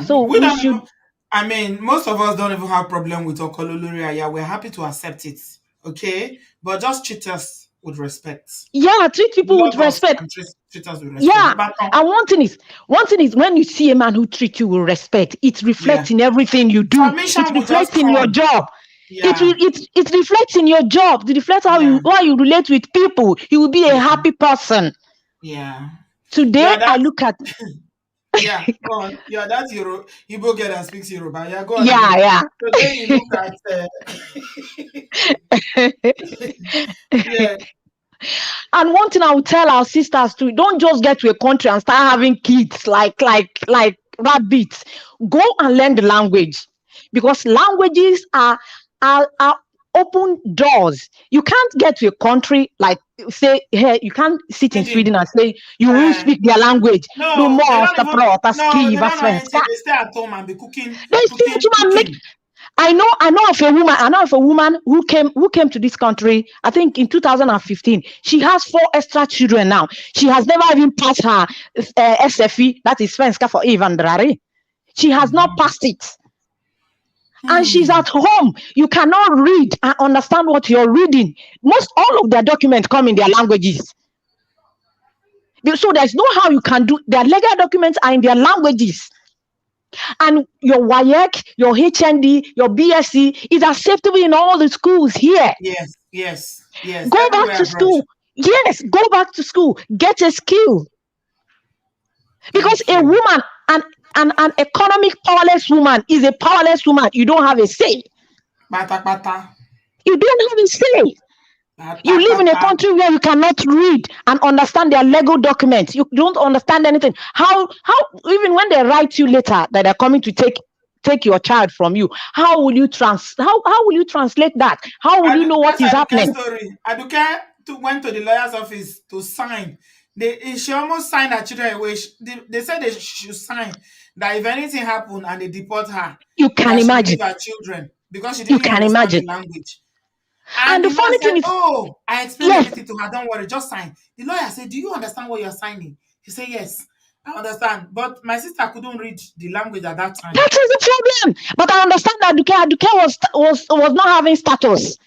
[SPEAKER 18] So we should.
[SPEAKER 1] I mean, most of us don't even have problem with okololori aya. We're happy to accept it, okay? But just treat us with respect.
[SPEAKER 18] Yeah, treat people with respect.
[SPEAKER 1] Treat us with respect.
[SPEAKER 18] Yeah, and one thing is when you see a man who treats you with respect, it reflects in everything you do. It reflects in your job. It reflects in your job. It reflects how you relate with people. You will be a happy person.
[SPEAKER 1] Yeah.
[SPEAKER 18] Today I look at.
[SPEAKER 1] Yeah, go on. Yeah, that's Igbo girl that speaks Yoruba. Yeah, go on.
[SPEAKER 18] Yeah.
[SPEAKER 1] Today you look at. Yeah.
[SPEAKER 18] And one thing I would tell our sisters too: don't just get to a country and start having kids like rabbits. Go and learn the language, because languages are open doors. You can't get to a country like say here. You can't sit in Sweden and say you won't speak their language.
[SPEAKER 1] No, they stay at home and be cooking.
[SPEAKER 18] I know of a woman who came to this country, I think in 2015. She has 4 extra children now. She has never even passed her SFE, that is Svenska for Invandrare. She has not passed it. And she's at home. You cannot read and understand what you're reading. All of their documents come in their languages. So there's no how you can do. Their legal documents are in their languages. And your WAEC, your HND, your BSc is acceptable in all the schools here.
[SPEAKER 1] Yes.
[SPEAKER 18] Go back to school. Yes, go back to school. Get a skill. Because a woman, an economic powerless woman is a powerless woman. You don't have a say. You don't have a say. You live in a country where you cannot read and understand their legal documents. You don't understand anything. How even when they write you later that they're coming to take your child from you, how will you translate that? How will you know what is happening?
[SPEAKER 1] Aduke went to the lawyer's office to sign she almost signed her children away. They said they should sign that if anything happened and they deport her,
[SPEAKER 18] You can
[SPEAKER 1] that she will
[SPEAKER 18] imagine.
[SPEAKER 1] leave her children because she
[SPEAKER 18] You
[SPEAKER 1] didn't
[SPEAKER 18] can
[SPEAKER 1] understand the
[SPEAKER 18] imagine.
[SPEAKER 1] language.
[SPEAKER 18] And
[SPEAKER 1] And
[SPEAKER 18] the
[SPEAKER 1] the man
[SPEAKER 18] funny
[SPEAKER 1] said,
[SPEAKER 18] thing is,
[SPEAKER 1] "Oh, I explained
[SPEAKER 18] yes,
[SPEAKER 1] everything to her. Don't worry, just sign." The lawyer said, "Do you understand what you're signing?" She said, "Yes, I understand." But my sister couldn't read the language at that time.
[SPEAKER 18] that is the problem. But I understand that Aduke was not having status.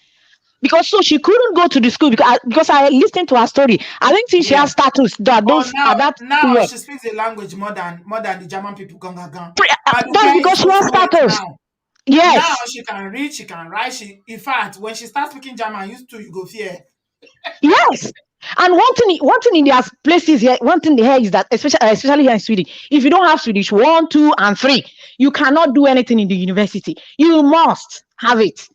[SPEAKER 18] Because so she couldn't go to the school because I listened to her story. I think she
[SPEAKER 1] Yeah.
[SPEAKER 18] has status that
[SPEAKER 1] But
[SPEAKER 18] those at that
[SPEAKER 1] now
[SPEAKER 18] period.
[SPEAKER 1] she speaks the language more than the German people.
[SPEAKER 18] That's
[SPEAKER 1] Aduke
[SPEAKER 18] because
[SPEAKER 1] is
[SPEAKER 18] she
[SPEAKER 1] so
[SPEAKER 18] has
[SPEAKER 1] fluent
[SPEAKER 18] status.
[SPEAKER 1] now.
[SPEAKER 18] Yes.
[SPEAKER 1] Now she can read, she can write. In fact, when she starts speaking German, you go fear.
[SPEAKER 18] Yes. And one thing in their places here, one thing here is that especially here in Sweden, if you don't have Swedish 1, 2, and 3, you cannot do anything in the university. You must have it.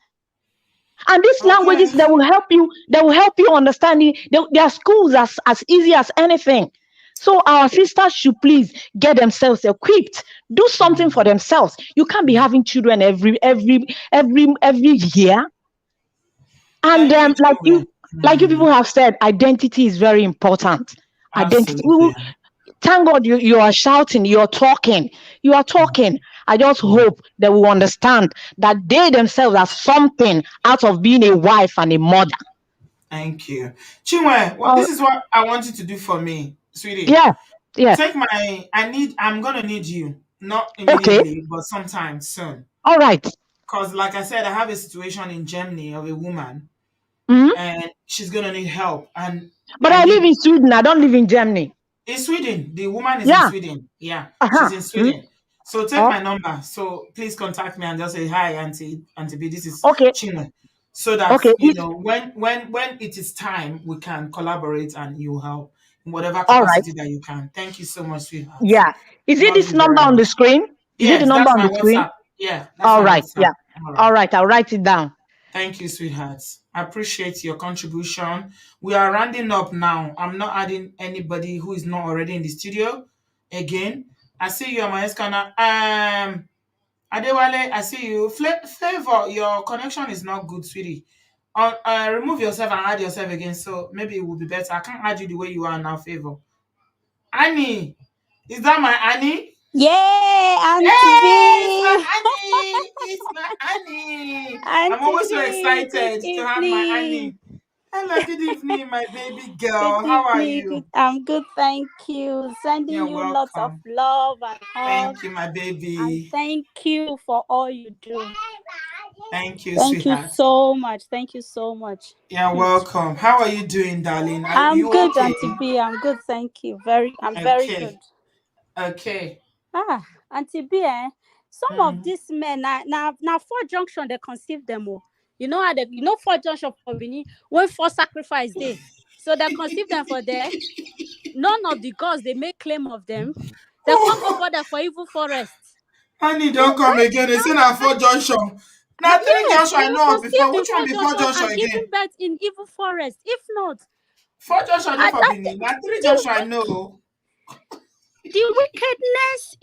[SPEAKER 18] And these languages that will help you understand it. There are schools as easy as anything. So our sisters should please get themselves equipped. Do something for themselves. You can't be having children every year. And like you people have said, identity is very important. Identity.
[SPEAKER 1] Absolutely.
[SPEAKER 18] Thank God you are shouting, you are talking. I just hope they will understand that they themselves are something out of being a wife and a mother.
[SPEAKER 1] Thank you. Chinwe, this is what I want you to do for me, sweetie.
[SPEAKER 18] Yeah.
[SPEAKER 1] Take I'm gonna need you. Not immediately, but sometime soon.
[SPEAKER 18] All right.
[SPEAKER 1] Because like I said, I have a situation in Germany of a woman and she's gonna need help.
[SPEAKER 18] But I live in Sweden. I don't live in Germany.
[SPEAKER 1] In Sweden. The woman is in Sweden. Yeah. She's in Sweden. So take my number. So please contact me and just say, "Hi, Auntie B, this is Chinwe." So that when it is time, we can collaborate and you help in whatever capacity that you can. Thank you so much, sweetheart.
[SPEAKER 18] Yeah. Is it this number on the screen? Is it the number on the screen?
[SPEAKER 1] Yeah.
[SPEAKER 18] All right. Yeah. All right. I'll write it down.
[SPEAKER 1] Thank you, sweethearts. I appreciate your contribution. We are rounding up now. I'm not adding anybody who is not already in the studio. Again, I see you, my Eskana. Adewale, I see you. Flavor, your connection is not good, sweetie. Remove yourself and add yourself again, so maybe it will be better. I can't add you the way you are now, Favor. Annie, is that my Annie?
[SPEAKER 19] Yeah, Auntie
[SPEAKER 1] It's my Annie. I'm always so excited to have my Annie. Hello, good evening, my baby girl. How are you?
[SPEAKER 19] I'm good, thank you. Sending
[SPEAKER 1] You're
[SPEAKER 19] you
[SPEAKER 1] welcome.
[SPEAKER 19] lots of love and hugs.
[SPEAKER 1] Thank you, my baby.
[SPEAKER 19] And thank you for all you do.
[SPEAKER 1] Thank you,
[SPEAKER 19] Thank
[SPEAKER 1] sweetheart.
[SPEAKER 19] you so much. Thank you so much.
[SPEAKER 1] You're welcome. How are you doing, darling?
[SPEAKER 19] I'm
[SPEAKER 1] you
[SPEAKER 19] good,
[SPEAKER 1] okay?
[SPEAKER 19] Auntie B. I'm good, thank you. I'm very good.
[SPEAKER 1] Okay.
[SPEAKER 19] Auntie B, some of these men now 4 junction they conceive them all. You know how 4 junction for Benin when 4 sacrifice day. So they conceive them for there. None of the gods they make claim of them. They come go border for evil forest.
[SPEAKER 1] Honey, don't come again. They say na 4 junction. Now 3 junction I know of before. Which one be 4 junction again?
[SPEAKER 19] Giving birth in evil forest. If not,
[SPEAKER 1] 4 junction I know for Benin. Now 3 junction I know.
[SPEAKER 19] The wickedness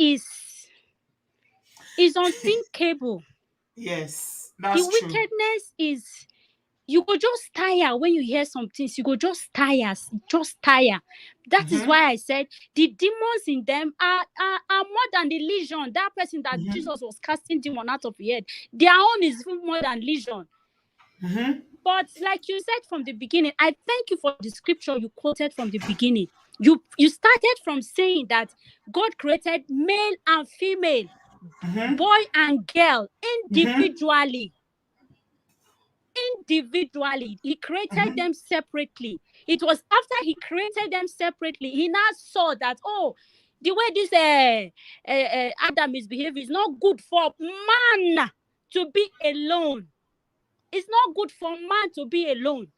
[SPEAKER 19] is unthinkable.
[SPEAKER 1] Yes, that's
[SPEAKER 19] true. The wickedness is, you go just tire when you hear some things. You go just tire. That is why I said the demons in them are more than the legion. That person that Jesus was casting demon out of the head, their own is even more than legion. But like you said from the beginning, I thank you for the scripture you quoted from the beginning. You started from saying that God created male and female, boy and girl, individually. He created them separately. It was after he created them separately, he now saw that, the way this Adam is behaving is not good for man to be alone. It's not good for man to be alone.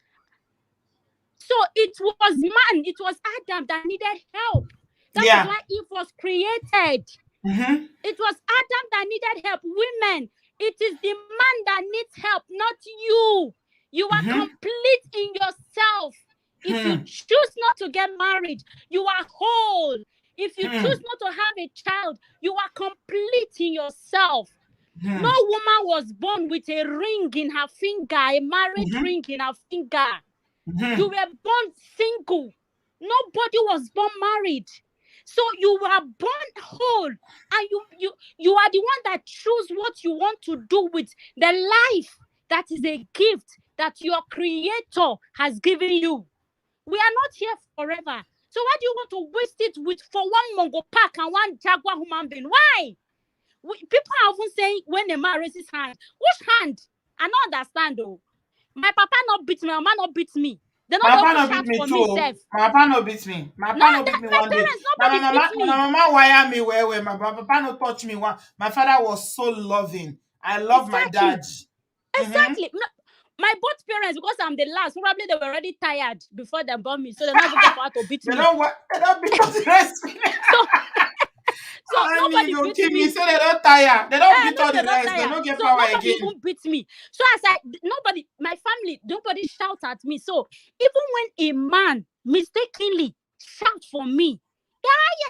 [SPEAKER 19] So it was man, it was Adam that needed help. That is why Eve was created. It was Adam that needed help. Women, it is the man that needs help, not you. You are complete in yourself. If you choose not to get married, you are whole. If you choose not to have a child, you are complete in yourself. No woman was born with a ring in her finger, a marriage ring in her finger. You were born single. Nobody was born married. So you were born whole, and you are the one that choose what you want to do with the life that is a gift that your creator has given you. We are not here forever. So why do you want to waste it with for one Mongo Park and one Jaguar human being? Why? People are often saying when a man raises his hand, which hand? I don't understand though. My papa not beat me, my mama not beat me. They
[SPEAKER 1] My
[SPEAKER 19] not
[SPEAKER 1] papa
[SPEAKER 19] go
[SPEAKER 1] no
[SPEAKER 19] shout
[SPEAKER 1] beat me
[SPEAKER 19] for
[SPEAKER 1] too.
[SPEAKER 19] me, self.
[SPEAKER 1] My papa no beat me. My
[SPEAKER 19] No,
[SPEAKER 1] papa no beat me
[SPEAKER 19] my
[SPEAKER 1] one day.
[SPEAKER 19] parents, nobody beat me.
[SPEAKER 1] My mama wire me where my papa no touch me one. My father was so loving. I love my dad.
[SPEAKER 19] Exactly. No, my both parents, because I'm the last, probably they were already tired before they born me, so they never get power to beat
[SPEAKER 1] They
[SPEAKER 19] me.
[SPEAKER 1] don't beat us the rest.
[SPEAKER 19] So nobody
[SPEAKER 1] go
[SPEAKER 19] beat
[SPEAKER 1] kill
[SPEAKER 19] me.
[SPEAKER 1] me, say they don't tire. They don't beat
[SPEAKER 19] No,
[SPEAKER 1] all
[SPEAKER 19] they
[SPEAKER 1] the
[SPEAKER 19] don't
[SPEAKER 1] rest. They
[SPEAKER 19] tire.
[SPEAKER 1] don't get
[SPEAKER 19] So
[SPEAKER 1] power
[SPEAKER 19] nobody
[SPEAKER 1] again.
[SPEAKER 19] even beat me. So nobody, my family, nobody shout at me. So even when a man mistakenly shout for me,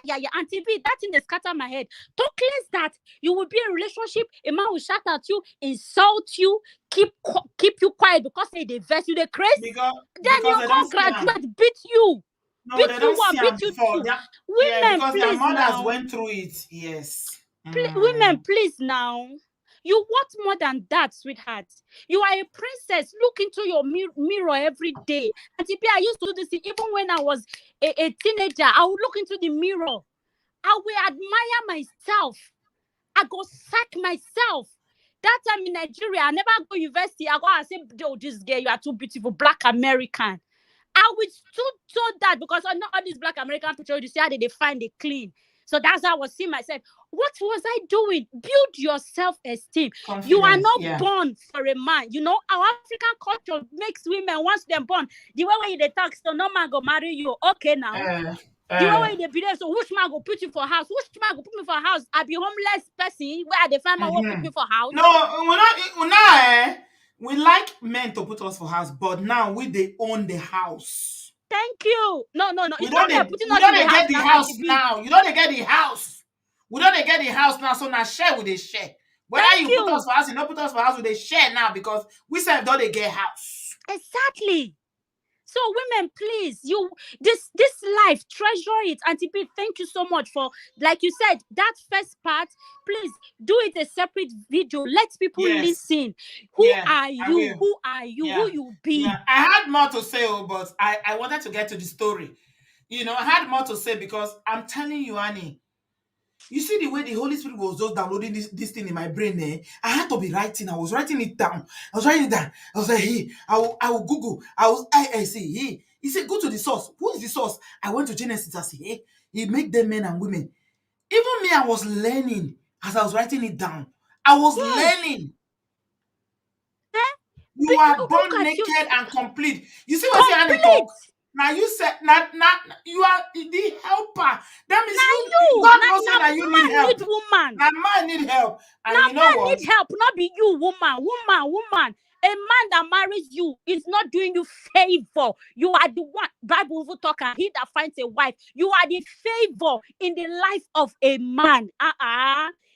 [SPEAKER 19] yeah, Auntie B, that thing they scatter my head. Talk less that you will be in a relationship, a man will shout at you, insult you, keep you quiet because they vex you, they crazy. Then you
[SPEAKER 1] they don't
[SPEAKER 19] go
[SPEAKER 1] see am.
[SPEAKER 19] graduate, beat you.
[SPEAKER 1] No,
[SPEAKER 19] Beat
[SPEAKER 1] they
[SPEAKER 19] you
[SPEAKER 1] don't
[SPEAKER 19] one,
[SPEAKER 1] see
[SPEAKER 19] beat
[SPEAKER 1] am
[SPEAKER 19] you
[SPEAKER 1] before.
[SPEAKER 19] two.
[SPEAKER 1] Yeah,
[SPEAKER 19] Women,
[SPEAKER 1] because their
[SPEAKER 19] please
[SPEAKER 1] mothers
[SPEAKER 19] now.
[SPEAKER 1] went through it. Yes.
[SPEAKER 19] Women, please now. You want more than that, sweetheart. You are a princess. Look into your mirror every day. And I used to do this even when I was a teenager. I would look into the mirror. I will admire myself. I go sack myself. That time in Nigeria, I never go university. I go and say, oh, this girl, you are too beautiful, Black American. I would still that because I know all these Black American pictures, you see how they find it clean. So that's how I was seeing myself. What was I doing? Build your self-esteem. You are not born for a man. You know, our African culture makes women, once they're born, the way when they talk, so no man go marry you. Okay, now. The way when they be there, so which man go put you for house? Which man go put me for house? I be homeless person where they find my will put me for house.
[SPEAKER 1] No, we like men to put us for house, but now they own the house.
[SPEAKER 19] Thank you. No.
[SPEAKER 1] We
[SPEAKER 19] It's not
[SPEAKER 1] don't
[SPEAKER 19] me putting us in the house
[SPEAKER 1] get the
[SPEAKER 19] now.
[SPEAKER 1] house now. You don't get the house. We don't get the house now, so now share with the share. Whether you put us for house, you don't put us for house with a share now because we said don't they get house.
[SPEAKER 19] Exactly. So women, please, this life, treasure it. Auntie B, thank you so much for, like you said, that first part. Please do it a separate video. Let people listen. Who are you? Who are you? Who you be?
[SPEAKER 1] Yeah. I had more to say, but I wanted to get to the story. You know, I had more to say because I'm telling you, Annie. You see the way the Holy Spirit was just downloading this thing in my brain, eh? I had to be writing. I was writing it down. I was like, hey, I will Google. I say, hey. He said, go to the source. Who is the source? I went to Genesis. I said, hey, he made them men and women. Even me, I was learning as I was writing it down. I was learning. You are born naked and complete. You see what Annie talk? Now you said now you are the helper. That means God knows that you need help. Now man need help. And
[SPEAKER 19] now
[SPEAKER 1] you know
[SPEAKER 19] man
[SPEAKER 1] what?
[SPEAKER 19] need help, not be you, woman. A man that marries you is not doing you favor. You are the one. Bible will talk, and he that finds a wife. You are the favor in the life of a man.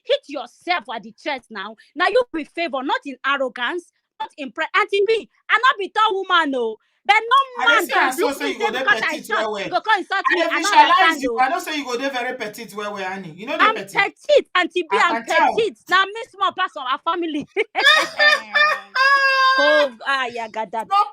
[SPEAKER 19] Hit yourself at the chest now. Now you be favor, not in arrogance, not in pride. Auntie B, I not be tall woman, no. But no man can look me say because I short. You go come insult me. I don't understand.
[SPEAKER 1] I don't say you go there very petite where Annie. You know
[SPEAKER 19] I'm petite, Auntie B. I'm petite. Now me small pass on our family. God that.
[SPEAKER 1] No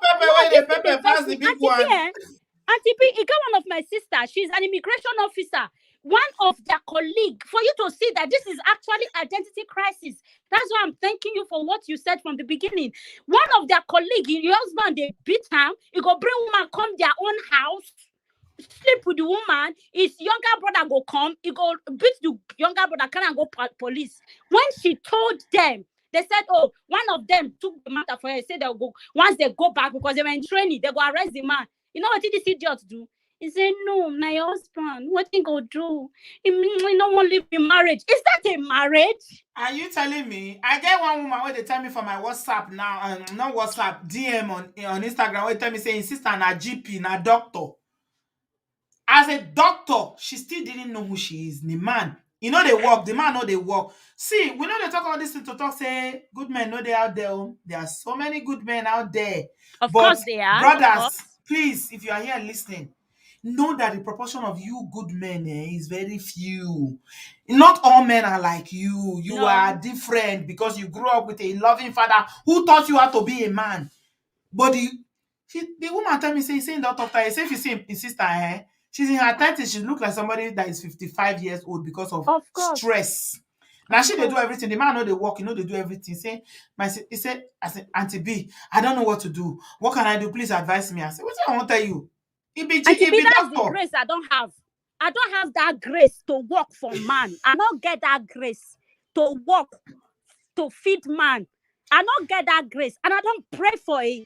[SPEAKER 1] pepper pass the big one.
[SPEAKER 19] Auntie B, he got one of my sisters. She's an immigration officer. One of their colleague, for you to see that this is actually identity crisis. That's why I'm thanking you for what you said from the beginning. One of their colleague, your husband, they beat him. You go bring woman come their own house, sleep with the woman. His younger brother go come. He go beat the younger brother. Can go police. When she told them, they said, oh, one of them took the matter for her. Said they'll go once they go back because they were in training. They go arrest the man. You know what did this idiot do? He said, no, my husband, what he go do? He don't want to live in marriage. Is that a marriage?
[SPEAKER 1] Are you telling me? I get one woman where they tell me for my WhatsApp now, not WhatsApp, DM on Instagram, where they tell me saying sister na GP, na doctor. As a doctor, she still didn't know who she is. The man, you know they work. The man know they work. See, we know they talk all this to talk, say good men know they out there. There are so many good men out there.
[SPEAKER 19] Of course they are.
[SPEAKER 1] Brothers, please, if you are here listening, know that the proportion of you good men is very few. Not all men are like you. You are different because you grew up with a loving father who taught you how to be a man. But the woman tell me, say don't talk to her. Say if you see his sister, she's in her 30s, she look like somebody that is 55 years old because of stress. Now she they do everything. The man know they work, they do everything. Say he said, I said, Auntie B, I don't know what to do. What can I do? Please advise me. I said, what I want to tell you?
[SPEAKER 19] Auntie B, that's the grace I don't have. I don't have that grace to work for man. I don't get that grace to work to feed man. I don't get that grace, and I don't pray for it.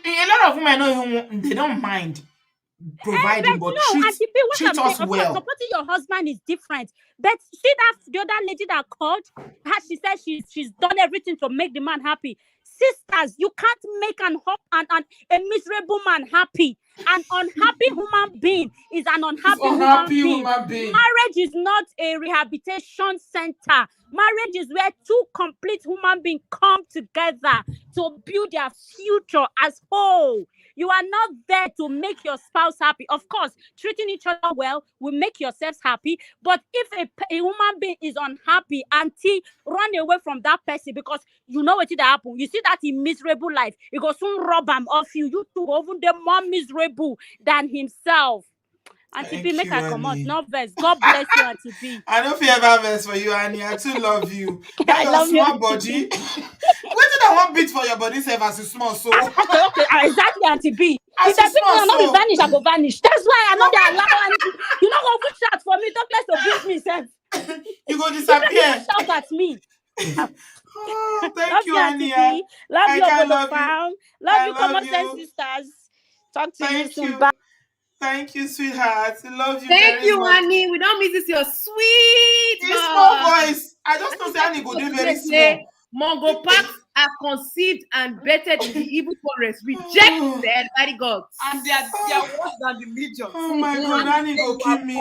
[SPEAKER 1] A lot of women they don't mind providing, but treat us well.
[SPEAKER 19] Supporting your husband is different. But see that the other lady that called, she said she's done everything to make the man happy. Sisters, you can't make a miserable man happy. An unhappy human being is an unhappy human being. Marriage is not a rehabilitation center. Marriage is where two complete human beings come together to build their future as whole. You are not there to make your spouse happy. Of course, treating each other well will make yourselves happy. But if a human being is unhappy, auntie, run away from that person, because you know what will happen. You see that in miserable life, it will soon rob him of you. You two even the more miserable than himself. Auntie B, make her come out. No verse. God bless you, Auntie B.
[SPEAKER 1] I don't feel ever verse for you, Annie. I too love you. That your small body. What did I want beat for your body self as a small soul?
[SPEAKER 19] Okay, exactly, Auntie B. If the people will not vanish, I go vanish. That's why I know they allow. You know go put shout for me. Don't let to beat me, self.
[SPEAKER 1] You go disappear.
[SPEAKER 19] Shout at me.
[SPEAKER 1] Oh, thank you, Annie.
[SPEAKER 19] Love you, Obodo fam. Love you, common sense sisters. Talk to you soon. Bye.
[SPEAKER 1] Thank you, sweetheart. I love you.
[SPEAKER 16] Thank you, Annie. We don't miss this your sweet
[SPEAKER 1] small voice. I just know say Annie go do very small.
[SPEAKER 16] Mongo Parks are conceived and bettered in the evil forest, rejected by the gods.
[SPEAKER 17] And they are worse than the legions.
[SPEAKER 1] Oh my God, Annie go kill me.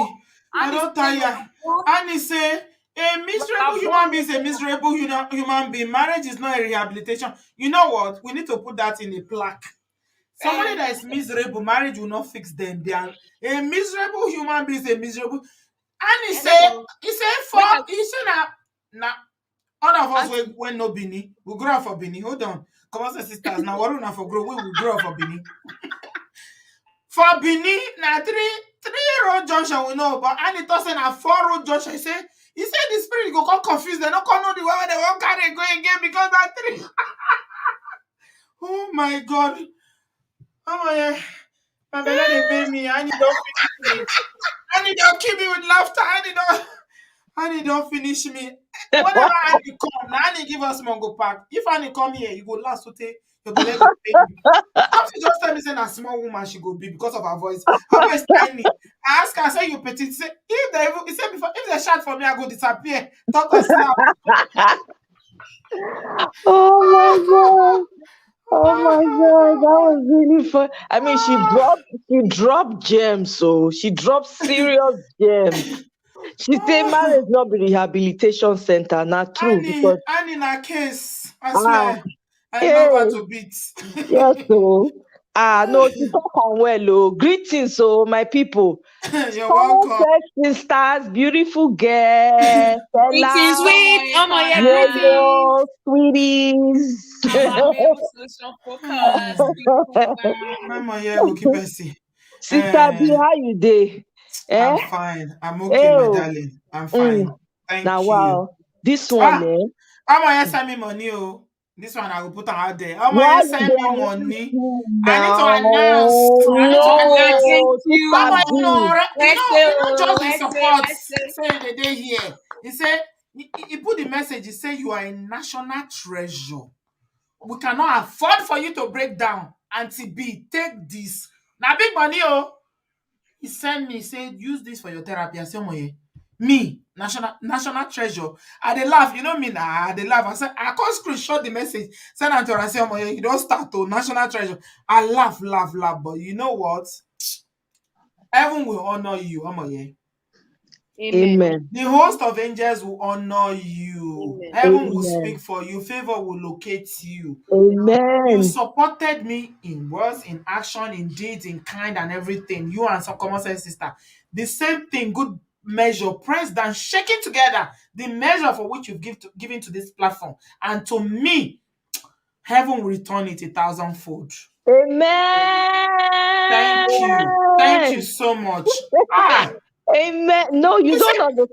[SPEAKER 1] I don't tire. Annie say, a miserable human being is a miserable human being. Marriage is not a rehabilitation. You know what? We need to put that in a plaque. Somebody that is miserable, marriage will not fix them. They are a miserable human being is a miserable. And he said now all of us when no Bini, we grow up for Bini. Hold on. Come on, sisters. Now what we for grow, we will grow up for Bini. For Bini, now three road junction we know, but and it doesn't have 4 road junction. He said the spirit go come confused. They don't come know the way they won't carry go again because that 3. Oh my God. Oh my, my belly they pay me. I need don't finish me. I need don't keep me with laughter. I need don't finish me. Whenever Annie come, now Annie give us Mongo Park. If Annie come here, you go last to take your belly go pay you. She just tell me saying a small woman she go be because of her voice. Her voice tiny. I ask her, say you petite. Say if they shout for me, I go disappear. Talk us now.
[SPEAKER 18] Oh my God. Oh my God, that was really fun. I mean, she dropped gems, so she dropped serious gems. She said marriage not be rehabilitation center, not true. Because
[SPEAKER 1] Annie in a case, I swear. I love her to beat.
[SPEAKER 18] Yes, so no, she talk on well, oh. Greetings, so my people.
[SPEAKER 1] You're welcome.
[SPEAKER 18] Sisters, beautiful girls.
[SPEAKER 16] Greetings, sweet. Oh my
[SPEAKER 18] God, sweeties. Sister B, how you dey?
[SPEAKER 1] I'm fine. I'm okay, my darling. I'm fine. Thank you.
[SPEAKER 18] Wow, this one,
[SPEAKER 1] I'm send me money, oh. This one I will put out there. I'm send me money. I need to announce. You know, just the support. Say the day here. He said he put the message. He said you are a national treasure. We cannot afford for you to break down. Auntie B, take this. Now big money, oh. He sent me, said, use this for your therapy. I said, me, national treasure. I dey laugh, you know me now. I dey laugh. I said, I can't screenshot the message. Send it to her. I say, you don't start to national treasure. I laugh. But you know what? Heaven will honor you,
[SPEAKER 18] Amen.
[SPEAKER 1] The host of angels will honor you.
[SPEAKER 16] Amen.
[SPEAKER 1] Heaven will speak
[SPEAKER 18] Amen.
[SPEAKER 1] for you. Favor will locate you. You
[SPEAKER 18] Amen.
[SPEAKER 1] supported me in words, in action, in deeds, in kind, and everything. You and some common sense sister. The same thing, good measure, pressed down, shaking together. The measure for which you've given to this platform. And to me, heaven will return it 1,000-fold.
[SPEAKER 18] Amen.
[SPEAKER 1] Thank you. Thank you so much.
[SPEAKER 18] Amen. No, you don't understand.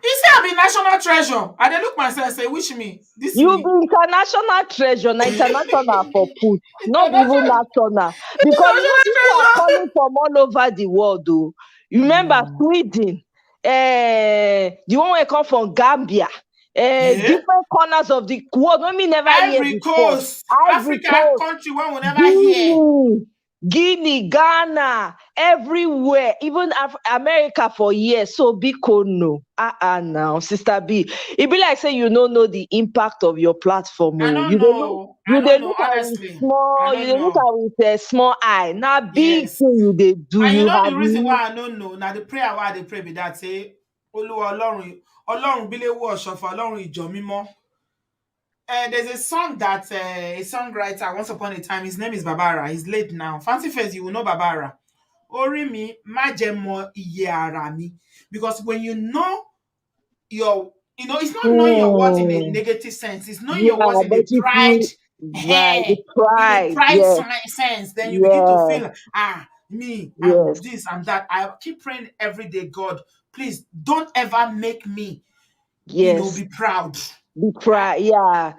[SPEAKER 1] You see, I be national treasure. I dey look myself say, wish me, this
[SPEAKER 18] You
[SPEAKER 1] me.
[SPEAKER 18] be international treasure, na international for put, not even national. Because you know people are coming from all over the world, though. You remember Sweden, the one wey come from Gambia, different corners of the world wey me never hear
[SPEAKER 1] Ivory
[SPEAKER 18] before.
[SPEAKER 1] Coast,
[SPEAKER 18] Ivory
[SPEAKER 1] Africa
[SPEAKER 18] Coast,
[SPEAKER 1] country where we never hear.
[SPEAKER 18] Guinea, Ghana, everywhere, even America for years. So big no. Now, Sister B. It be like say you don't know the impact of your platform.
[SPEAKER 1] I
[SPEAKER 18] Oh.
[SPEAKER 1] don't
[SPEAKER 18] You dey look,
[SPEAKER 1] know. I
[SPEAKER 18] you dey
[SPEAKER 1] don't know,
[SPEAKER 18] look at with
[SPEAKER 1] honestly.
[SPEAKER 18] small,
[SPEAKER 1] I
[SPEAKER 18] you
[SPEAKER 1] don't
[SPEAKER 18] dey look
[SPEAKER 1] know.
[SPEAKER 18] at with a small eye. Now big
[SPEAKER 1] Yes.
[SPEAKER 18] thing you dey do.
[SPEAKER 1] And you
[SPEAKER 18] You
[SPEAKER 1] know
[SPEAKER 18] have
[SPEAKER 1] the reason why I don't know. Now the prayer why they pray be that say, Olúwa Ọlọ́run bílé wọ ọ̀ṣọ́fà Ọlọ́run ìjọ mímọ́. There's a song that a songwriter once upon a time, his name is Babara. He's late now. Fancy face, you will know Babara. Ori mi má jẹ́ mọ iye ara mi. Because when you know it's not knowing your words in a negative sense. It's knowing your words in
[SPEAKER 18] but
[SPEAKER 1] a
[SPEAKER 18] if
[SPEAKER 1] pride,
[SPEAKER 18] you right, the
[SPEAKER 1] in a
[SPEAKER 18] pride,
[SPEAKER 1] pride
[SPEAKER 18] yes,
[SPEAKER 1] sense. Then you begin to feel, me, I'm
[SPEAKER 18] yes,
[SPEAKER 1] this and that. I keep praying every day, God, please don't ever make me,
[SPEAKER 18] yes.
[SPEAKER 1] be proud.
[SPEAKER 18] Be proud, yeah.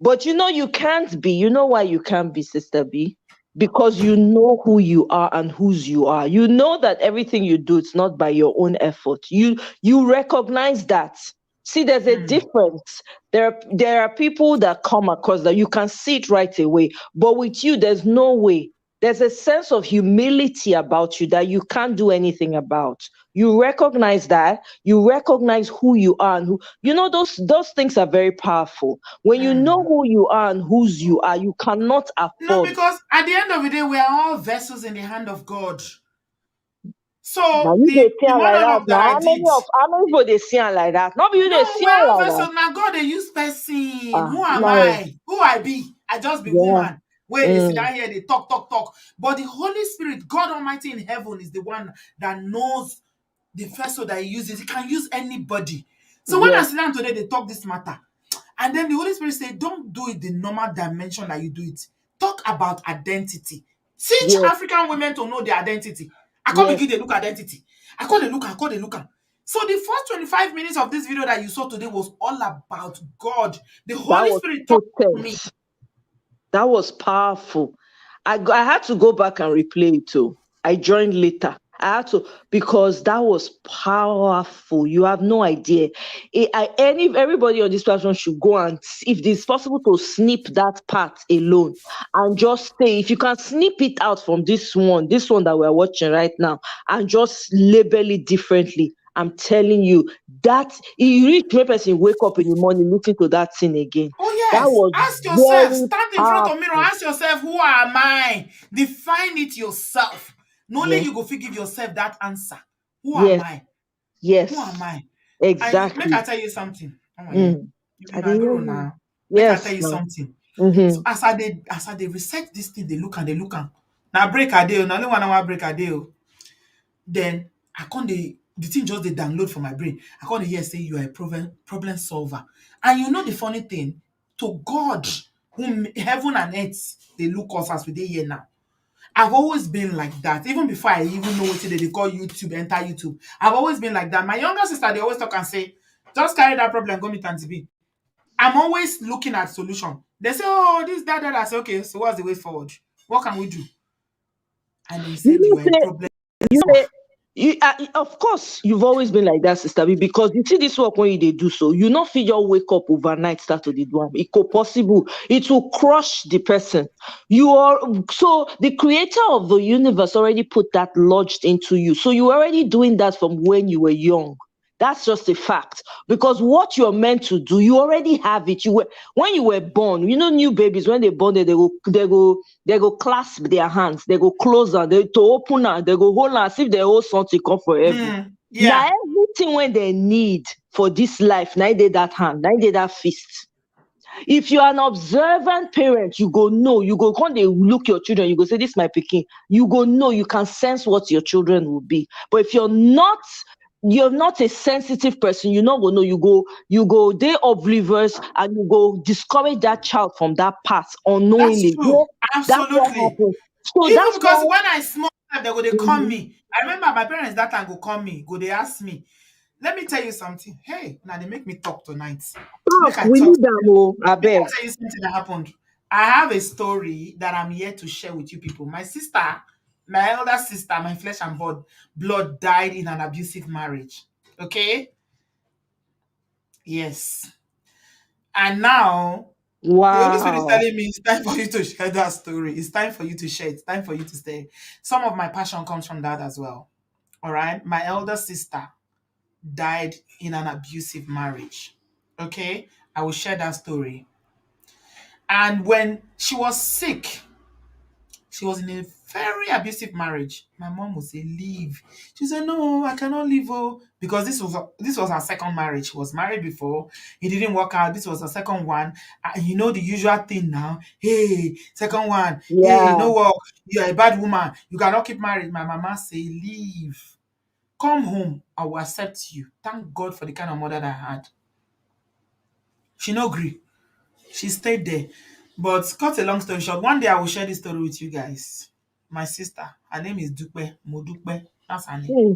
[SPEAKER 18] But you can't be. You know why you can't be, Sister B? Because you know who you are and whose you are. You know that everything you do, it's not by your own effort. You recognize that. See, there's a difference. There are people that come across that you can see it right away. But with you, there's no way. There's a sense of humility about you that you can't do anything about. You recognize that. You recognize who you are and who those things are very powerful. When you know who you are and whose you are, you cannot
[SPEAKER 1] No,
[SPEAKER 18] afford.
[SPEAKER 1] because at the end of the day, we are all vessels in the hand of God.
[SPEAKER 18] Now
[SPEAKER 1] So
[SPEAKER 18] you
[SPEAKER 1] the
[SPEAKER 18] see
[SPEAKER 1] one
[SPEAKER 18] like that.
[SPEAKER 1] of that
[SPEAKER 18] Now
[SPEAKER 1] I
[SPEAKER 18] how many
[SPEAKER 1] did.
[SPEAKER 18] people they see like that? Not you
[SPEAKER 1] No,
[SPEAKER 18] they see
[SPEAKER 1] we're all
[SPEAKER 18] like that.
[SPEAKER 1] vessels. Now God they use person. Who am
[SPEAKER 18] No.
[SPEAKER 1] I? Who I be? I just be
[SPEAKER 18] Yeah.
[SPEAKER 1] woman. Where they sit down here, they talk. But the Holy Spirit, God Almighty in heaven, is the one that knows the vessel that he uses. He can use anybody. So when I
[SPEAKER 18] Yes.
[SPEAKER 1] sit down today, they talk this matter. And then the Holy Spirit say, don't do it the normal dimension that you do it. Talk about identity. Teach
[SPEAKER 18] Yes.
[SPEAKER 1] African women to know their identity. I can't
[SPEAKER 18] Yes.
[SPEAKER 1] begin to look identity. I call the look. So the first 25 minutes of this video that you saw today was all about God. The
[SPEAKER 18] That
[SPEAKER 1] Holy
[SPEAKER 18] was
[SPEAKER 1] Spirit talked to me.
[SPEAKER 18] potent. That was powerful. I had to go back and replay it too. I joined later. I had to, because that was powerful. You have no idea. Everybody on this platform should go and see if it's possible to snip that part alone and just say, if you can snip it out from this one that we're watching right now, and just label it differently. I'm telling you that you reach one person wake up in the morning looking to that thing again.
[SPEAKER 1] Oh
[SPEAKER 18] That
[SPEAKER 1] yes.
[SPEAKER 18] was
[SPEAKER 1] Ask yourself.
[SPEAKER 18] very
[SPEAKER 1] Stand in front of mirror.
[SPEAKER 18] powerful.
[SPEAKER 1] Ask yourself, who am I? Define it yourself. No only
[SPEAKER 18] Yes.
[SPEAKER 1] you go give yourself that answer. Who am
[SPEAKER 18] Yes.
[SPEAKER 1] I?
[SPEAKER 18] Yes.
[SPEAKER 1] Who am I? And make
[SPEAKER 18] Exactly.
[SPEAKER 1] I tell you something. Oh yeah. You
[SPEAKER 18] I
[SPEAKER 1] be my
[SPEAKER 18] dey hear
[SPEAKER 1] guru
[SPEAKER 18] you.
[SPEAKER 1] now. Make I
[SPEAKER 18] Yes,
[SPEAKER 1] tell you
[SPEAKER 18] ma'am.
[SPEAKER 1] something.
[SPEAKER 18] Mm-hmm.
[SPEAKER 1] So as I dey research this thing, they look am. Now break a day. Now only 1 hour break a day. Then I can't the thing just they download for my brain. I can't hear say you are a problem solver. And you know the funny thing, to God, whom heaven and earth they look us as we dey here now. I've always been like that. Even before I even know what they call YouTube, enter YouTube. I've always been like that. My younger sister, they always talk and say, just carry that problem, go meet Auntie B. I'm always looking at solution. They say, oh, this, that. I say, okay, so what's the way forward? What can we do? And they said, you are a problem.
[SPEAKER 18] Of course, you've always been like that, Sister B, because you see this work when you do so. You not feel your wake up overnight, start to the do. It could possible. It will crush the person. So the creator of the universe already put that lodged into you. So you're already doing that from when you were young. That's just a fact. Because what you're meant to do, you already have it. When you were born, new babies, when they're born, they go clasp their hands, they go close and they to open and they go hold and see if they hold something come forever.
[SPEAKER 1] Yeah.
[SPEAKER 20] Now everything when they need for this life, now they that hand, now they that fist. If you are an observant parent, you go know, you go when they look your children, you go say, this my picking. You go know, you can sense what your children will be. But if you're not a sensitive person, you not go know, you go they oblivious and you go discourage that child from that path
[SPEAKER 1] That's
[SPEAKER 20] unknowingly.
[SPEAKER 1] true.
[SPEAKER 20] Yeah, that's what
[SPEAKER 1] Absolutely.
[SPEAKER 20] happens. So
[SPEAKER 1] Even
[SPEAKER 20] that's
[SPEAKER 1] because
[SPEAKER 20] why
[SPEAKER 1] when I small, they go they call
[SPEAKER 20] Mhm.
[SPEAKER 1] me. I remember my parents that time go call me, go they ask me. Let me tell you something. Hey, now they make me talk tonight. Make
[SPEAKER 20] Talk,
[SPEAKER 1] I
[SPEAKER 20] we
[SPEAKER 1] talk.
[SPEAKER 20] need them, I
[SPEAKER 1] Make I
[SPEAKER 20] beg.
[SPEAKER 1] tell you something that happened. I have a story that I'm here to share with you people. My sister, my elder sister, my flesh and blood died in an abusive marriage. Okay? Yes. And now the Holy Spirit is
[SPEAKER 20] Wow.
[SPEAKER 1] telling me it's time for you to share that story. It's time for you to share. It's time for you to stay. Some of my passion comes from that as well. All right. My elder sister died in an abusive marriage. Okay. I will share that story. And when she was sick, she was in a very abusive marriage. My mom would say, leave. She said, no, I cannot leave. Oh, because this was her second marriage. She was married before. It didn't work out. This was her second one. And you know the usual thing now. Hey, second one. Hey,
[SPEAKER 20] Yeah.
[SPEAKER 1] no work. You're a bad woman. You cannot keep married. My mama say, leave. Come home. I will accept you. Thank God for the kind of mother that I had. She no agree. She stayed there. But cut a long story short, one day I will share this story with you guys. My sister, her name is Dupe, Modupe. That's her name.
[SPEAKER 20] Hmm.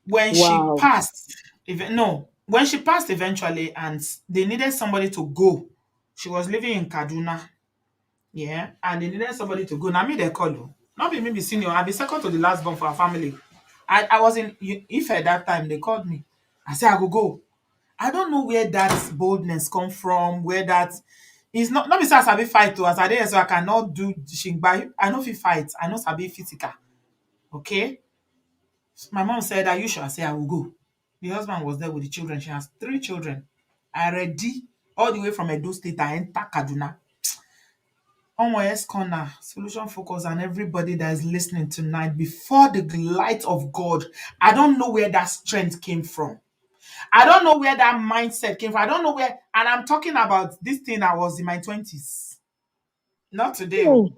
[SPEAKER 1] When she
[SPEAKER 20] Wow.
[SPEAKER 1] passed, when she passed eventually and they needed somebody to go, she was living in Kaduna. Yeah. And they needed somebody to go. Now me they call you. Not be me be senior. I be second to the last born for our family. I was in Ife at that time. They called me. I said I go go. I don't know where that boldness come from, where that is not be say I sabi fight to as I dey so I cannot do shingbai. I know fit fight. I know sabi physical. Okay. My mom said, are you sure? I said I will go. The husband was there with the children. She has 3 children. I ready all the way from Edo State. I enter Kaduna. On my S corner, solution focus, and everybody that is listening tonight, before the light of God, I don't know where that strength came from. I don't know where that mindset came from. I don't know where, and I'm talking about this thing I was in my 20s. Not today.
[SPEAKER 20] Hmm.
[SPEAKER 1] Oh.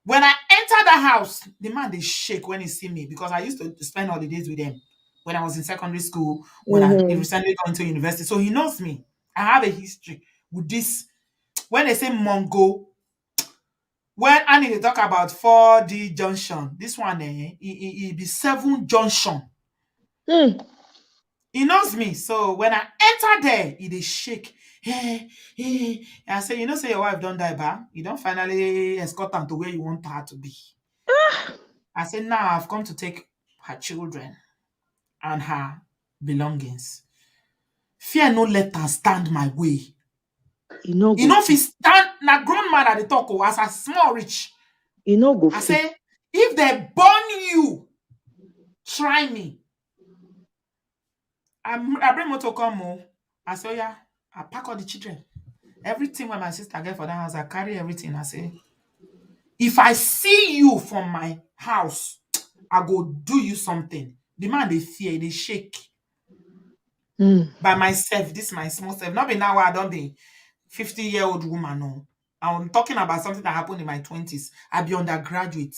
[SPEAKER 1] When I enter the house, the man they shake when he see me because I used to spend holidays with him when I was in secondary school, when I
[SPEAKER 20] Mhm.
[SPEAKER 1] recently got into university. So he knows me. I have a history with this. When they say Mongo, when I need to talk about 4D junction, this one it be 7 junction.
[SPEAKER 20] Hmm.
[SPEAKER 1] He knows me. So when I enter there, he dey shake. Hey, hey. I say, you know, say your wife don't die, ba? You don't finally escort her to where you want her to be. I said, now I've come to take her children and her belongings. Fear no let her stand my way.
[SPEAKER 20] You know
[SPEAKER 1] You
[SPEAKER 20] go
[SPEAKER 1] know if he
[SPEAKER 20] fit.
[SPEAKER 1] stand, na grown man at the talk, as a small rich.
[SPEAKER 20] You know go
[SPEAKER 1] I
[SPEAKER 20] fit.
[SPEAKER 1] say, if they burn you, try me. I bring motor come home. I say, oh yeah, I pack all the children. Everything when my sister get for that house, I carry everything. I say, if I see you from my house, I go do you something. The man they fear, they shake.
[SPEAKER 20] Hmm.
[SPEAKER 1] By myself, this my small self. Not be now I don't be 50-year-old woman. No. I'm talking about something that happened in my 20s. I be undergraduate.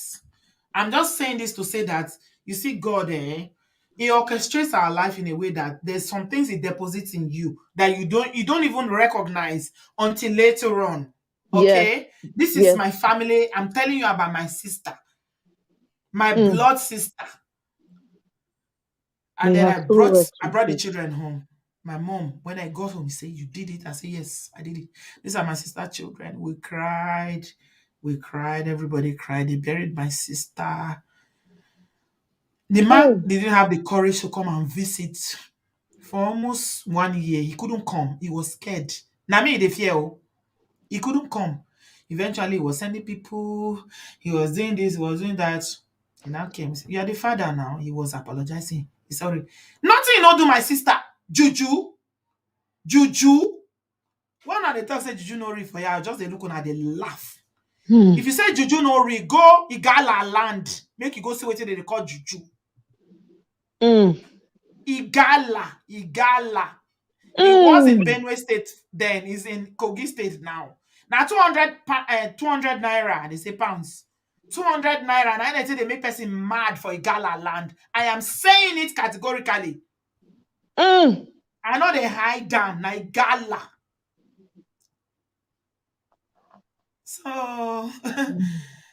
[SPEAKER 1] I'm just saying this to say that you see God, he orchestrates our life in a way that there's some things he deposits in you that you don't even recognize until later on.
[SPEAKER 20] Yes.
[SPEAKER 1] Okay? This is
[SPEAKER 20] Yes.
[SPEAKER 1] my family. I'm telling you about my sister, my
[SPEAKER 20] Hmm.
[SPEAKER 1] blood sister. And
[SPEAKER 20] May
[SPEAKER 1] then
[SPEAKER 20] her
[SPEAKER 1] I
[SPEAKER 20] soul
[SPEAKER 1] brought
[SPEAKER 20] rest
[SPEAKER 1] I
[SPEAKER 20] in
[SPEAKER 1] brought the
[SPEAKER 20] peace.
[SPEAKER 1] children home. My mom, when I got home, said, you did it? I said, yes, I did it. These are my sister's children. We cried. We cried. Everybody cried. They buried my sister. The man
[SPEAKER 20] Hmm.
[SPEAKER 1] didn't have the courage to come and visit for almost 1 year. He couldn't come. He was scared. Now me, the fear. Oh. He couldn't come. Eventually, he was sending people. He was doing this. He was doing that. He now came. He said, you are the father now. He was apologizing. He's sorry. Nothing you not do, my sister. Juju. Juju. When I they talk say Juju no read for you, I just they look on and they laugh. If you say juju no real, go Igala land. Make you go see what they call juju. Igala. It was in Benue State then. It's in Kogi State now. Now 200 naira, they say pounds. 200 naira. And I say they make person mad for Igala land. I am saying it categorically. I know they hide down. Na Igala.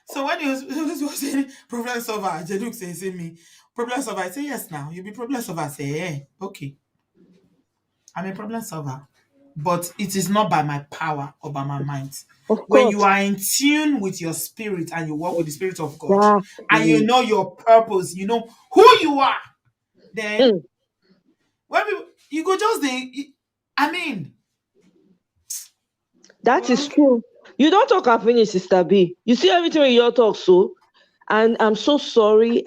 [SPEAKER 1] So when he was saying problem solver, Jeduk says me, problem solver, I say yes now. You be problem solver. I say, yeah, okay. I'm a problem solver. But it is not by my power or by my mind. When you are in tune with your spirit and you walk with the Spirit of God, and you know your purpose, you know who you are, then when you go just
[SPEAKER 20] that is true. You don't talk and finish, Sister B. You see everything when you talk so. And I'm so sorry.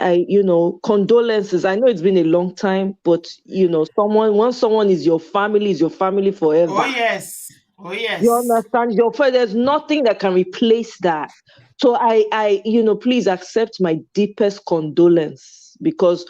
[SPEAKER 20] Condolences. I know it's been a long time, but once someone is your family forever.
[SPEAKER 1] Oh yes.
[SPEAKER 20] You understand? There's nothing that can replace that. So I please accept my deepest condolence, because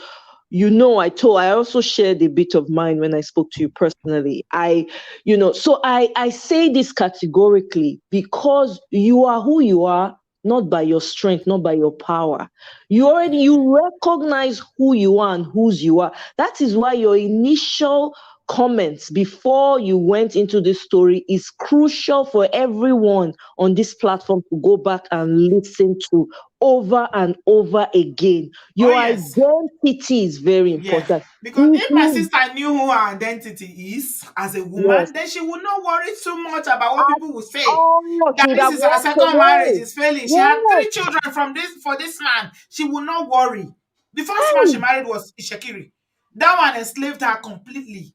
[SPEAKER 20] I also shared a bit of mine when I spoke to you personally. So I say this categorically because you are who you are, not by your strength, not by your power. You recognize who you are and whose you are. That is why your initial comments before you went into this story is crucial for everyone on this platform to go back and listen to over and over again. Your identity is very important.
[SPEAKER 1] Because if my sister knew who her identity is as a woman, then she would not worry too much about what people will say. That this is her second marriage is failing. She had 3 children for this man. She would not worry. The first man she married was Ishekiri. That one enslaved her completely.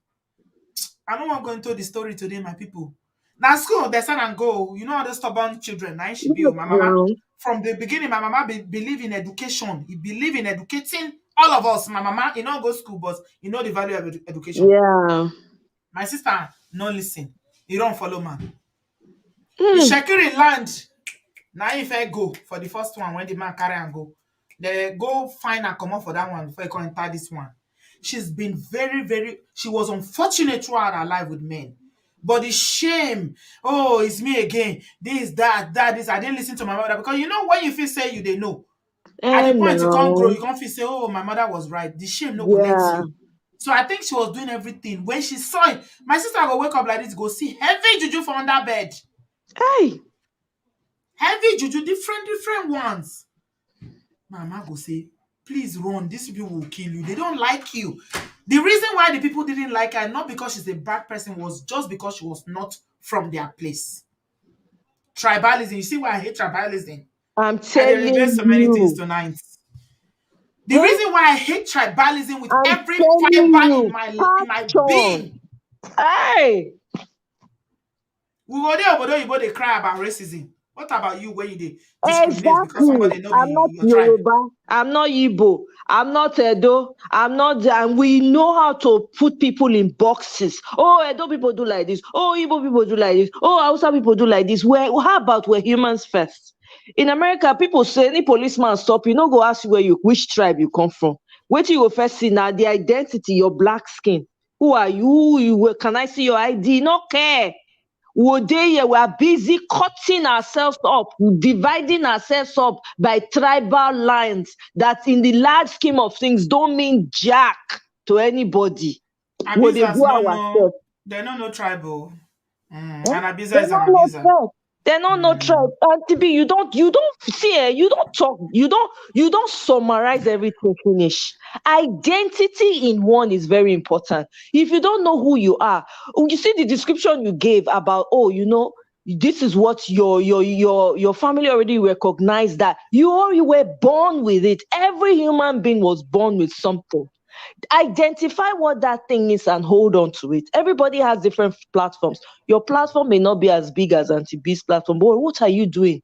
[SPEAKER 1] I don't want to go into the story today, my people. Now school, they send and go. You know all the stubborn children. Now she be my mama. From the beginning, my mama believe in education. He believe in educating all of us. My mama, you know, go school, but you know the value of education.
[SPEAKER 20] Yeah.
[SPEAKER 1] My sister, no listen. You don't follow man. The Shekiri land. Now if I go for the first one, when the man carry and go, they go find and come up for that one before you can enter this one. She's been she was unfortunate throughout her life with men. But the shame, oh, it's me again. This, that, this. I didn't listen to my mother. Because you know when you feel say you they know. At the point you can't grow, you can't feel say, oh, my mother was right. The shame no go let you. So I think she was doing everything. When she saw it, my sister will wake up like this, go see heavy juju from under bed.
[SPEAKER 20] Hey.
[SPEAKER 1] Heavy juju, different ones. Mama go say, please run. These people will kill you. They don't like you. The reason why the people didn't like her, not because she's a bad person, was just because she was not from their place. Tribalism. You see why I hate tribalism?
[SPEAKER 20] I'm telling you.
[SPEAKER 1] There's so many things tonight. The reason why I hate tribalism with every fiber in my being.
[SPEAKER 20] Hey.
[SPEAKER 1] We go there, but they cry about racism. What about you when you discriminate because somebody know
[SPEAKER 20] I'm not Yoruba, I'm not Igbo, I'm not Edo, and we know how to put people in boxes. Oh, Edo people do like this. Oh, Igbo people do like this. Oh, Hausa people do like this. How about we're humans first? In America, people say any policeman stop you, no go ask you which tribe you come from. Wait till you go first see now the identity, your black skin. Who are you? Can I see your ID? No care. We are busy cutting ourselves up, dividing ourselves up by tribal lines that in the large scheme of things don't mean jack to anybody.
[SPEAKER 1] They don't know tribal. An abuser is an abuser.
[SPEAKER 20] They're not no tribe. And TB, you don't talk, you don't summarize everything finish. Identity in one is very important. If you don't know who you are, you see the description you gave about, this is what your family already recognized that you were born with it. Every human being was born with something. Identify what that thing is and hold on to it. Everybody has different platforms. Your platform may not be as big as Auntie B's platform, but what are you doing?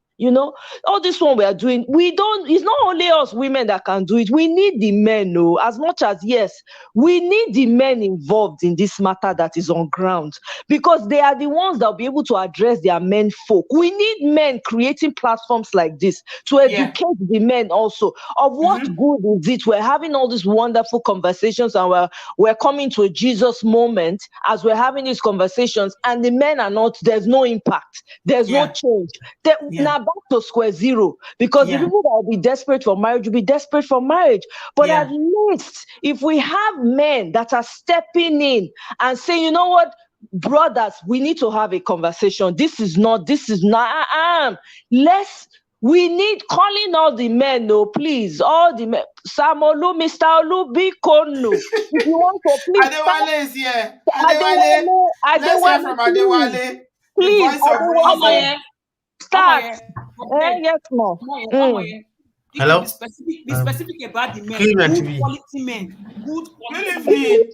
[SPEAKER 20] All this one we are doing, it's not only us women that can do it. We need the men, no, as much as, yes, we need the men involved in this matter that is on ground, because they are the ones that will be able to address their men folk. We need men creating platforms like this to educate the men also of what good is it. We're having all these wonderful conversations, and we're coming to a Jesus moment as we're having these conversations, and the men are not, there's no impact, there's no change. Now back to square zero, because the people that will be desperate for marriage will be desperate for marriage. But at least if we have men that are stepping in and saying, you know what, brothers, we need to have a conversation. This is not, we need calling all the men, no, please, all the men. Samolu, Mr. Olubikono. If you want to, please.
[SPEAKER 1] Adewale is here. Adewale. Let's hear from Adewale.
[SPEAKER 20] Please,
[SPEAKER 1] the voice of reason.
[SPEAKER 20] Start. Yes, ma'am.
[SPEAKER 21] Hello.
[SPEAKER 17] Be specific about the men.
[SPEAKER 21] Cleveland
[SPEAKER 17] Good
[SPEAKER 21] TV.
[SPEAKER 17] quality men. Good quality men.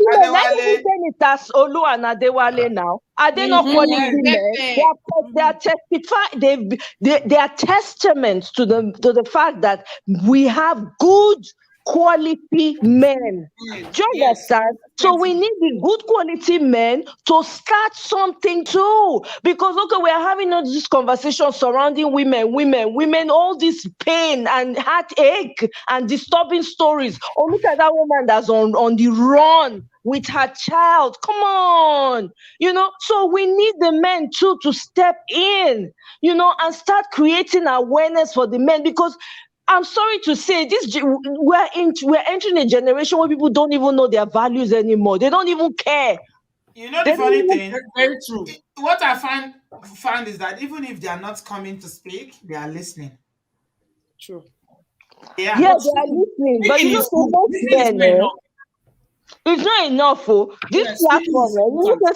[SPEAKER 20] It as Olu and Adewale now. Are they not quality men? They are testifying. They are testaments to the fact that we have good quality men. Do you understand? So we need the good quality men to start something too. Because we are having all this conversation surrounding women, all this pain and heartache and disturbing stories. Oh, look at that woman that's on the run with her child. Come on. So we need the men too to step in, and start creating awareness for the men, because I'm sorry to say, we're entering a generation where people don't even know their values anymore. They don't even care.
[SPEAKER 1] The funny thing, very true. What I find is that even if they are not coming to speak, they are listening.
[SPEAKER 17] True.
[SPEAKER 20] Yeah, they are listening. But it's not enough. This platform,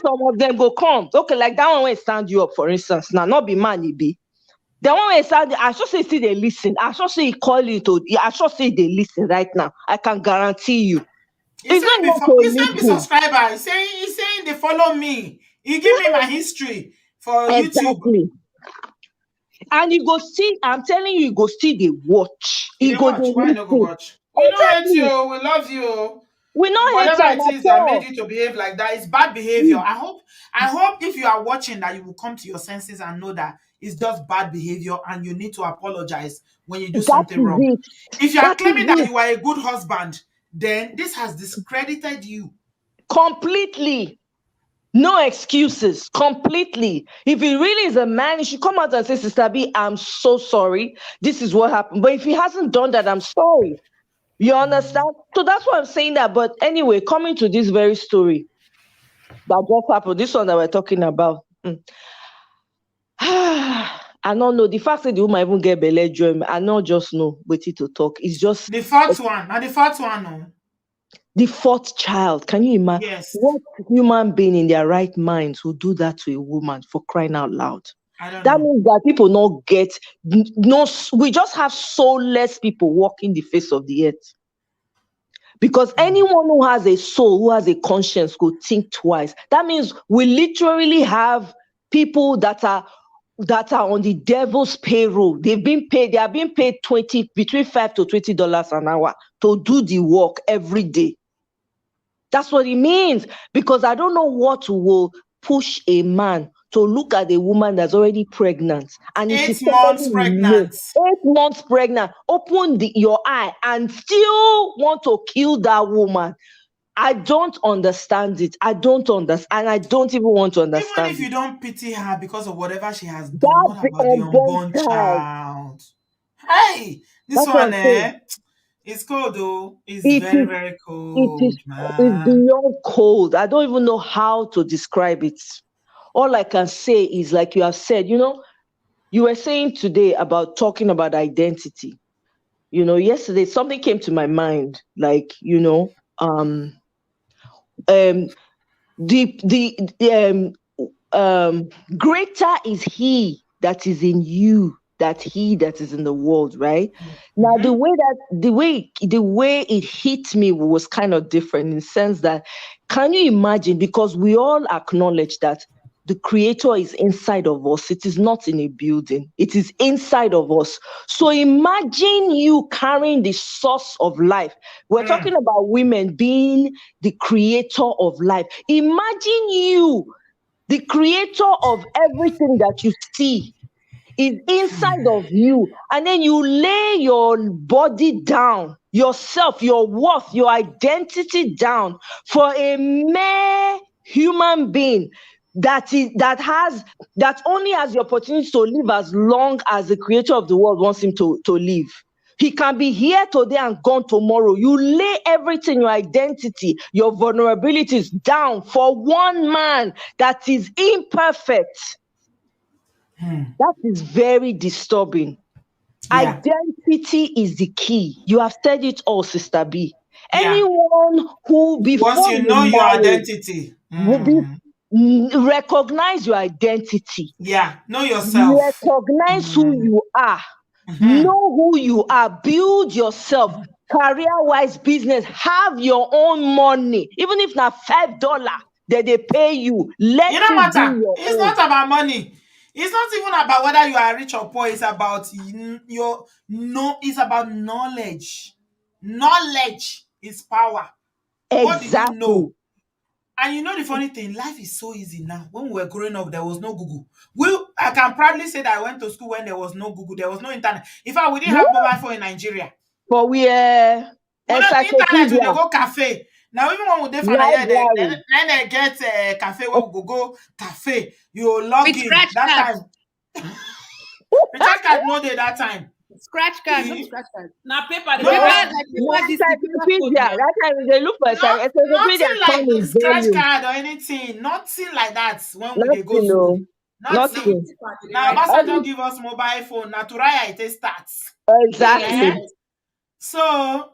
[SPEAKER 20] some of them go come. Okay, like that one will stand you up, for instance. Now, not be man, it be. The one where sound, I should say they listen. I should say call you to. I should say they listen right now. I can guarantee you.
[SPEAKER 1] He's saying be subscriber. He's saying they follow me. He give me my history for YouTube.
[SPEAKER 20] And you go see. I'm telling you, you go see the watch.
[SPEAKER 1] You go watch. Why not go watch? We don't hate you. We love you.
[SPEAKER 20] We know
[SPEAKER 1] whatever it is that made you to behave like that is bad behavior. I hope if you are watching that you will come to your senses and know that it's just bad behavior and you need to apologize when you do something wrong. If you are claiming that you are a good husband, then this has discredited you
[SPEAKER 20] completely. No excuses. Completely. If he really is a man, he should come out and say, Sister B, I'm so sorry. This is what happened. But if he hasn't done that, I'm sorry. You understand? So that's why I'm saying that. But anyway, coming to this very story that just happened, this one that we're talking about. I don't know. The fact that the woman even get belly dream, I don't just know waiting to talk. It's just
[SPEAKER 1] the fourth one. And the fourth one, no.
[SPEAKER 20] The fourth child. Can you imagine?
[SPEAKER 1] Yes.
[SPEAKER 20] What human being in their right minds will do that to a woman, for crying out loud? That means that people not get we just have soulless people walking the face of the earth. Because anyone who has a soul, who has a conscience, could think twice. That means we literally have people that are on the devil's payroll. They are being paid between $5 to $20 an hour to do the work every day. That's what it means. Because I don't know what will push a man to look at a woman that's already pregnant. And
[SPEAKER 1] 8 months pregnant.
[SPEAKER 20] 8 months pregnant. Open your eye and still want to kill that woman. I don't understand it. I don't understand. And I don't even want to understand.
[SPEAKER 1] Even if you don't pity her because of whatever she has done, what about the unborn child? Hey, this one, it's cold though. It's very, very cold.
[SPEAKER 20] It's beyond cold. I don't even know how to describe it. All I can say is, like you have said, you were saying today about talking about identity. Yesterday something came to my mind, like, greater is he that is in you than he that is in the world, right? Mm-hmm. Now the way it hit me was kind of different, in the sense that, can you imagine, because we all acknowledge that the creator is inside of us. It is not in a building. It is inside of us. So imagine you carrying the source of life. We're talking about women being the creator of life. Imagine you, the creator of everything that you see, is inside of you, and then you lay your body down, yourself, your worth, your identity down for a mere human being that only has the opportunity to live as long as the creator of the world wants him to live. He can be here today and gone tomorrow. You lay everything, your identity, your vulnerabilities down for one man that is imperfect. That is very disturbing.
[SPEAKER 1] Yeah.
[SPEAKER 20] Identity is the key. You have said it all, Sister B. Anyone who, before
[SPEAKER 1] once you know your
[SPEAKER 20] marry,
[SPEAKER 1] identity,
[SPEAKER 20] recognize your identity.
[SPEAKER 1] Yeah, know yourself.
[SPEAKER 20] Recognize who you are. Know who you are. Build yourself. Career-wise, business. Have your own money. Even if not $5 that they pay you. Let
[SPEAKER 1] It don't
[SPEAKER 20] it be
[SPEAKER 1] matter.
[SPEAKER 20] your
[SPEAKER 1] It's
[SPEAKER 20] own.
[SPEAKER 1] not about money. It's not even about whether you are rich or poor. It's about it's about knowledge. Knowledge is power. What do you know? And you know the funny thing, life is so easy now. When we were growing up, there was no Google. I can proudly say that I went to school when there was no Google, there was no internet. In fact, we didn't have mobile phone in Nigeria.
[SPEAKER 20] But we
[SPEAKER 1] internet, we dey
[SPEAKER 20] encyclopedia.
[SPEAKER 1] go cafe. Now even when we dey final year, then they get a cafe where we go cafe. You log
[SPEAKER 17] With
[SPEAKER 1] in
[SPEAKER 17] scratch
[SPEAKER 1] that
[SPEAKER 17] cards.
[SPEAKER 1] time. Recharge card no dey that time.
[SPEAKER 17] Scratch card, not scratch card. Now paper, the
[SPEAKER 1] No.
[SPEAKER 17] paper is like paper this, the paper code,
[SPEAKER 20] Encyclopedia. That time they look for encyclopedia.
[SPEAKER 1] Nothing like scratch card or anything. Nothing like that when we dey go
[SPEAKER 20] Nothing,
[SPEAKER 1] school.
[SPEAKER 20] no.
[SPEAKER 1] Nothing.
[SPEAKER 20] Nothing.
[SPEAKER 1] Now Obasanjo give us mobile phone. Now to Raya it starts.
[SPEAKER 20] Exactly.
[SPEAKER 1] Yeah. So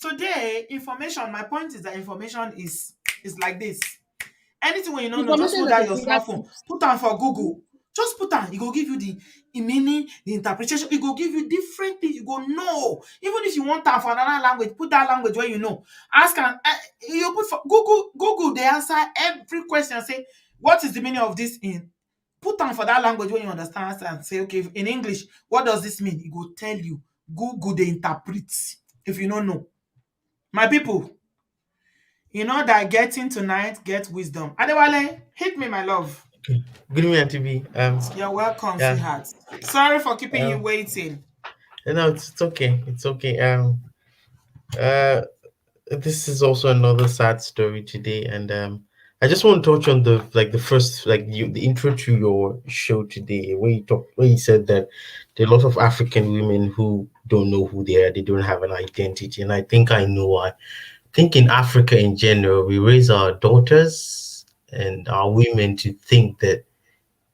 [SPEAKER 1] today, information. My point is that information is like this. Anything when you don't know, just put that your smartphone. Put on for Google. Just put on. It will give you the meaning, the interpretation. It will give you different things. You go know. Even if you want that for another language, put that language where you know. Ask and you put for Google. Google. They answer every question. Say what is the meaning of this in. Put on for that language when you understand and say, okay, in English, what does this mean? It will tell you. Google they interpret if you don't know. My people, you know that getting tonight, get wisdom. Adewale, hit me, my love.
[SPEAKER 4] Good evening, TV.
[SPEAKER 1] You're welcome,
[SPEAKER 4] yeah.
[SPEAKER 1] sweetheart. Sorry for keeping you waiting.
[SPEAKER 4] No, it's okay. It's okay. This is also another sad story today, and I just want to touch on the first the intro to your show today, where you said that there are a lot of African women who don't know who they are, they don't have an identity, and I think I know why. I think in Africa in general, we raise our daughters and our women to think that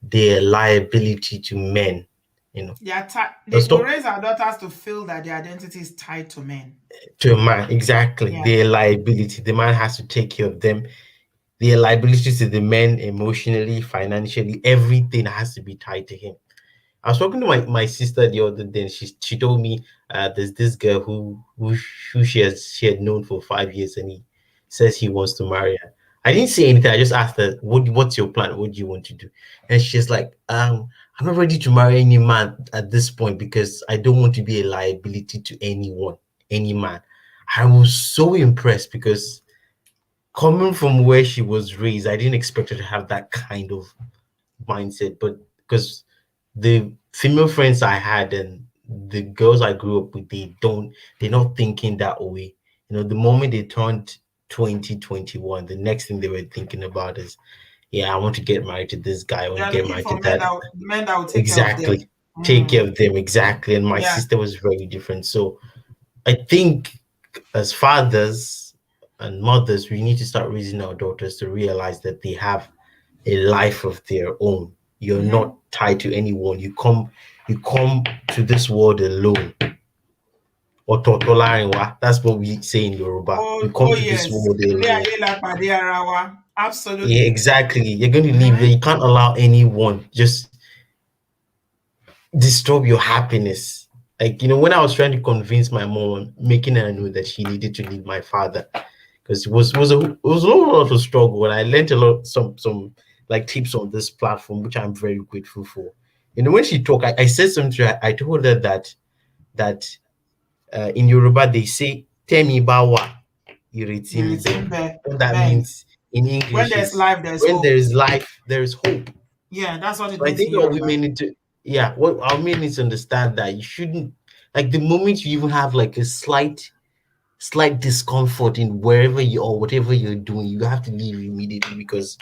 [SPEAKER 4] they're a liability to men. You know,
[SPEAKER 1] They will raise our daughters to feel that their identity is tied to men.
[SPEAKER 4] To a man, exactly. Yeah. Their liability. The man has to take care of them. Their liability to the men emotionally, financially, everything has to be tied to him. I was talking to my sister the other day, and she told me there's this girl who she had known for 5 years, and he says he wants to marry her. I didn't say anything. I just asked her, what's your plan? What do you want to do? And she's like, I'm not ready to marry any man at this point because I don't want to be a liability to anyone, any man. I was so impressed because coming from where she was raised, I didn't expect her to have that kind of mindset. But because the female friends I had and the girls I grew up with, they're not thinking that way. You know, the moment they turned 2021, the next thing they were thinking about is, yeah, I want to get married to this guy. I want to get married to that.
[SPEAKER 1] Men that will take
[SPEAKER 4] exactly.
[SPEAKER 1] care of them.
[SPEAKER 4] Take care of them, exactly. And my sister was very different. So I think as fathers and mothers, we need to start raising our daughters to realize that they have a life of their own. You're not tied to anyone. You come to this world alone. That's what we say in Yoruba. You come to this world alone.
[SPEAKER 1] Absolutely.
[SPEAKER 4] Yeah, exactly. You're going to leave there. You can't allow anyone just disturb your happiness. Like, you know, when I was trying to convince my mom, making her know that she needed to leave my father, because it was a lot of struggle, and I learned a lot, some like tips on this platform, which I'm very grateful for. You know, when she talked, I said something to her. I told her that in Yoruba they say "Temi bawa ireti." What that means in
[SPEAKER 1] When
[SPEAKER 4] English
[SPEAKER 1] there's
[SPEAKER 4] is
[SPEAKER 1] life, there's
[SPEAKER 4] when
[SPEAKER 1] hope.
[SPEAKER 4] there is life, there is hope.
[SPEAKER 1] Yeah, that's what it
[SPEAKER 4] So I
[SPEAKER 1] means in
[SPEAKER 4] think our
[SPEAKER 1] Yoruba.
[SPEAKER 4] women need to, yeah, what our men need to understand that you shouldn't, like, the moment you even have like a slight discomfort in wherever you are, whatever you're doing, you have to leave immediately, because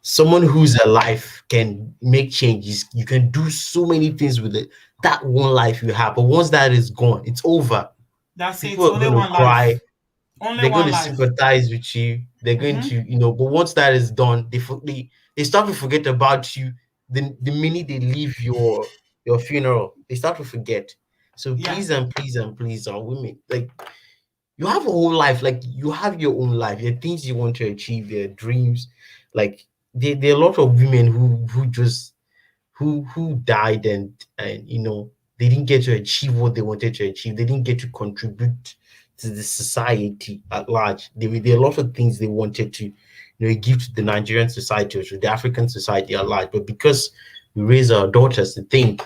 [SPEAKER 4] someone who's alive can make changes. You can do so many things with it. That one life you have, but once that is gone, it's over.
[SPEAKER 1] That's it.
[SPEAKER 4] People
[SPEAKER 1] It's
[SPEAKER 4] are
[SPEAKER 1] only
[SPEAKER 4] going to
[SPEAKER 1] one life.
[SPEAKER 4] cry.
[SPEAKER 1] Only
[SPEAKER 4] They're going
[SPEAKER 1] one
[SPEAKER 4] to
[SPEAKER 1] life.
[SPEAKER 4] sympathize with you. They're going
[SPEAKER 1] Mhm.
[SPEAKER 4] to, but once that is done, they start to forget about you. The minute they leave your funeral, they start to forget. So
[SPEAKER 1] Yeah.
[SPEAKER 4] please and please and please, our women, like, you have a whole life. Like, you have your own life, your things you want to achieve, your dreams. Like, there are a lot of women who just who died, and they didn't get to achieve what they wanted to achieve. They didn't get to contribute to the society at large. There are a lot of things they wanted to give to the Nigerian society or to the African society at large, but because we raise our daughters to think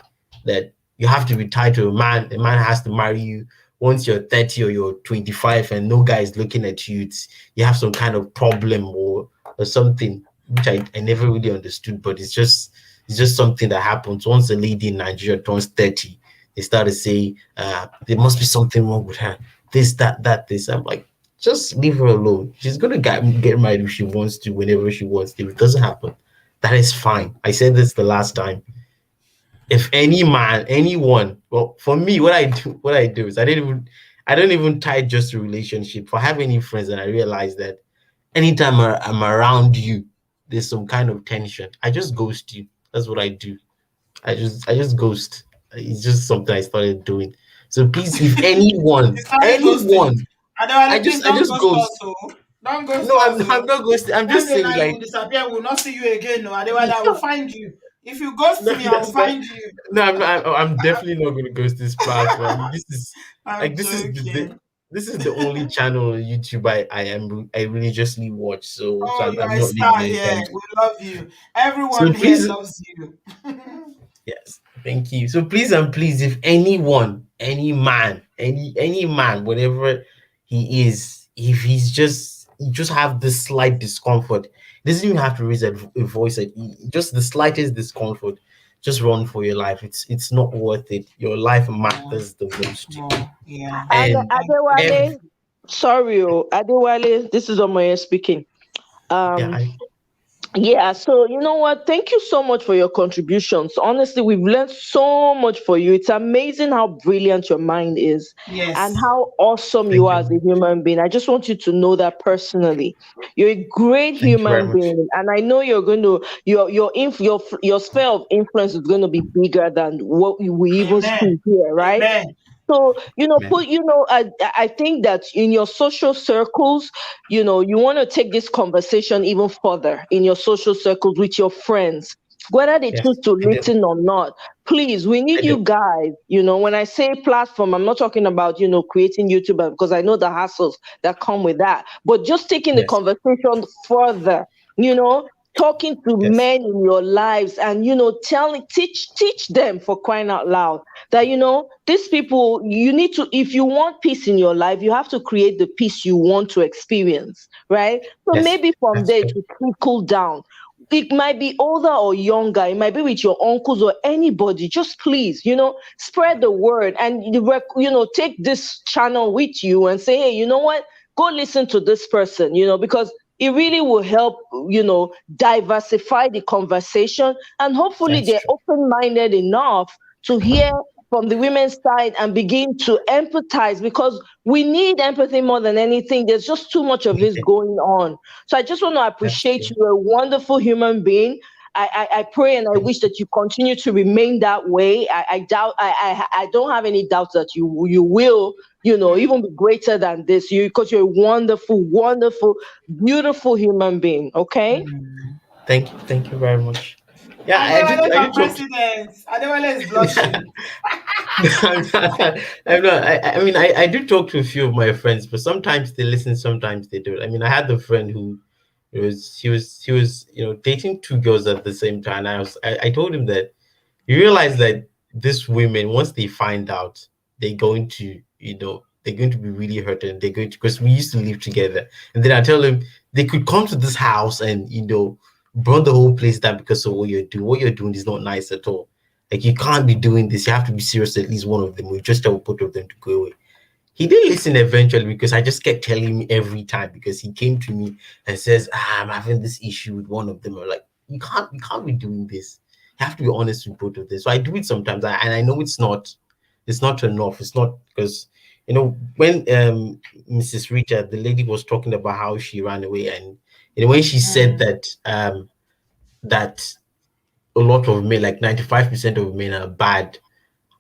[SPEAKER 4] that you have to be tied to a man has to marry you once you're 30 or you're 25 and no guy is looking at you, you have some kind of problem or something, which I never really understood. But it's just something that happens once a lady in Nigeria turns 30. They start to say there must be something wrong with her. This, that, this. I'm like, just leave her alone. She's gonna get married if she wants to, whenever she wants to. If it doesn't happen, that is fine. I said this the last time. If any man, anyone, well, for me, what I do is I don't even tie just a relationship. If I have any friends and I realize that anytime I'm around you, there's some kind of tension, I just ghost you. That's what I do. I just ghost. It's just something I started doing. So please, if
[SPEAKER 1] You
[SPEAKER 4] anyone,
[SPEAKER 1] started ghosting.
[SPEAKER 4] anyone,
[SPEAKER 1] Adewale,
[SPEAKER 4] I
[SPEAKER 1] please
[SPEAKER 4] just I
[SPEAKER 1] don't
[SPEAKER 4] just
[SPEAKER 1] ghost us,
[SPEAKER 4] ghost.
[SPEAKER 1] oh. Don't ghost
[SPEAKER 4] No,
[SPEAKER 1] us,
[SPEAKER 4] I'm
[SPEAKER 1] oh.
[SPEAKER 4] not ghosting. I'm
[SPEAKER 1] One
[SPEAKER 4] just
[SPEAKER 1] day
[SPEAKER 4] saying,
[SPEAKER 1] now you will
[SPEAKER 4] like,
[SPEAKER 1] disappear. We will not see you again, no. Adewale, I will find you. If you ghost
[SPEAKER 4] no,
[SPEAKER 1] me, I will
[SPEAKER 4] that's not.
[SPEAKER 1] find you.
[SPEAKER 4] No, I'm not. I'm definitely not going to ghost this platform. I mean, this is
[SPEAKER 1] I'm
[SPEAKER 4] like
[SPEAKER 1] joking.
[SPEAKER 4] this is the only channel on YouTube I religiously watch. So
[SPEAKER 1] Oh,
[SPEAKER 4] I'm
[SPEAKER 1] you're a
[SPEAKER 4] not
[SPEAKER 1] star
[SPEAKER 4] leaving
[SPEAKER 1] here.
[SPEAKER 4] anytime soon.
[SPEAKER 1] We love you.
[SPEAKER 4] So
[SPEAKER 1] Everyone here
[SPEAKER 4] please,
[SPEAKER 1] loves you.
[SPEAKER 4] yes, thank you. So please and please, if anyone, any man, whatever he is, if he just have this slight discomfort, he doesn't even have to raise a voice. Just the slightest discomfort, just run for your life. It's not worth it. Your life matters the most to you.
[SPEAKER 1] Yeah.
[SPEAKER 4] And
[SPEAKER 20] Adewale,
[SPEAKER 4] every
[SPEAKER 20] sorry, Adewale, this is Omoye speaking.
[SPEAKER 4] yeah,
[SPEAKER 20] Um, Yeah, so you know what? Thank you so much for your contributions. Honestly, we've learned so much for you. It's amazing how brilliant your mind is and
[SPEAKER 1] Yes.
[SPEAKER 20] how awesome you
[SPEAKER 4] thank
[SPEAKER 20] are as a
[SPEAKER 4] you,
[SPEAKER 20] human being. I just want you to know that personally. You're a great
[SPEAKER 4] thank you very
[SPEAKER 20] human
[SPEAKER 4] much.
[SPEAKER 20] being, and I know you're going to your sphere of influence is going to be bigger than what we even
[SPEAKER 1] Amen.
[SPEAKER 20] see here, right?
[SPEAKER 1] Amen.
[SPEAKER 20] So,
[SPEAKER 4] Amen.
[SPEAKER 20] I think that in your social circles, you want to take this conversation even further in your social circles with your friends, whether they
[SPEAKER 4] Yes,
[SPEAKER 20] choose to
[SPEAKER 4] I do.
[SPEAKER 20] listen or not. Please, we
[SPEAKER 4] I
[SPEAKER 20] need
[SPEAKER 4] do.
[SPEAKER 20] you guys. When I say platform, I'm not talking about, creating YouTube because I know the hassles that come with that, but just taking the
[SPEAKER 4] Yes,
[SPEAKER 20] conversation further, you know, talking to
[SPEAKER 4] yes,
[SPEAKER 20] men in your lives and teach them, for crying out loud, that these people, you need to, if you want peace in your life, you have to create the peace you want to experience, right? So
[SPEAKER 4] yes.
[SPEAKER 20] maybe from
[SPEAKER 4] That's
[SPEAKER 20] there
[SPEAKER 4] true.
[SPEAKER 20] to trickle down. It might be older or younger, it might be with your uncles or anybody. Just please, spread the word and take this channel with you and say, hey, you know what, go listen to this person, because it really will help, diversify the conversation, and hopefully
[SPEAKER 4] That's
[SPEAKER 20] they're
[SPEAKER 4] true.
[SPEAKER 20] open-minded enough to hear from the women's side and begin to empathize, because we need empathy more than anything. There's just too much of this going on. So I just want to
[SPEAKER 4] That's
[SPEAKER 20] appreciate
[SPEAKER 4] true.
[SPEAKER 20] you. You're a wonderful human being. I pray and I wish that you continue to remain that way. I don't have any doubts that you will, even be greater than this. Because you're a wonderful, wonderful, beautiful human being. Okay.
[SPEAKER 4] Thank you very much. Yeah,
[SPEAKER 1] Adewale
[SPEAKER 4] I
[SPEAKER 1] for
[SPEAKER 4] did talk to.
[SPEAKER 1] president. Adewale is blushing.
[SPEAKER 4] I'm not. I mean, I do talk to a few of my friends, but sometimes they listen, sometimes they don't. I mean, I had a friend He was dating two girls at the same time. I told him that you realize that these women, once they find out, they're going to they're going to be really hurt, and they're going to, because we used to live together. And then I tell him they could come to this house and burn the whole place down because of what you're doing. What you're doing is not nice at all. Like, you can't be doing this. You have to be serious. At least one of them. We just tell both of them to go away. He didn't listen eventually, because I just kept telling him every time, because he came to me and says, I'm having this issue with one of them. I'm like, you can't be doing this. You have to be honest with both of them. So I do it sometimes, and I know it's not enough. It's not, because when Mrs. Richard, the lady, was talking about how she ran away, and when she said that a lot of men, like 95% of men, are bad,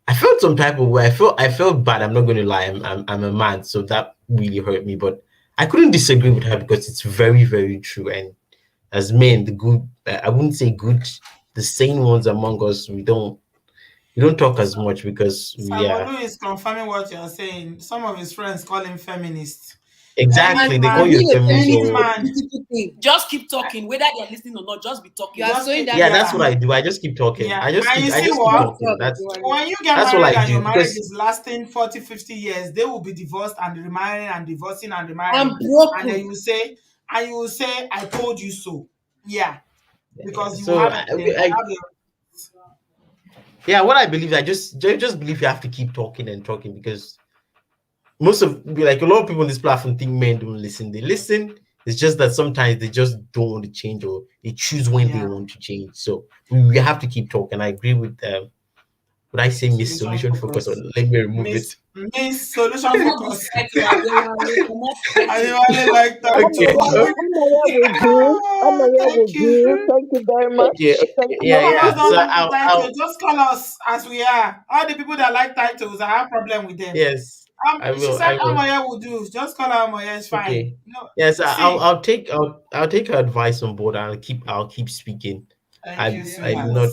[SPEAKER 4] I felt some type of way. I felt bad. I'm not going to lie. I'm a man, so that really hurt me. But I couldn't disagree with her, because it's very, very true. And as men, the good, I wouldn't say good, the sane ones among us, we don't talk as much, because we are
[SPEAKER 1] Samolu is confirming what you're saying. Some of his friends call him feminist.
[SPEAKER 4] exactly. They call you a feminist,
[SPEAKER 1] Any
[SPEAKER 4] or
[SPEAKER 1] man.
[SPEAKER 17] Just keep talking, whether they're listening or not. Just be talking.
[SPEAKER 1] You are saying that.
[SPEAKER 4] yeah, that's what I do. I just keep talking.
[SPEAKER 1] Yeah.
[SPEAKER 4] I just
[SPEAKER 1] And
[SPEAKER 4] keep
[SPEAKER 1] you
[SPEAKER 4] I
[SPEAKER 1] see
[SPEAKER 4] just keep
[SPEAKER 1] what?
[SPEAKER 4] talking. That's
[SPEAKER 1] When you get
[SPEAKER 4] that's what
[SPEAKER 1] married
[SPEAKER 4] I
[SPEAKER 1] and your
[SPEAKER 4] do,
[SPEAKER 1] marriage
[SPEAKER 4] because
[SPEAKER 1] is lasting 40, 50 years, they will be divorced and remarrying and divorcing and remarrying.
[SPEAKER 17] I'm broken.
[SPEAKER 1] And then you will say, I told you so. Yeah. Because you
[SPEAKER 4] so
[SPEAKER 1] have a
[SPEAKER 4] yeah, what I believe, I just believe you have to keep talking and talking, because most of, like, a lot of people on this platform think men don't listen. They listen. It's just that sometimes they just don't want to change, or they choose when they want to change. So we have to keep talking. I agree with would I say Miss Solution Focus, or let me remove it?
[SPEAKER 1] Miss Solution Focus.
[SPEAKER 20] Adewale
[SPEAKER 1] like that
[SPEAKER 4] Okay.
[SPEAKER 1] too.
[SPEAKER 20] Thank you. Thank you very much.
[SPEAKER 4] Okay.
[SPEAKER 20] Thank you.
[SPEAKER 1] Some of us don't
[SPEAKER 4] So
[SPEAKER 1] like the title.
[SPEAKER 4] I'll
[SPEAKER 1] Just call us as we are. All the people that like titles, I have problem with them.
[SPEAKER 4] yes, I
[SPEAKER 1] She
[SPEAKER 4] will.
[SPEAKER 1] said
[SPEAKER 4] I will.
[SPEAKER 1] Amoya will do. Just call her Amoya. It's fine.
[SPEAKER 4] Okay.
[SPEAKER 1] No,
[SPEAKER 4] Yes, I'll
[SPEAKER 1] see.
[SPEAKER 4] I'll take her advice on board, and I'll keep speaking.
[SPEAKER 1] Thank you,
[SPEAKER 4] I'm
[SPEAKER 1] sweetheart.
[SPEAKER 4] not.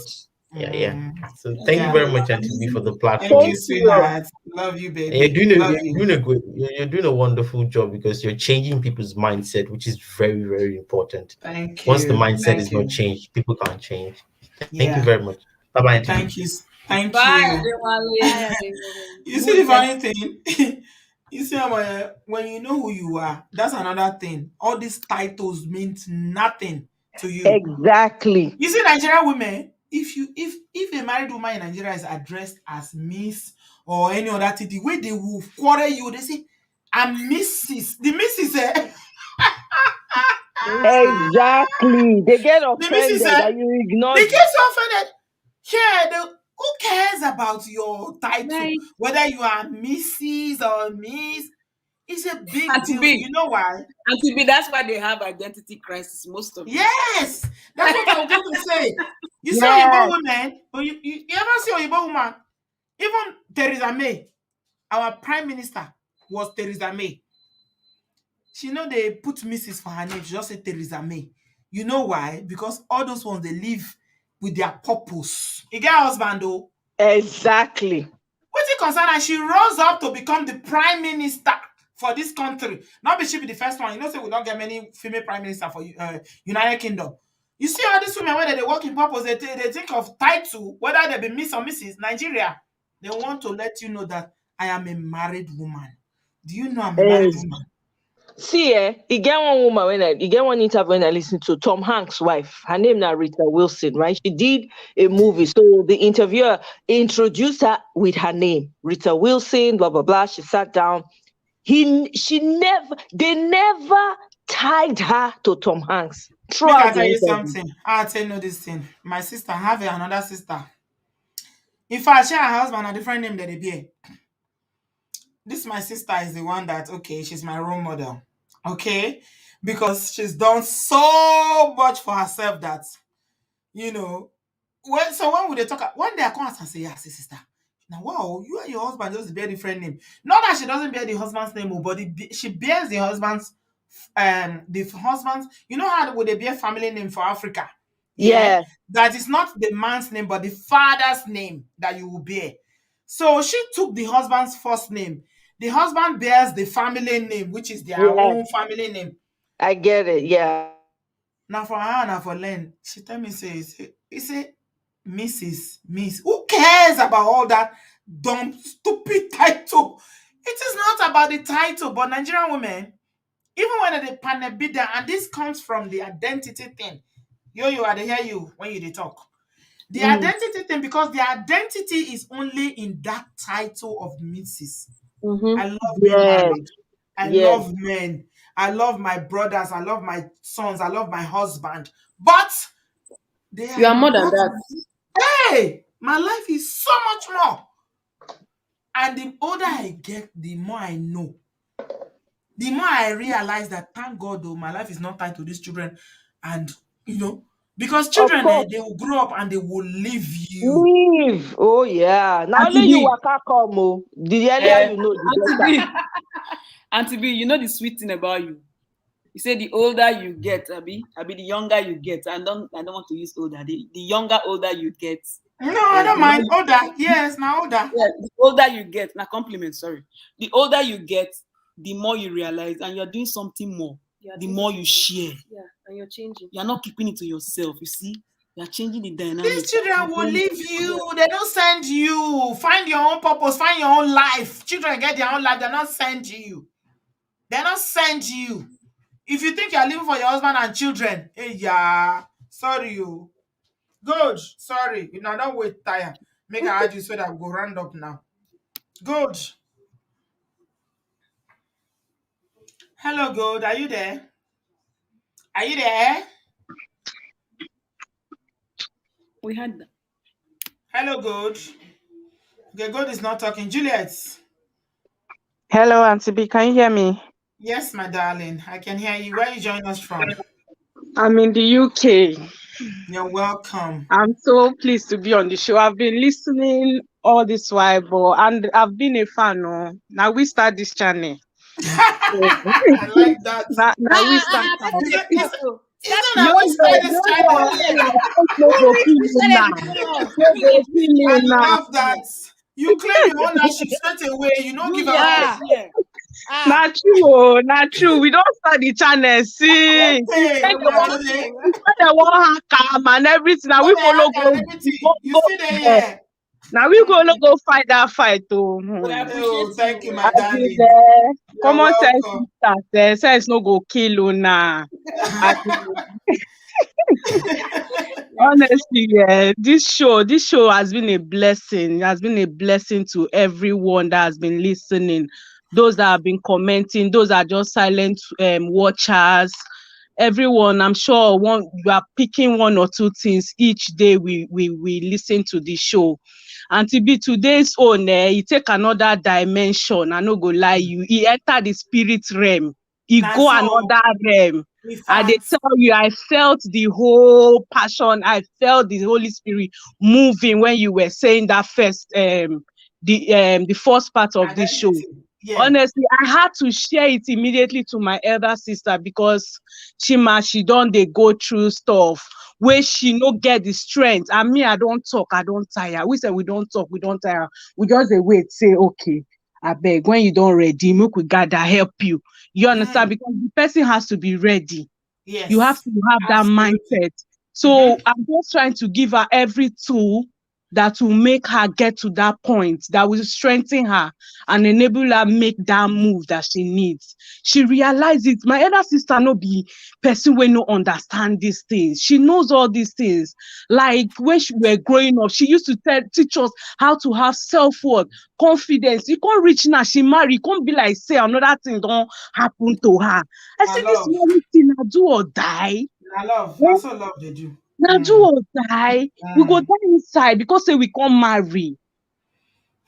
[SPEAKER 4] Yeah. So thank you
[SPEAKER 1] Yeah.
[SPEAKER 4] very much, Auntie B, for the
[SPEAKER 1] Thank you,
[SPEAKER 4] platform.
[SPEAKER 1] sweetheart. Love you,
[SPEAKER 4] And You're
[SPEAKER 1] baby.
[SPEAKER 4] doing a
[SPEAKER 1] Love
[SPEAKER 4] you're
[SPEAKER 1] you.
[SPEAKER 4] doing a good you're doing a wonderful job, because you're changing people's mindset, which is very, very important.
[SPEAKER 1] Thank
[SPEAKER 4] Once the
[SPEAKER 1] you.
[SPEAKER 4] mindset
[SPEAKER 1] Thank
[SPEAKER 4] is not
[SPEAKER 1] you.
[SPEAKER 4] changed, people can't change. Thank you
[SPEAKER 1] Yeah.
[SPEAKER 4] very much. Bye bye, Auntie B.
[SPEAKER 1] Thank you. Thank
[SPEAKER 17] Bye,
[SPEAKER 1] you.
[SPEAKER 17] Adewale.
[SPEAKER 1] You see the funny thing? You see, Amoya, when you know who you are, that's another thing. All these titles means nothing to you.
[SPEAKER 20] Exactly.
[SPEAKER 1] You see, Nigerian women, if a married woman in Nigeria is addressed as Miss or any other thing, the way they will quarrel you, they say, I'm Mrs. The Mrs.
[SPEAKER 20] Exactly. They get
[SPEAKER 1] The Mrs.
[SPEAKER 20] offended and you ignore
[SPEAKER 1] They
[SPEAKER 20] them.
[SPEAKER 1] get so offended. Yeah, who cares about your title? Whether you are Mrs. or Miss, it's a big
[SPEAKER 17] Auntie
[SPEAKER 1] deal.
[SPEAKER 17] B.
[SPEAKER 1] You know why?
[SPEAKER 17] Auntie B, that's why they have identity crisis, most of them.
[SPEAKER 1] Yes, that's what I was going to say. You see
[SPEAKER 20] Yes.
[SPEAKER 1] Oyibo women, but you ever see Oyibo woman? Even Theresa May, our prime minister was Theresa May. She know they put Mrs. for her name. She just say Theresa May. You know why? Because all those ones, they live with their purpose. You get husband though.
[SPEAKER 20] Exactly.
[SPEAKER 1] What's it concern? And she rose up to become the prime minister for this country. Not be she be the first one. You know, say we don't get many female prime minister for United Kingdom. You see all these women, whether they work in purpose, they think of title, whether they be Miss or Mrs. Nigeria. They want to let you know that I am a married woman. Do you know I'm a married woman?
[SPEAKER 20] See, you get one woman you get one interview when I listened to Tom Hanks' wife. Her name now Rita Wilson, right? She did a movie. So the interviewer introduced her with her name, Rita Wilson, blah blah blah. She sat down. They never tied her to Tom Hanks.
[SPEAKER 1] Make I
[SPEAKER 20] Throughout the
[SPEAKER 1] tell you
[SPEAKER 20] interview.
[SPEAKER 1] something. I'll tell you this thing. My sister have another sister. In fact, she and her husband a different name than they be. This my sister is the one that, okay, she's my role model. Okay? Because she's done so much for herself that, when would they talk? One day I come and say, yeah, sister. Now, wow, you and your husband just bear different name. Not that she doesn't bear the husband's name, but she bears the husband's, you know how would they bear family name for Africa?
[SPEAKER 20] Yeah.
[SPEAKER 1] That is not the man's name, but the father's name that you will bear. So she took the husband's first name. The husband bears the family name, which is their own family name.
[SPEAKER 20] I get it. Yeah.
[SPEAKER 1] Now for her, now for Len, she tell me say, he say, Mrs. Miss. Who cares about all that dumb, stupid title? It is not about the title, but Nigerian women, even when they panabida, them, and this comes from the identity thing. You are the hear you when you they talk. The identity thing, because the identity is only in that title of Mrs. I love being married. I love men. I love my brothers. I love my sons. I love my husband. But
[SPEAKER 21] you are more than that.
[SPEAKER 1] Hey, my life is so much more. And the older I get, the more I know. The more I realize that, thank God, though, my life is not tied to these children. And, because children, they will grow up and they will leave you.
[SPEAKER 20] Leave. Oh, yeah. Now only you waka come. Oh. The earlier you know, the better.
[SPEAKER 21] Auntie B, you know the sweet thing about you. You say the older you get, Abby, the younger you get. I don't want to use older. The older you get.
[SPEAKER 1] No, I don't mind. Older, yes, now older.
[SPEAKER 21] Yeah, the older you get, now compliment, sorry. The older you get, the more you realize, and you're doing something more. The more you share.
[SPEAKER 16] Yeah, and you're changing.
[SPEAKER 21] You're not keeping it to yourself, you see? You're changing the dynamic.
[SPEAKER 1] These children will leave you. They don't send you. Find your own purpose. Find your own life. Children get their own life. They're not send you. They're not send you. If you think you're living for your husband and children, hey, yeah, sorry you. Good, sorry. You know, don't wait, tire. Make I add you so that we go round up now. Good. Hello, Good. Are you there? Are you there?
[SPEAKER 21] We had that.
[SPEAKER 1] Hello, Good. Okay, Good is not talking. Juliet.
[SPEAKER 3] Hello, Auntie B. Can you hear me?
[SPEAKER 1] Yes, my darling. I can hear you. Where are you joining us from?
[SPEAKER 3] I'm in the UK.
[SPEAKER 1] You're welcome.
[SPEAKER 3] I'm so pleased to be on the show. I've been listening all this while, and I've been a fan. Now we start this channel.
[SPEAKER 1] I like that.
[SPEAKER 3] Now we start.
[SPEAKER 1] I love that. You claim your ownership straight away. You don't give up.
[SPEAKER 3] Not true. We don't start the channel. See, they want come and everything. Now we follow go.
[SPEAKER 1] You see there.
[SPEAKER 3] Now we go fight that fight.
[SPEAKER 1] Oh, thank you, my darling.
[SPEAKER 3] Common sense sense no go kill you now. Honestly, yeah, this show has been a blessing. It has been a blessing to everyone that has been listening. Those that have been commenting, those are just silent watchers. Everyone, I'm sure you are picking one or two things each day we listen to the show. And to be today's own, he take another dimension. I no go lie you. He enter the spirit realm. He go another realm. And they tell you, I felt the whole passion. I felt the Holy Spirit moving when you were saying that first, the first part of this show. Yeah. Honestly, I had to share it immediately to my elder sister because she don't they go through stuff where she no get the strength. And me, I don't talk, I don't tire. We say we don't talk, we don't tire. We just wait, say, okay, I beg, when you don't ready, make we gather help you. You understand? Because the person has to be ready. Yes. You have to have that mindset. So I'm just trying to give her every tool that will make her get to that point, that will strengthen her and enable her make that move that she needs. She realizes it. My elder sister no be person will no understand these things. She knows all these things. Like when she were growing up, she used to teach us how to have self-worth, confidence. You can't reach now, she marry, you can't be like, say another thing don't happen to her. I said, this one thing I do or die.
[SPEAKER 1] I love, that's what love they do.
[SPEAKER 3] Now do or die, we go die inside because say we can't marry.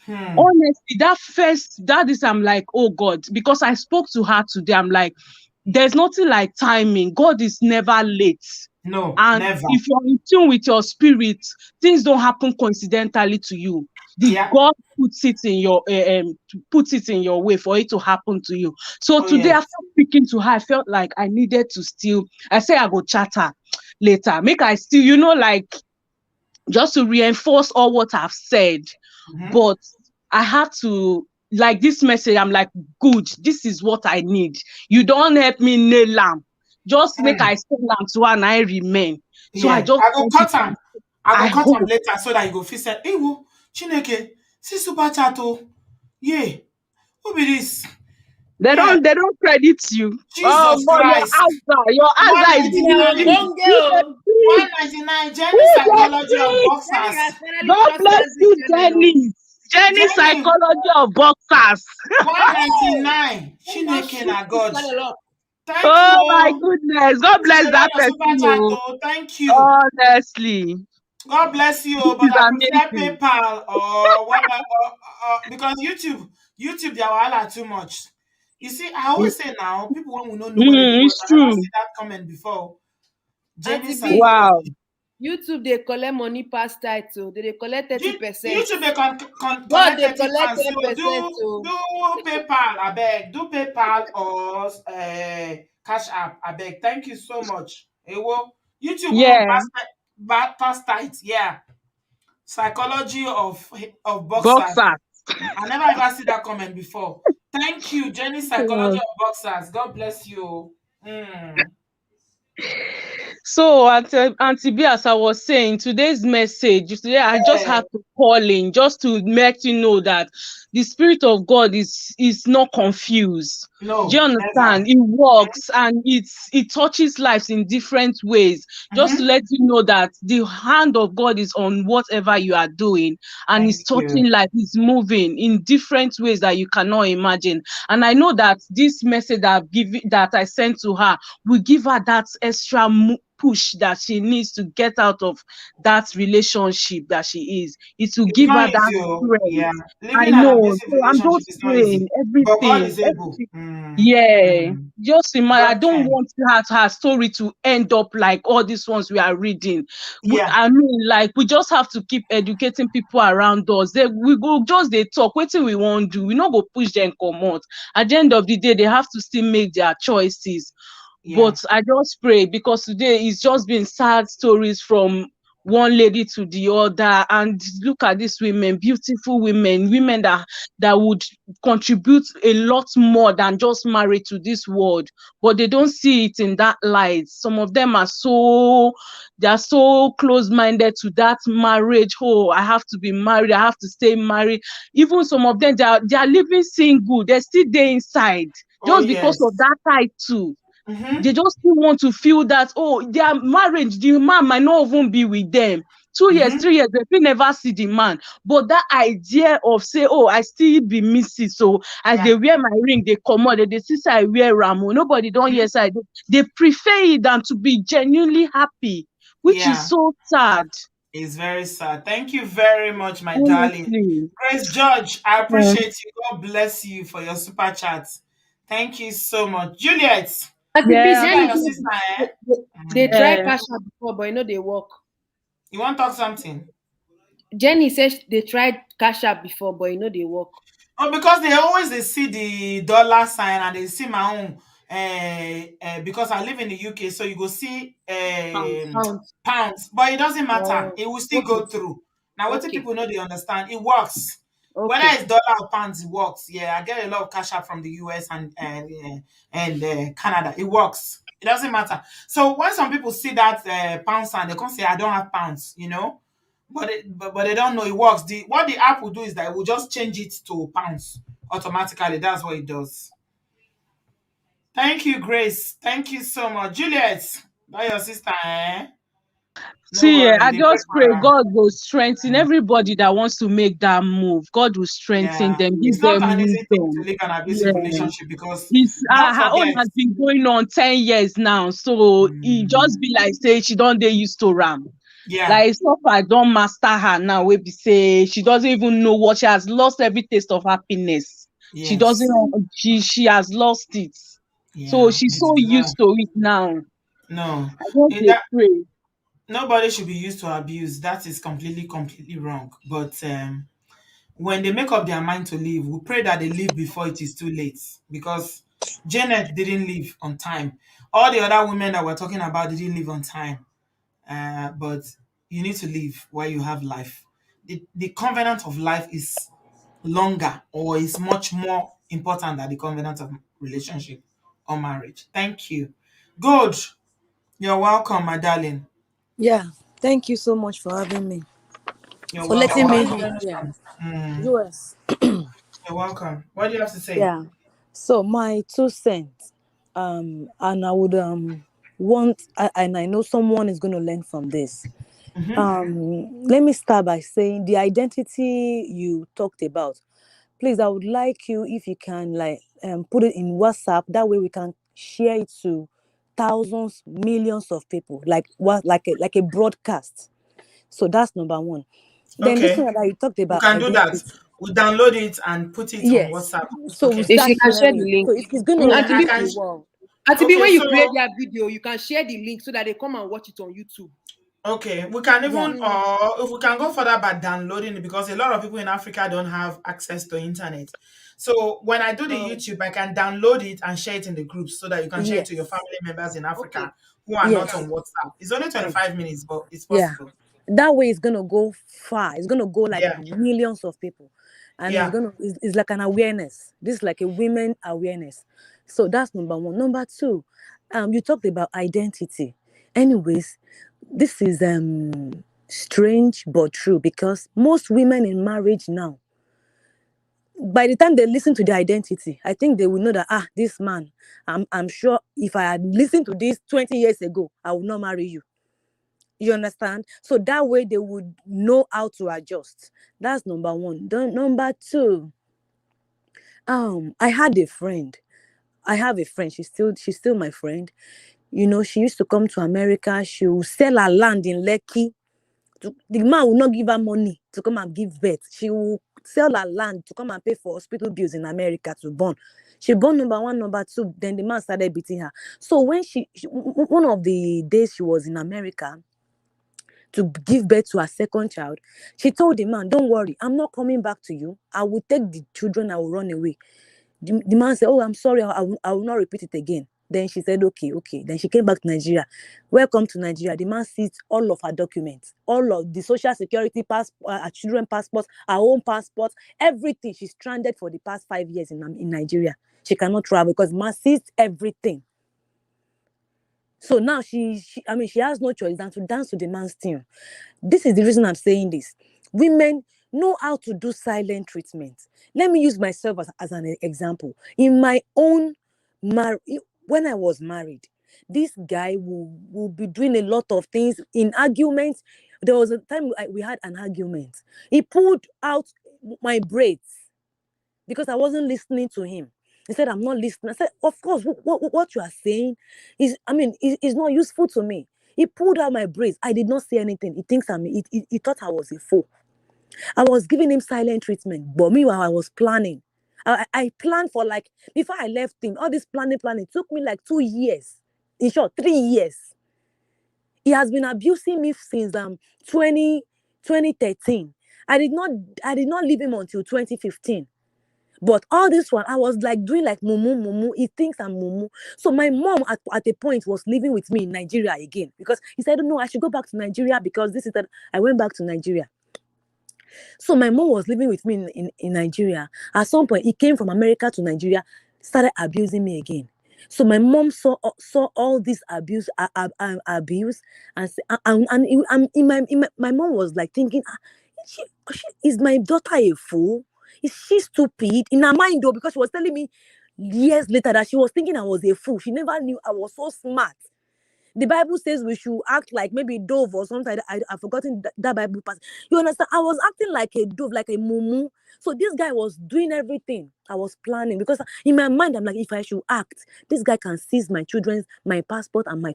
[SPEAKER 3] Honestly, that is, I'm like, oh God, because I spoke to her today. I'm like, there's nothing like timing. God is never late.
[SPEAKER 1] No,
[SPEAKER 3] and
[SPEAKER 1] never.
[SPEAKER 3] If you're in tune with your spirit, things don't happen coincidentally to you. God puts it in your way for it to happen to you. So today, after speaking to her, I felt like I needed to I say I go chat her later. Make I still, like, just to reinforce all what I've said. But I had to, like, this message, I'm like, good, this is what I need. You don't help me nail lamp. Just make I send am to her and I remain. So I
[SPEAKER 1] Yeah,
[SPEAKER 3] just
[SPEAKER 1] I go
[SPEAKER 3] want
[SPEAKER 1] cut
[SPEAKER 3] to
[SPEAKER 1] am. I
[SPEAKER 3] I
[SPEAKER 1] go cut am
[SPEAKER 3] hope.
[SPEAKER 1] later so that you go feel say, Ewo, Chineke, see super chat oh. Yeah, who be this?
[SPEAKER 3] They
[SPEAKER 1] Yeah,
[SPEAKER 3] don't credit you. Oh
[SPEAKER 1] Jesus
[SPEAKER 3] God,
[SPEAKER 1] Christ.
[SPEAKER 3] your answer is
[SPEAKER 1] 199.
[SPEAKER 3] you dey preach.
[SPEAKER 1] 199. Jenny
[SPEAKER 3] Who dey
[SPEAKER 1] psychology of
[SPEAKER 3] preach?
[SPEAKER 21] Jenny
[SPEAKER 1] boxers.
[SPEAKER 21] has finally
[SPEAKER 3] God
[SPEAKER 21] trust
[SPEAKER 3] bless
[SPEAKER 21] us
[SPEAKER 3] you,
[SPEAKER 21] channel.
[SPEAKER 3] Jenny. Jenny
[SPEAKER 1] Jenny,
[SPEAKER 3] psychology of boxers.
[SPEAKER 1] 199.
[SPEAKER 21] Jenny don't
[SPEAKER 1] Chineke
[SPEAKER 21] shoot
[SPEAKER 1] na
[SPEAKER 21] this
[SPEAKER 1] God.
[SPEAKER 21] channel up.
[SPEAKER 1] Thank you.
[SPEAKER 3] Oh my
[SPEAKER 1] Oh.
[SPEAKER 3] goodness. God
[SPEAKER 1] This is
[SPEAKER 3] bless
[SPEAKER 1] a lot
[SPEAKER 3] that
[SPEAKER 1] of
[SPEAKER 3] person.
[SPEAKER 1] super chat.
[SPEAKER 3] Oh.
[SPEAKER 1] Oh. Thank you.
[SPEAKER 3] Honestly.
[SPEAKER 1] God bless you,
[SPEAKER 3] This
[SPEAKER 1] but
[SPEAKER 3] is
[SPEAKER 1] I prefer
[SPEAKER 3] amazing.
[SPEAKER 1] PayPal or what because YouTube their wahala too much. You see, I always say now, people when we don't know where they go,
[SPEAKER 3] It's
[SPEAKER 1] I never
[SPEAKER 3] true.
[SPEAKER 1] see that comment before. Jenny
[SPEAKER 21] Auntie B,
[SPEAKER 3] Wow.
[SPEAKER 1] psychology.
[SPEAKER 21] YouTube they collect money past title. They collect 30%.
[SPEAKER 1] YouTube they
[SPEAKER 21] God
[SPEAKER 1] collect
[SPEAKER 21] they
[SPEAKER 1] 30
[SPEAKER 21] collect
[SPEAKER 1] pounds. So
[SPEAKER 21] 10%.
[SPEAKER 1] do PayPal, I beg. Do PayPal or Cash App, I beg. Thank you so much. Ewo. YouTube won't
[SPEAKER 3] Yeah.
[SPEAKER 1] pass tight. Yeah. Psychology of boxers.
[SPEAKER 3] Boxers.
[SPEAKER 1] I never ever see that comment before. Thank you, Jenny. Psychology of boxers. God bless you. Mm.
[SPEAKER 3] So, Auntie B, as I was saying, today's message, today I just
[SPEAKER 1] Yeah.
[SPEAKER 3] had to call in just to let you know that the Spirit of God is not confused. Do you
[SPEAKER 1] No, never.
[SPEAKER 3] understand? It works and it touches lives in different ways. Just to
[SPEAKER 1] Mm-hmm.
[SPEAKER 3] let you know that the hand of God is on whatever you are doing and
[SPEAKER 1] Thank
[SPEAKER 3] it's
[SPEAKER 1] you.
[SPEAKER 3] touching life, it's moving in different ways that you cannot imagine. And I know that this message that I sent to her will give her that extra push that she needs to get out of that relationship that she is. It will
[SPEAKER 1] It's
[SPEAKER 3] give her
[SPEAKER 1] not
[SPEAKER 3] that
[SPEAKER 1] easy, oh. Yeah.
[SPEAKER 3] strength. I
[SPEAKER 1] Living an
[SPEAKER 3] know.
[SPEAKER 1] abusive
[SPEAKER 3] So I'm
[SPEAKER 1] relationship
[SPEAKER 3] just
[SPEAKER 1] is not easy.
[SPEAKER 3] praying
[SPEAKER 1] But God
[SPEAKER 3] everything.
[SPEAKER 1] is able. Mm.
[SPEAKER 3] Yeah.
[SPEAKER 1] Mm.
[SPEAKER 3] Just imagine. I
[SPEAKER 1] God
[SPEAKER 3] don't
[SPEAKER 1] can.
[SPEAKER 3] want her story to end up like all these ones we are reading.
[SPEAKER 1] Yeah.
[SPEAKER 3] I mean, like, we just have to keep educating people around us. We go just they talk. What we want to do? We not go push them come out. At the end of the day, they have to still make their choices.
[SPEAKER 1] Yeah.
[SPEAKER 3] But I just pray because today it's just been sad stories from one lady to the other. And look at these women, beautiful women that would contribute a lot more than just married to this world. But they don't see it in that light. Some of them are so close-minded to that marriage. Oh, I have to be married, I have to stay married. Even some of them, they are living single, they're still there inside
[SPEAKER 1] Oh,
[SPEAKER 3] just because
[SPEAKER 1] yes.
[SPEAKER 3] of that title.
[SPEAKER 1] Mm-hmm.
[SPEAKER 3] They just still want to feel that, oh, their marriage, the man might not even be with them. 2 years, 3 years, they will never see the man. But that idea of say, oh, I still be missing. So as they wear my ring, they come out, they see say I wear Ramo. Nobody don't hear say they prefer it than to be genuinely happy, which
[SPEAKER 1] Yeah.
[SPEAKER 3] is so sad.
[SPEAKER 1] It's very sad. Thank you very much, my darling.
[SPEAKER 3] Honestly.
[SPEAKER 1] Grace George, I
[SPEAKER 3] Yeah.
[SPEAKER 1] appreciate you. God bless you for your super chat. Thank you so much. Juliet,
[SPEAKER 21] Yeah.
[SPEAKER 1] see that your sister, eh?
[SPEAKER 21] They try cash out before, but you know they work.
[SPEAKER 1] You want to talk something?
[SPEAKER 21] Jenny says they tried cash out before, but you know they work.
[SPEAKER 1] Oh, because they see the dollar sign and they see my own. Because I live in the UK, so you go see pounds, but it doesn't matter. It will still go through. Now, what people know, they understand. It works. Whether it's dollar or pounds, it works. Yeah, I get a lot of cash out from the US and Canada. It works. It doesn't matter. So when some people see that pound sign, they can say, "I don't have pounds," you know. But they don't know it works. What the app will do is that it will just change it to pounds automatically. That's what it does. Thank you, Grace. Thank you so much. Juliet, that your sister, eh? No
[SPEAKER 3] See,
[SPEAKER 1] worries.
[SPEAKER 3] I
[SPEAKER 1] They
[SPEAKER 3] just
[SPEAKER 1] get
[SPEAKER 3] pray
[SPEAKER 1] para.
[SPEAKER 3] God will strengthen everybody that wants to make that move. God will strengthen
[SPEAKER 1] Yeah.
[SPEAKER 3] them, give
[SPEAKER 1] It's not
[SPEAKER 3] them
[SPEAKER 1] an easy thing to
[SPEAKER 3] wisdom.
[SPEAKER 1] live an abusive
[SPEAKER 3] Yeah.
[SPEAKER 1] relationship because
[SPEAKER 3] It's
[SPEAKER 1] don't
[SPEAKER 3] her own
[SPEAKER 1] forget.
[SPEAKER 3] has been going on 10 years now. So it just be like say she don't they used to ram.
[SPEAKER 1] Yeah.
[SPEAKER 3] Like so far don't master her now. We be say she doesn't even know what she has lost every taste of happiness. She
[SPEAKER 1] Yes.
[SPEAKER 3] doesn't she has lost it. So
[SPEAKER 1] Yeah.
[SPEAKER 3] she's
[SPEAKER 1] It's
[SPEAKER 3] so
[SPEAKER 1] very,
[SPEAKER 3] used to it now.
[SPEAKER 1] no.
[SPEAKER 3] I just
[SPEAKER 1] In
[SPEAKER 3] dey
[SPEAKER 1] that
[SPEAKER 3] pray.
[SPEAKER 1] nobody should be used to abuse. That is completely wrong. But when they make up their mind to leave, we pray that they leave before it is too late. Because Janet didn't leave on time. All the other women that we're talking about didn't leave on time. But you need to leave while you have life. The covenant of life is longer or is much more important than the covenant of relationship or marriage. Thank you. Good. You're welcome, my darling.
[SPEAKER 5] Yeah, thank you so much for having me.
[SPEAKER 1] You're
[SPEAKER 5] For
[SPEAKER 1] welcome.
[SPEAKER 5] letting me.
[SPEAKER 1] What do you
[SPEAKER 5] Yeah.
[SPEAKER 1] understand?
[SPEAKER 5] Yours.
[SPEAKER 1] You're welcome. What do you have to say?
[SPEAKER 5] Yeah. So my 2 cents. And I would and I know someone is going to learn from this. Let me start by saying the identity you talked about. Please, I would like you if you can put it in WhatsApp. That way we can share it to thousands, millions of people, like a broadcast. So that's number one. Then this
[SPEAKER 1] Okay.
[SPEAKER 5] one that you talked
[SPEAKER 1] We
[SPEAKER 5] about
[SPEAKER 1] can do that.
[SPEAKER 5] identity.
[SPEAKER 1] We download it and put it on
[SPEAKER 5] Yes.
[SPEAKER 1] WhatsApp.
[SPEAKER 5] So we
[SPEAKER 1] Okay.
[SPEAKER 21] If
[SPEAKER 5] start
[SPEAKER 21] she can share the
[SPEAKER 5] sharing.
[SPEAKER 21] link.
[SPEAKER 5] So it's going to
[SPEAKER 21] Auntie
[SPEAKER 1] I
[SPEAKER 5] reach
[SPEAKER 21] B,
[SPEAKER 1] can.
[SPEAKER 5] the world.
[SPEAKER 21] Auntie B,
[SPEAKER 1] Okay,
[SPEAKER 21] when you
[SPEAKER 1] so
[SPEAKER 21] play their video, you can share the link so that they come and watch it on YouTube.
[SPEAKER 1] okay, we can
[SPEAKER 5] Yeah.
[SPEAKER 1] even, or if we can go further by downloading it, because a lot of people in Africa don't have access to internet. So when I do the YouTube, I can download it and share it in the groups so that you can share it to your
[SPEAKER 5] Yes.
[SPEAKER 1] family members in
[SPEAKER 21] Okay.
[SPEAKER 1] Africa who are not
[SPEAKER 5] Yes.
[SPEAKER 1] on WhatsApp. It's only 25 minutes, but it's
[SPEAKER 5] Yeah.
[SPEAKER 1] possible.
[SPEAKER 5] That way it's gonna go far. It's gonna go like
[SPEAKER 1] Yeah.
[SPEAKER 5] millions of people. And
[SPEAKER 1] Yeah.
[SPEAKER 5] it's like an awareness. This is like a women awareness. So that's number one. Number two, you talked about identity. Anyways, this is strange but true, because most women in marriage now, by the time they listen to the identity, I think they will know that this man, I'm sure if I had listened to this 20 years ago, I would not marry you. You understand? So that way they would know how to adjust. That's number one. Number two, I had a friend. I have a friend. She's still my friend. You know, she used to come to America. She will sell her land in Lekki. The man will not give her money to come and give birth. She will sell her land to come and pay for hospital bills in America to born. She born number one, number two. Then the man started beating her. So when one of the days she was in America to give birth to her second child, she told the man, "Don't worry, I'm not coming back to you. I will take the children, I will run away." The man said, "Oh, I'm sorry, I will not repeat it again." Then she said, okay. Then she came back to Nigeria. Welcome to Nigeria. The man seized all of her documents, all of the social security passport, her children passports, her own passports, everything. She's stranded for the past 5 years in Nigeria. She cannot travel because the man seized everything. So now she has no choice than to dance to the man's tune. This is the reason I'm saying this. Women know how to do silent treatment. Let me use myself as an example. In my own when I was married, this guy will be doing a lot of things in arguments. There was a time we had an argument. He pulled out my braids because I wasn't listening to him. He said, "I'm not listening." I said, "Of course, what you are saying is not useful to me." He pulled out my braids. I did not say anything. He thought I was a fool. I was giving him silent treatment. But meanwhile, I was planning. I planned for before I left him, all this planning took me like 2 years. In short, 3 years. He has been abusing me since 2013. I did not leave him until 2015. But all this one, I was doing mumu. He thinks I'm mumu. So my mom at a point was living with me in Nigeria again, because he said, "No, I should go back to Nigeria because this is that." I went back to Nigeria. So my mom was living with me in Nigeria. At some point, he came from America to Nigeria, started abusing me again. So my mom saw all this abuse, and my mom was thinking, is my daughter a fool? Is she stupid? In her mind though, because she was telling me years later that she was thinking I was a fool. She never knew I was so smart. The Bible says we should act like maybe dove or something. I've forgotten that Bible passage. You understand? I was acting like a dove, like a mumu. So this guy was doing everything. I was planning, because in my mind I'm like, if I should act, this guy can seize my children's, my passport and my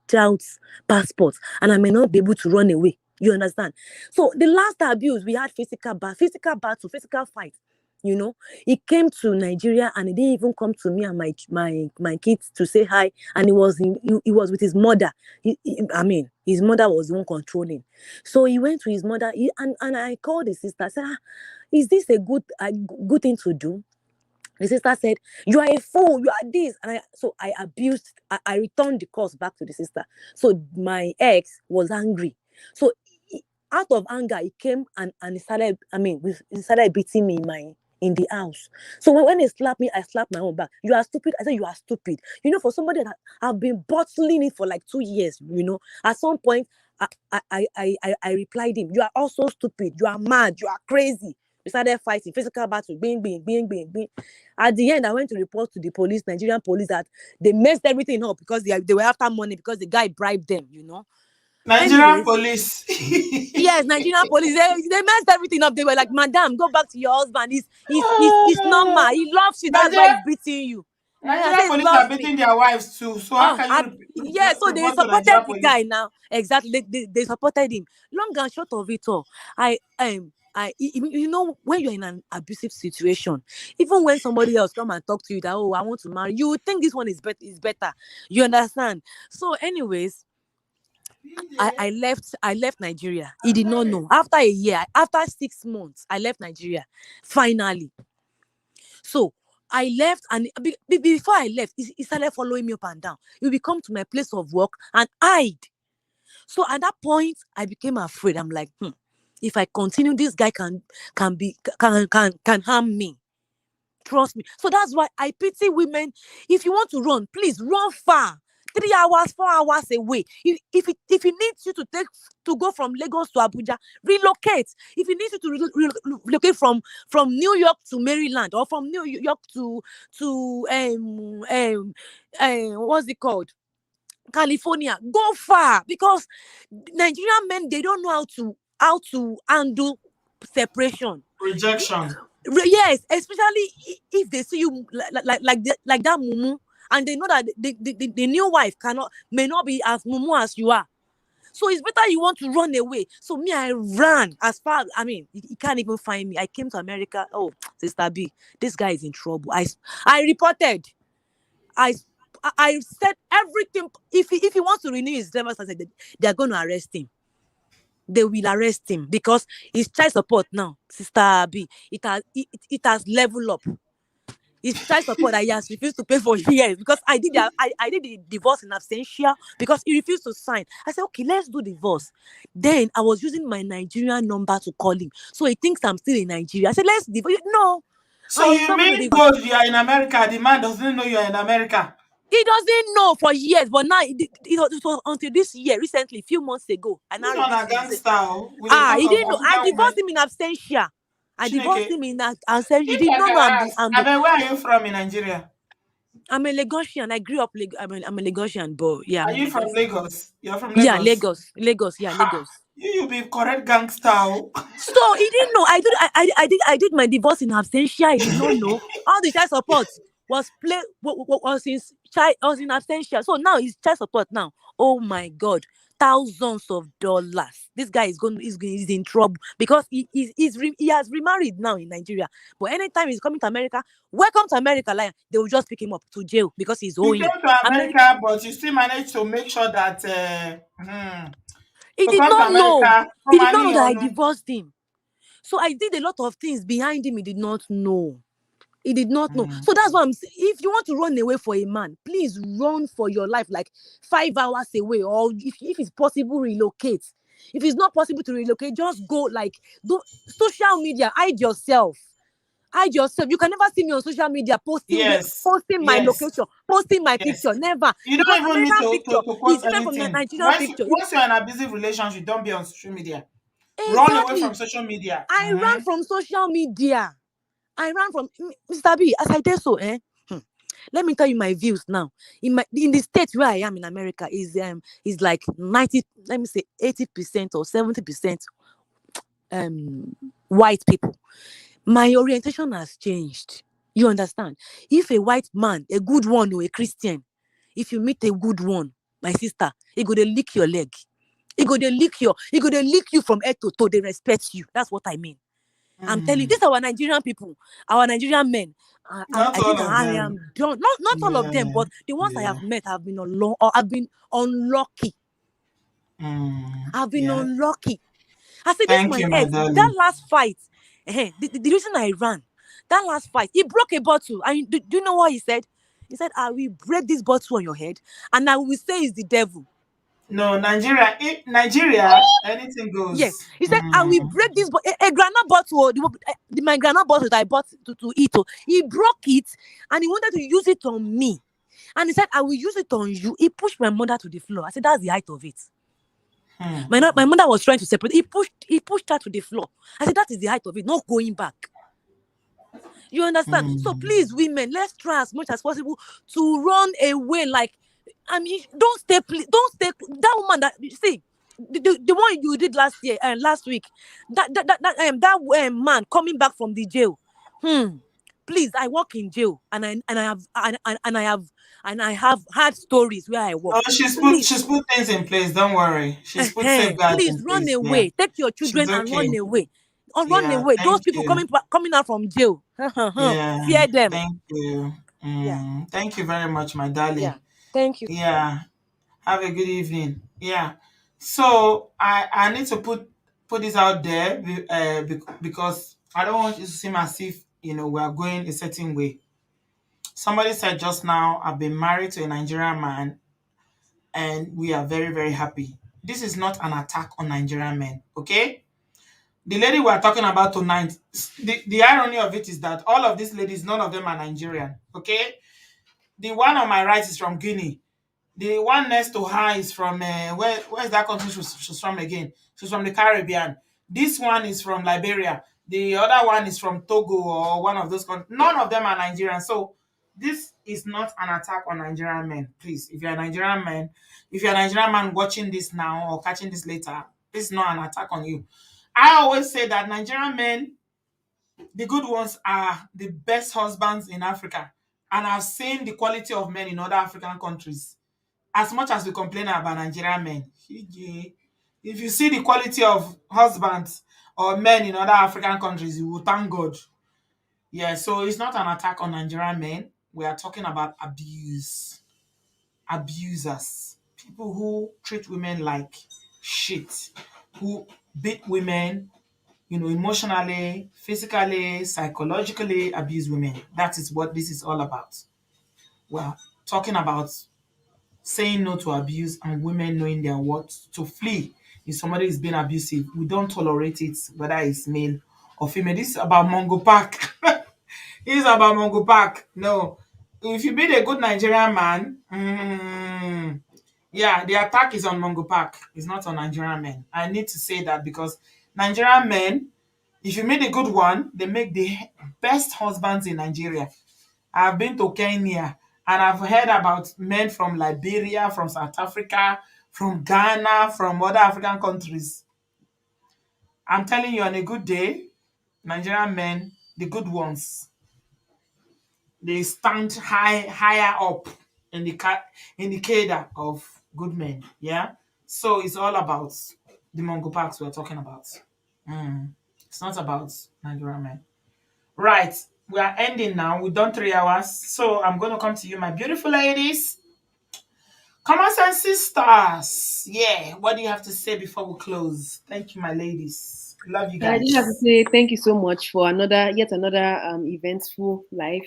[SPEAKER 5] child's passport, and I may not be able to run away. You understand? So the last abuse, we had physical battle, physical fight. You know, he came to Nigeria and he didn't even come to me and my kids to say hi. And he was with his mother. His mother was the one controlling. So he went to his mother, and I called his sister. I said, "Is this a good thing to do?" The sister said, "You are a fool. You are this." And I abused. I returned the calls back to the sister. So my ex was angry. So out of anger, he came and he started. He started beating me in the house. So when they slap me, I slap my own back. You are stupid. I said, you are stupid. You know, for somebody that I've been bottling it for like 2 years, you know, at some point, I replied him, you are also stupid. You are mad. You are crazy. We started fighting, physical battle, bing, bing, bing, bing, bing. At the end, I went to report to the police, Nigerian police, that they messed everything up because they were after money because the guy bribed them, you know.
[SPEAKER 1] Nigerian
[SPEAKER 5] Anyways,
[SPEAKER 1] police.
[SPEAKER 5] yes, Nigerian police, they messed everything up. They were like, madam, go back to your husband. He's normal. He loves you. That's why
[SPEAKER 1] Nigerian,
[SPEAKER 5] he's beating you. I
[SPEAKER 1] Nigerian
[SPEAKER 5] said, he
[SPEAKER 1] police are
[SPEAKER 5] loves me.
[SPEAKER 1] beating their wives too. So how can you
[SPEAKER 5] Yeah, so they
[SPEAKER 1] report to
[SPEAKER 5] supported
[SPEAKER 1] Nigerian
[SPEAKER 5] the
[SPEAKER 1] police?
[SPEAKER 5] guy now. Exactly, they supported him. Long and short of it all, you know, when you're in an abusive situation, even when somebody else come and talk to you that, oh, I want to marry you, would think this one is better. You understand? So, anyways, I left Nigeria. He did not know. After a year, after 6 months, I left Nigeria. Finally. So I left, and before I left, he started following me up and down. He would come to my place of work and hide. So at that point, I became afraid. I'm like, if I continue, this guy can harm me. Trust me. So that's why I pity women. If you want to run, please run far. 3 hours, 4 hours away. If he needs you to go from Lagos to Abuja, relocate. If he needs you to relocate from New York to Maryland, or from New York to what's it called? California, go far, because Nigerian men, they don't know how to handle separation.
[SPEAKER 1] Rejection.
[SPEAKER 5] Yes, especially if they see you like that mumu, and they know that the new wife may not be as mumu as you are. So it's better you want to run away. So me, I ran as far. I mean, he can't even find me. I came to America. Oh, Sister B, this guy is in trouble. I reported. I said everything. If he wants to renew his driver's license, they are going to arrest him. They will arrest him because his child support now, Sister B, it has leveled up. His child support that he has refused to pay for years, because I did the divorce in absentia because he refused to sign. I said, okay, let's do divorce. Then I was using my Nigerian number to call him, so he thinks I'm still in Nigeria. I said, let's divorce. No,
[SPEAKER 1] So you mean God, you are in America, the man doesn't know you are in America?
[SPEAKER 5] He doesn't know for years, but now it was until this year, recently, a few months ago. And now
[SPEAKER 1] This one a gangster.
[SPEAKER 5] he didn't know. I divorced him in absentia. I divorced him in absentia. He did not know
[SPEAKER 1] where are you from in Nigeria?
[SPEAKER 5] I'm a Lagosian. I grew up. I'm a Lagosian, but yeah.
[SPEAKER 1] Are
[SPEAKER 5] I'm
[SPEAKER 1] you
[SPEAKER 5] a
[SPEAKER 1] from
[SPEAKER 5] Lagosian.
[SPEAKER 1] Lagos? You're from Lagos?
[SPEAKER 5] Yeah, Lagos. Yeah, Lagos.
[SPEAKER 1] You be correct gangster.
[SPEAKER 5] So he didn't know. I did my divorce in absentia. He did not know. All the child support was in absentia. So now his child support now. Oh my God, thousands of dollars. This guy is in trouble because he has remarried now in Nigeria. But anytime he's coming to America, welcome to America, like, they will just pick him up to jail because he's
[SPEAKER 1] You
[SPEAKER 5] owing.
[SPEAKER 1] came to America, but you still managed to make sure that
[SPEAKER 5] he
[SPEAKER 1] to
[SPEAKER 5] did
[SPEAKER 1] come to
[SPEAKER 5] not know.
[SPEAKER 1] America.
[SPEAKER 5] He did not know that I divorced him. So I did a lot of things behind him. He did not know. He did not know. So that's why I'm saying, if you want to run away for a man, please run for your life, like 5 hours away, or if it's possible, relocate. If it's not possible to relocate, just go, do social media. Hide yourself. You can never see me on social media posting my location, posting my picture. Never.
[SPEAKER 1] You
[SPEAKER 5] Because
[SPEAKER 1] don't even need
[SPEAKER 5] American picture
[SPEAKER 1] to
[SPEAKER 5] is
[SPEAKER 1] post
[SPEAKER 5] different from
[SPEAKER 1] anything.
[SPEAKER 5] Nigerian picture.
[SPEAKER 1] Once you're in an abusive relationship, don't be on social media.
[SPEAKER 5] Exactly.
[SPEAKER 1] Run away from social media.
[SPEAKER 5] I ran from social media. I ran from Mr. B. As I did so, let me tell you my views now. In the state where I am in America is like 90, let me say 80% or 70% white people. My orientation has changed. You understand? If a white man, a good one or a Christian, if you meet a good one, my sister, he go to lick your leg. He go to lick you from head to toe. They respect you. That's what I mean. I'm telling you, these are our Nigerian people, our Nigerian men. I think I am done. Not all of them, but the ones I have met have been unlucky. I've been unlucky. I said, this my ex, that last fight, the reason I ran, that last fight, he broke a bottle. And do you know what he said? He said, I will break this bottle on your head, and I will say it's the devil.
[SPEAKER 1] No, Nigeria, anything
[SPEAKER 5] Yeah,
[SPEAKER 1] goes.
[SPEAKER 5] he said, "I will break this." But a granite bottle, my granite bottle that I bought to eat. He broke it, and he wanted to use it on me. And he said, "I will use it on you." He pushed my mother to the floor. I said, "That's the height of it." My mother was trying to separate. He pushed her to the floor. I said, "That is the height of it. Not going back." You understand? So please, women, let's try as much as possible to run away. Like, I mean, don't stay. That woman that you see, the one you did last year and last week, that man coming back from the jail. Please, I work in jail, and I have had stories where I work.
[SPEAKER 1] No, she's put things in place. Don't worry. She's put safeguards
[SPEAKER 5] Please
[SPEAKER 1] in
[SPEAKER 5] run
[SPEAKER 1] place. Yeah,
[SPEAKER 5] away. Take your
[SPEAKER 1] she's
[SPEAKER 5] children and
[SPEAKER 1] okay.
[SPEAKER 5] run away. Or run
[SPEAKER 1] Yeah,
[SPEAKER 5] away. Those
[SPEAKER 1] thank
[SPEAKER 5] people
[SPEAKER 1] you.
[SPEAKER 5] coming out from jail.
[SPEAKER 1] Yeah,
[SPEAKER 5] Fear them.
[SPEAKER 1] thank you.
[SPEAKER 5] Yeah.
[SPEAKER 1] Thank you very much, my darling.
[SPEAKER 5] Yeah. Thank you.
[SPEAKER 1] Yeah, have a good evening. Yeah. So I need to put this out there because I don't want you to seem as if we are going a certain way. Somebody said just now, I've been married to a Nigerian man and we are very, very happy. This is not an attack on Nigerian men, okay? The lady we are talking about tonight, the irony of it is that all of these ladies, none of them are Nigerian, okay? The one on my right is from Guinea. The one next to her is from, where's that country she's from again? She's from the Caribbean. This one is from Liberia. The other one is from Togo or one of those countries. None of them are Nigerian. So this is not an attack on Nigerian men. Please, if you're a Nigerian man watching this now or catching this later, this is not an attack on you. I always say that Nigerian men, the good ones, are the best husbands in Africa. And I've seen the quality of men in other African countries. As much as we complain about Nigerian men, if you see the quality of husbands or men in other African countries, you will thank God. Yeah, so it's not an attack on Nigerian men. We are talking about abuse. Abusers. People who treat women like shit. Who beat women, emotionally, physically, psychologically abuse women. That is what this is all about. We're talking about saying no to abuse and women knowing their worth to flee if somebody is being abusive. We don't tolerate it, whether it's male or female. This is about Mongo Park. This is about Mongo Park. No. If you be a good Nigerian man, yeah, the attack is on Mongo Park. It's not on Nigerian men. I need to say that because Nigerian men, if you meet a good one, they make the best husbands in Nigeria. I've been to Kenya and I've heard about men from Liberia, from South Africa, from Ghana, from other African countries. I'm telling you, on a good day, Nigerian men, the good ones, they stand higher up in the cadre of good men. Yeah. So it's all about the Mongo Parks we're talking about. It's not about Nigerian men. Right. We are ending now. We've done 3 hours. So I'm going to come to you, my beautiful ladies. Common sense sisters. Yeah. What do you have to say before we close? Thank you, my ladies. Love you
[SPEAKER 16] I
[SPEAKER 1] guys.
[SPEAKER 16] just have to say thank you so much for yet another eventful live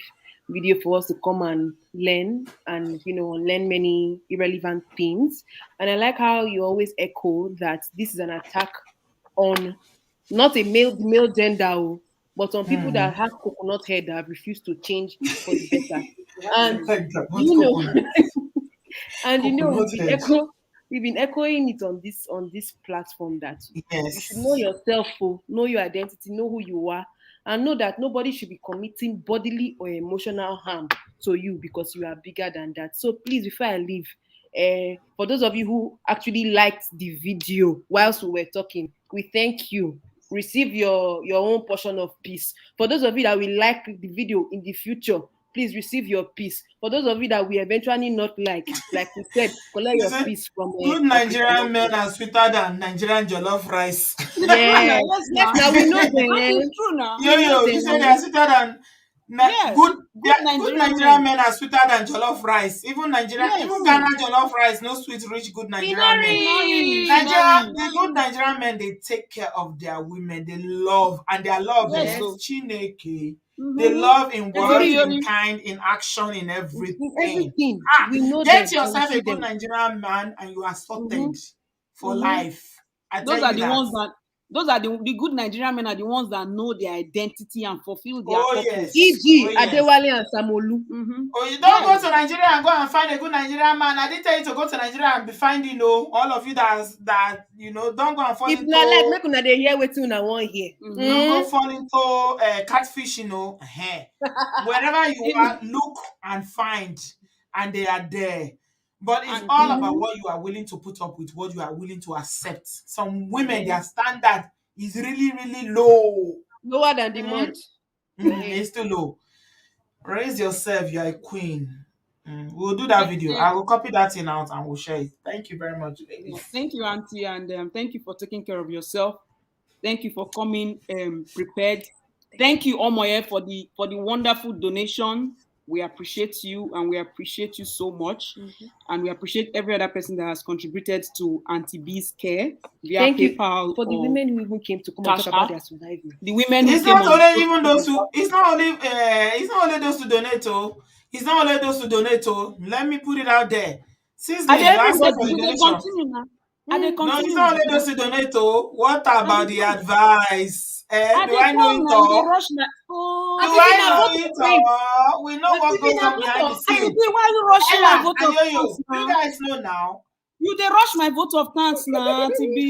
[SPEAKER 16] video for us to come and learn and learn many irrelevant things. And I like how you always echo that this is an attack on not a male gender, but on people that have coconut head that have refused to change for the better. And we've been echoing it on this platform that you should know yourself, know your identity, know who you are, and know that nobody should be committing bodily or emotional harm to you because you are bigger than that. So please, before I leave, for those of you who actually liked the video whilst we were talking, we thank you. Receive your own portion of peace. For those of you that will like the video in the future, please receive your peace. For those of you that we eventually not like we said, collect your peace from
[SPEAKER 1] good Nigerian men are sweeter than Nigerian jollof rice.
[SPEAKER 16] Yeah, now we know them.
[SPEAKER 17] It's true now.
[SPEAKER 1] You say they are sweeter than good Nigerian men are sweeter than jollof rice. Even Ghana jollof rice, no sweet, rich, good Nigerian men. The good Nigerian men, they take care of their women. They love, and their love is Chineke. They love in words, in
[SPEAKER 21] Everybody.
[SPEAKER 1] kind, in action, in everything.
[SPEAKER 21] Everything.
[SPEAKER 1] Ah,
[SPEAKER 21] We know
[SPEAKER 1] get
[SPEAKER 21] them and we
[SPEAKER 1] yourself
[SPEAKER 21] see
[SPEAKER 1] a good
[SPEAKER 21] them.
[SPEAKER 1] Nigerian man and you are sorted for
[SPEAKER 21] Mhm.
[SPEAKER 1] life. I
[SPEAKER 21] Those
[SPEAKER 1] tell
[SPEAKER 21] are
[SPEAKER 1] you
[SPEAKER 21] the
[SPEAKER 1] that.
[SPEAKER 21] ones that the good Nigerian men are the ones that know their identity and fulfill their
[SPEAKER 1] Oh,
[SPEAKER 21] purpose.
[SPEAKER 1] yes.
[SPEAKER 21] E.g.
[SPEAKER 1] Oh, yes.
[SPEAKER 21] Adewale and Samolu.
[SPEAKER 1] Oh, you don't go to Nigeria and go and find a good Nigerian man. I didn't tell you to go to Nigeria and be finding, all of you that don't go and fall
[SPEAKER 21] If
[SPEAKER 1] into.
[SPEAKER 21] na like make una dey hear wetin una wan hear.
[SPEAKER 1] Don't go fall into catfish, Wherever you are, look and find, and they are there. But it's all about what you are willing to put up with, what you are willing to accept. Some women, their standard is really, really low.
[SPEAKER 21] Lower than the mud.
[SPEAKER 1] It's too low. Raise yourself, you are a queen. We'll do that video. I will copy that thing out and we'll share it. Thank you very much, ladies.
[SPEAKER 21] Thank you, Auntie, and thank you for taking care of yourself. Thank you for coming prepared. Thank you, Omoye, for the wonderful donation. We appreciate you, and we appreciate you so much. And we appreciate every other person that has contributed to Auntie B's care via
[SPEAKER 16] Thank you
[SPEAKER 21] PayPal
[SPEAKER 16] for the women who even came to come and talk about their survival.
[SPEAKER 21] The women who
[SPEAKER 1] It's
[SPEAKER 21] came
[SPEAKER 1] not
[SPEAKER 21] on.
[SPEAKER 1] only even those who. It's not only those to donate. It's not only those to donate. Let me put it out there. Since the last for the donation. No, it's not only those to donate. What about the advice? Do I know it all? Do I know it all? We know what goes on behind the scenes.
[SPEAKER 21] Why you rushing my vote of
[SPEAKER 1] Yo,
[SPEAKER 21] thanks
[SPEAKER 1] you
[SPEAKER 21] now?
[SPEAKER 1] guys know now.
[SPEAKER 21] You dey rush my vote of thanks now, Auntie B.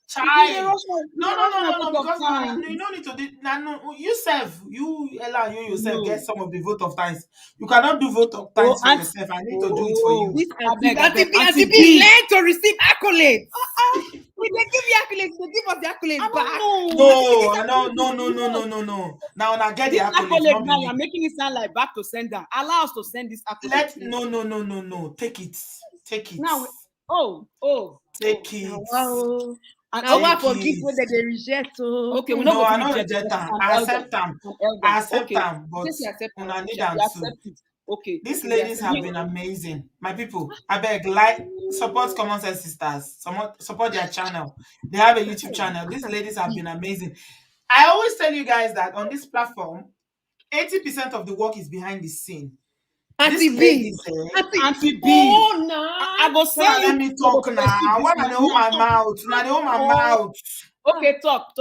[SPEAKER 1] Child. No, because you don't need to do no, you Ella, you yourself get some of the vote of thanks. You cannot do vote of thanks for yourself. I need to do it for you.
[SPEAKER 21] Auntie B,
[SPEAKER 16] learn to receive accolades. We dey give you accolades, they give us the accolades back.
[SPEAKER 1] No. Now I get the
[SPEAKER 21] this
[SPEAKER 1] accolades.
[SPEAKER 21] Accolade now you're making it sound like back to sender. Allow us to send this accolade.
[SPEAKER 1] No. Take it.
[SPEAKER 21] Now,
[SPEAKER 1] take it.
[SPEAKER 16] Wow. And our forgive when they reject.
[SPEAKER 21] Okay, we
[SPEAKER 1] no, I
[SPEAKER 21] not
[SPEAKER 1] don't reject them. I accept them. I accept them, but I need them too.
[SPEAKER 21] Okay.
[SPEAKER 1] These ladies have been amazing. My people, I beg, like, support Common Sense Sisters. Support their channel. They have a YouTube channel. These ladies have been amazing. I always tell you guys that on this platform, 80% of the work is behind the scene.
[SPEAKER 16] Auntie B.
[SPEAKER 21] Auntie B.
[SPEAKER 16] Oh, no.
[SPEAKER 21] I go say
[SPEAKER 1] let me talk now. When I hold my mouth. Now they hold my mouth.
[SPEAKER 21] Okay, talk.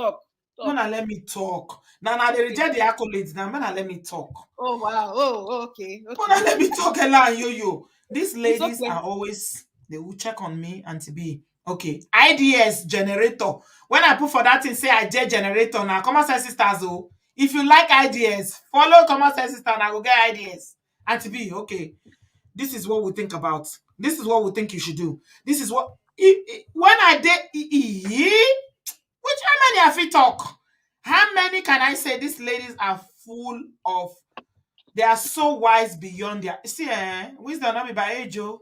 [SPEAKER 1] When I let me talk. Now they reject the accolades. Now when I let me talk.
[SPEAKER 16] Oh wow. Oh, okay.
[SPEAKER 1] When I let me talk, Ella and Yo-Yo. These ladies are always, they will check on me and to be okay. IDS generator. When I put for that thing, say I J generator now. Common Sense Sisters. If you like IDS, follow Common Sense Sisters and I will get IDS. And to be okay. This is what we think about. This is what we think you should do. This is what when I did which how many have we talk? How many can I say these ladies are full of, they are so wise beyond their wisdom not be by age. You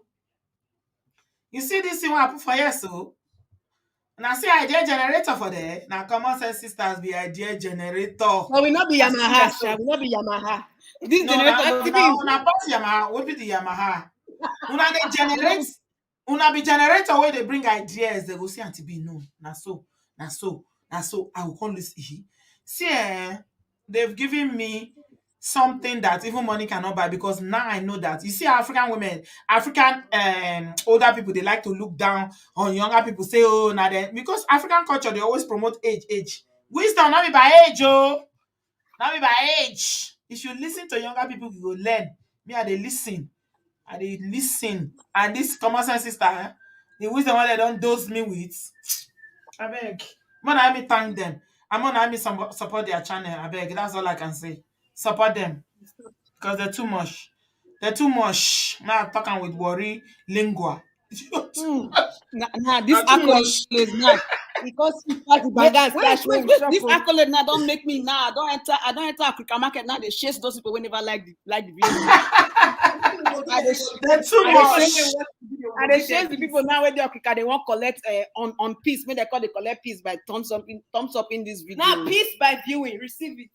[SPEAKER 1] see this thing I put for here so. And I say idea generator for there. Now Common Sense Sisters be idea generator.
[SPEAKER 16] No, we not be Yamaha. We not be Yamaha.
[SPEAKER 21] This generator
[SPEAKER 1] now pass Yamaha. What be the Yamaha? Una they generate. Una be generator where they bring ideas. They go see Auntie B. No, na so. I will call this. See, they've given me something that even money cannot buy because now I know that. You see, African women, African older people, they like to look down on younger people. Say, oh, now then, because African culture they always promote age. Wisdom not be by age, oh, not be by age. If you listen to younger people, you will learn. Me, they listen. And this Common Sense Sister, the wisdom what they don't dose me with. I beg. I'm gonna thank them. I'm gonna support their channel. I beg. That's all I can say. Support them. Because they're too much. Now I'm talking with worry lingua.
[SPEAKER 21] Nah, this accolade is not. Because this accolade now don't make me now. I don't enter Africa market now. They chase those people who never like the video.
[SPEAKER 1] They're too much.
[SPEAKER 21] And they chase the people now when they Africa they want collect on peace. When they call they collect peace by thumbs up in this video.
[SPEAKER 16] Now peace by viewing, receive it.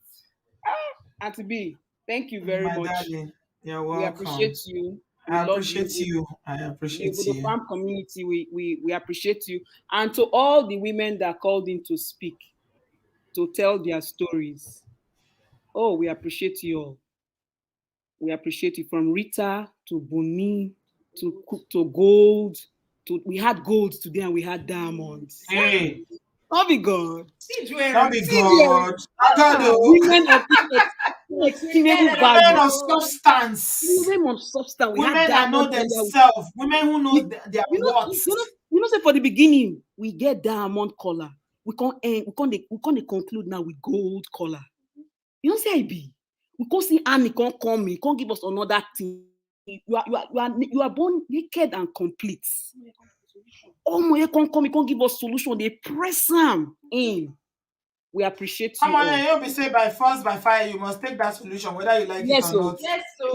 [SPEAKER 21] Auntie B, thank you very much.
[SPEAKER 1] Darling. You're welcome.
[SPEAKER 21] We appreciate you.
[SPEAKER 1] I appreciate you.
[SPEAKER 21] The farm community, we appreciate you. And to all the women that called in to speak, to tell their stories, Oh, we appreciate you all. We appreciate you, from Rita to Buni to gold. We had gold today and we had diamonds.
[SPEAKER 1] Hey.
[SPEAKER 21] Not be God.
[SPEAKER 1] Not be God. I got
[SPEAKER 21] Women of inestimable value.
[SPEAKER 1] Women of substance.
[SPEAKER 21] Women of substance. We
[SPEAKER 1] Women
[SPEAKER 21] had
[SPEAKER 1] that know
[SPEAKER 21] diamonds.
[SPEAKER 1] themselves. Women who know their worth.
[SPEAKER 21] You know, say for the beginning, we get diamond color. We can't conclude now with gold color. You know, say I be. We can't see Annie can't come. He can't give us another thing. You are born naked and complete. Oh my, can't come. He can't give us solution. They press him in. We appreciate you.
[SPEAKER 1] Come on, you'll be saying by force, by fire, you must take that solution, whether you like it or not.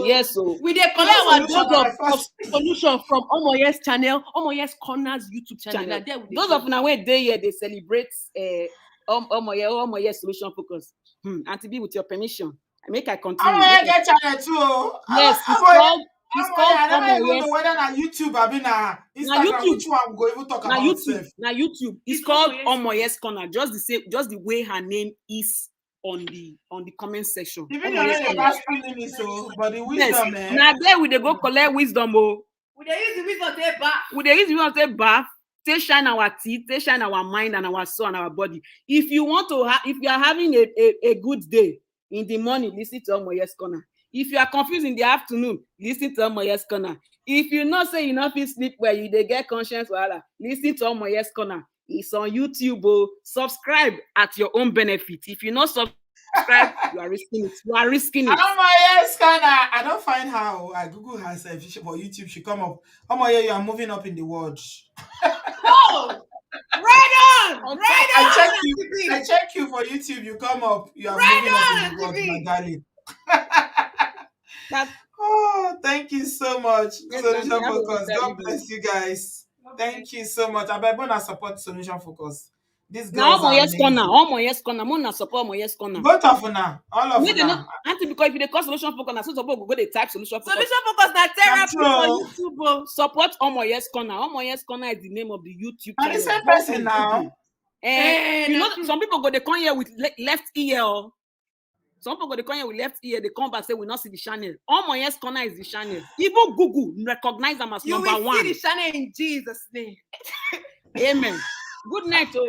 [SPEAKER 21] Yes, so
[SPEAKER 16] we dey collect our dose of solution from Omoye's channel, Omoye's Corners YouTube channel.
[SPEAKER 21] Those of now where they here they celebrate Omoye solution focus. Auntie B, with your permission, make I continue.
[SPEAKER 1] Omoye get channel too.
[SPEAKER 21] Yes,
[SPEAKER 1] it's called I never even know whether na YouTube or na Instagram. Which one we go even talk about?
[SPEAKER 21] YouTube. Now YouTube. It's called Omoye's Corner. Just the way her name is on the comment section.
[SPEAKER 1] Even though they pass feeling it so, but the wisdom, man.
[SPEAKER 21] Now there we dey go collect wisdom, oh.
[SPEAKER 16] We dey use the wisdom take bath.
[SPEAKER 21] We dey use the wisdom take bath. Take shine our teeth, take shine our mind and our soul and our body. If you want to, if you are having a good day in the morning, listen to Omoye's Corner. If you are confused in the afternoon, listen to Omoye's Corner. If you not say you not feel sleep where you they get conscience, wahala, listen to Omoye's Corner. It's on YouTube. Oh. Subscribe at your own benefit. If you not subscribe, you are risking it. You are risking it.
[SPEAKER 1] Omoye's Corner. I don't find how Google has a vision for YouTube. She come up. Omoye, you are moving up in the world.
[SPEAKER 16] Oh, right on.
[SPEAKER 1] I check you for YouTube. You come up. You are moving up in the world, my darling. Oh, thank you so much. Solution Focus. God bless you guys. Thank you so much. I better support Solution Focus. These girls are amazing.
[SPEAKER 21] Omoye's Corner. Mona support Omoye's Corner.
[SPEAKER 1] Both of them. All of them.
[SPEAKER 21] Auntie, because if you call Solution Focus, so support go they type Solution Focus.
[SPEAKER 16] Solution Focus na therapy for YouTube.
[SPEAKER 21] Support Omoye's Corner. Omoye's Corner is the name of the YouTube channel.
[SPEAKER 1] And the same person now.
[SPEAKER 21] You know, some people go they come here with left ear. Some people go they come here with left ear. They come back say we not see the channel. Omoye's Corner is the channel. Even Google recognize them as number one.
[SPEAKER 16] You will see the channel in Jesus' name.
[SPEAKER 21] Amen. Good night, oh.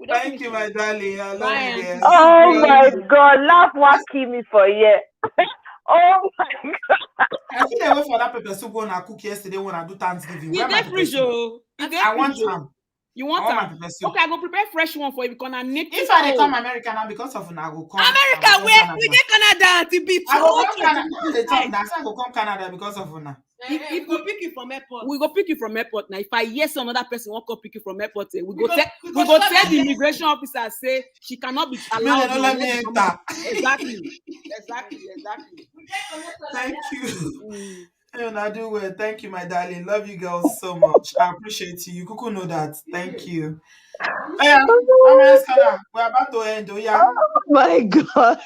[SPEAKER 1] Thank you, my darling. I love you. Guys.
[SPEAKER 20] Oh my God, laugh what kill me for you. Oh my God.
[SPEAKER 1] I think they wait for that pepper soup when I cook yesterday when I do Thanksgiving.
[SPEAKER 21] You get free, Joe.
[SPEAKER 1] I want some.
[SPEAKER 21] You want
[SPEAKER 1] some?
[SPEAKER 21] Okay, I go prepare fresh one for you because I need.
[SPEAKER 1] If I come America now because of I go come.
[SPEAKER 16] America, where we get Canada to be.
[SPEAKER 1] I go come Canada. They talk that I go come Canada because of una.
[SPEAKER 16] If we pick you from airport,
[SPEAKER 21] we go pick you from airport. Now, if I hear some other person won't go pick you from airport, we go tell the immigration officer say she cannot be allowed.
[SPEAKER 1] No, let me enter.
[SPEAKER 21] Exactly.
[SPEAKER 1] Thank you. I do well. Thank you, my darling. Love you girls so much. I appreciate you. You could know that. Thank you. Hey, we're about to end. Oh, yeah.
[SPEAKER 20] Oh my God.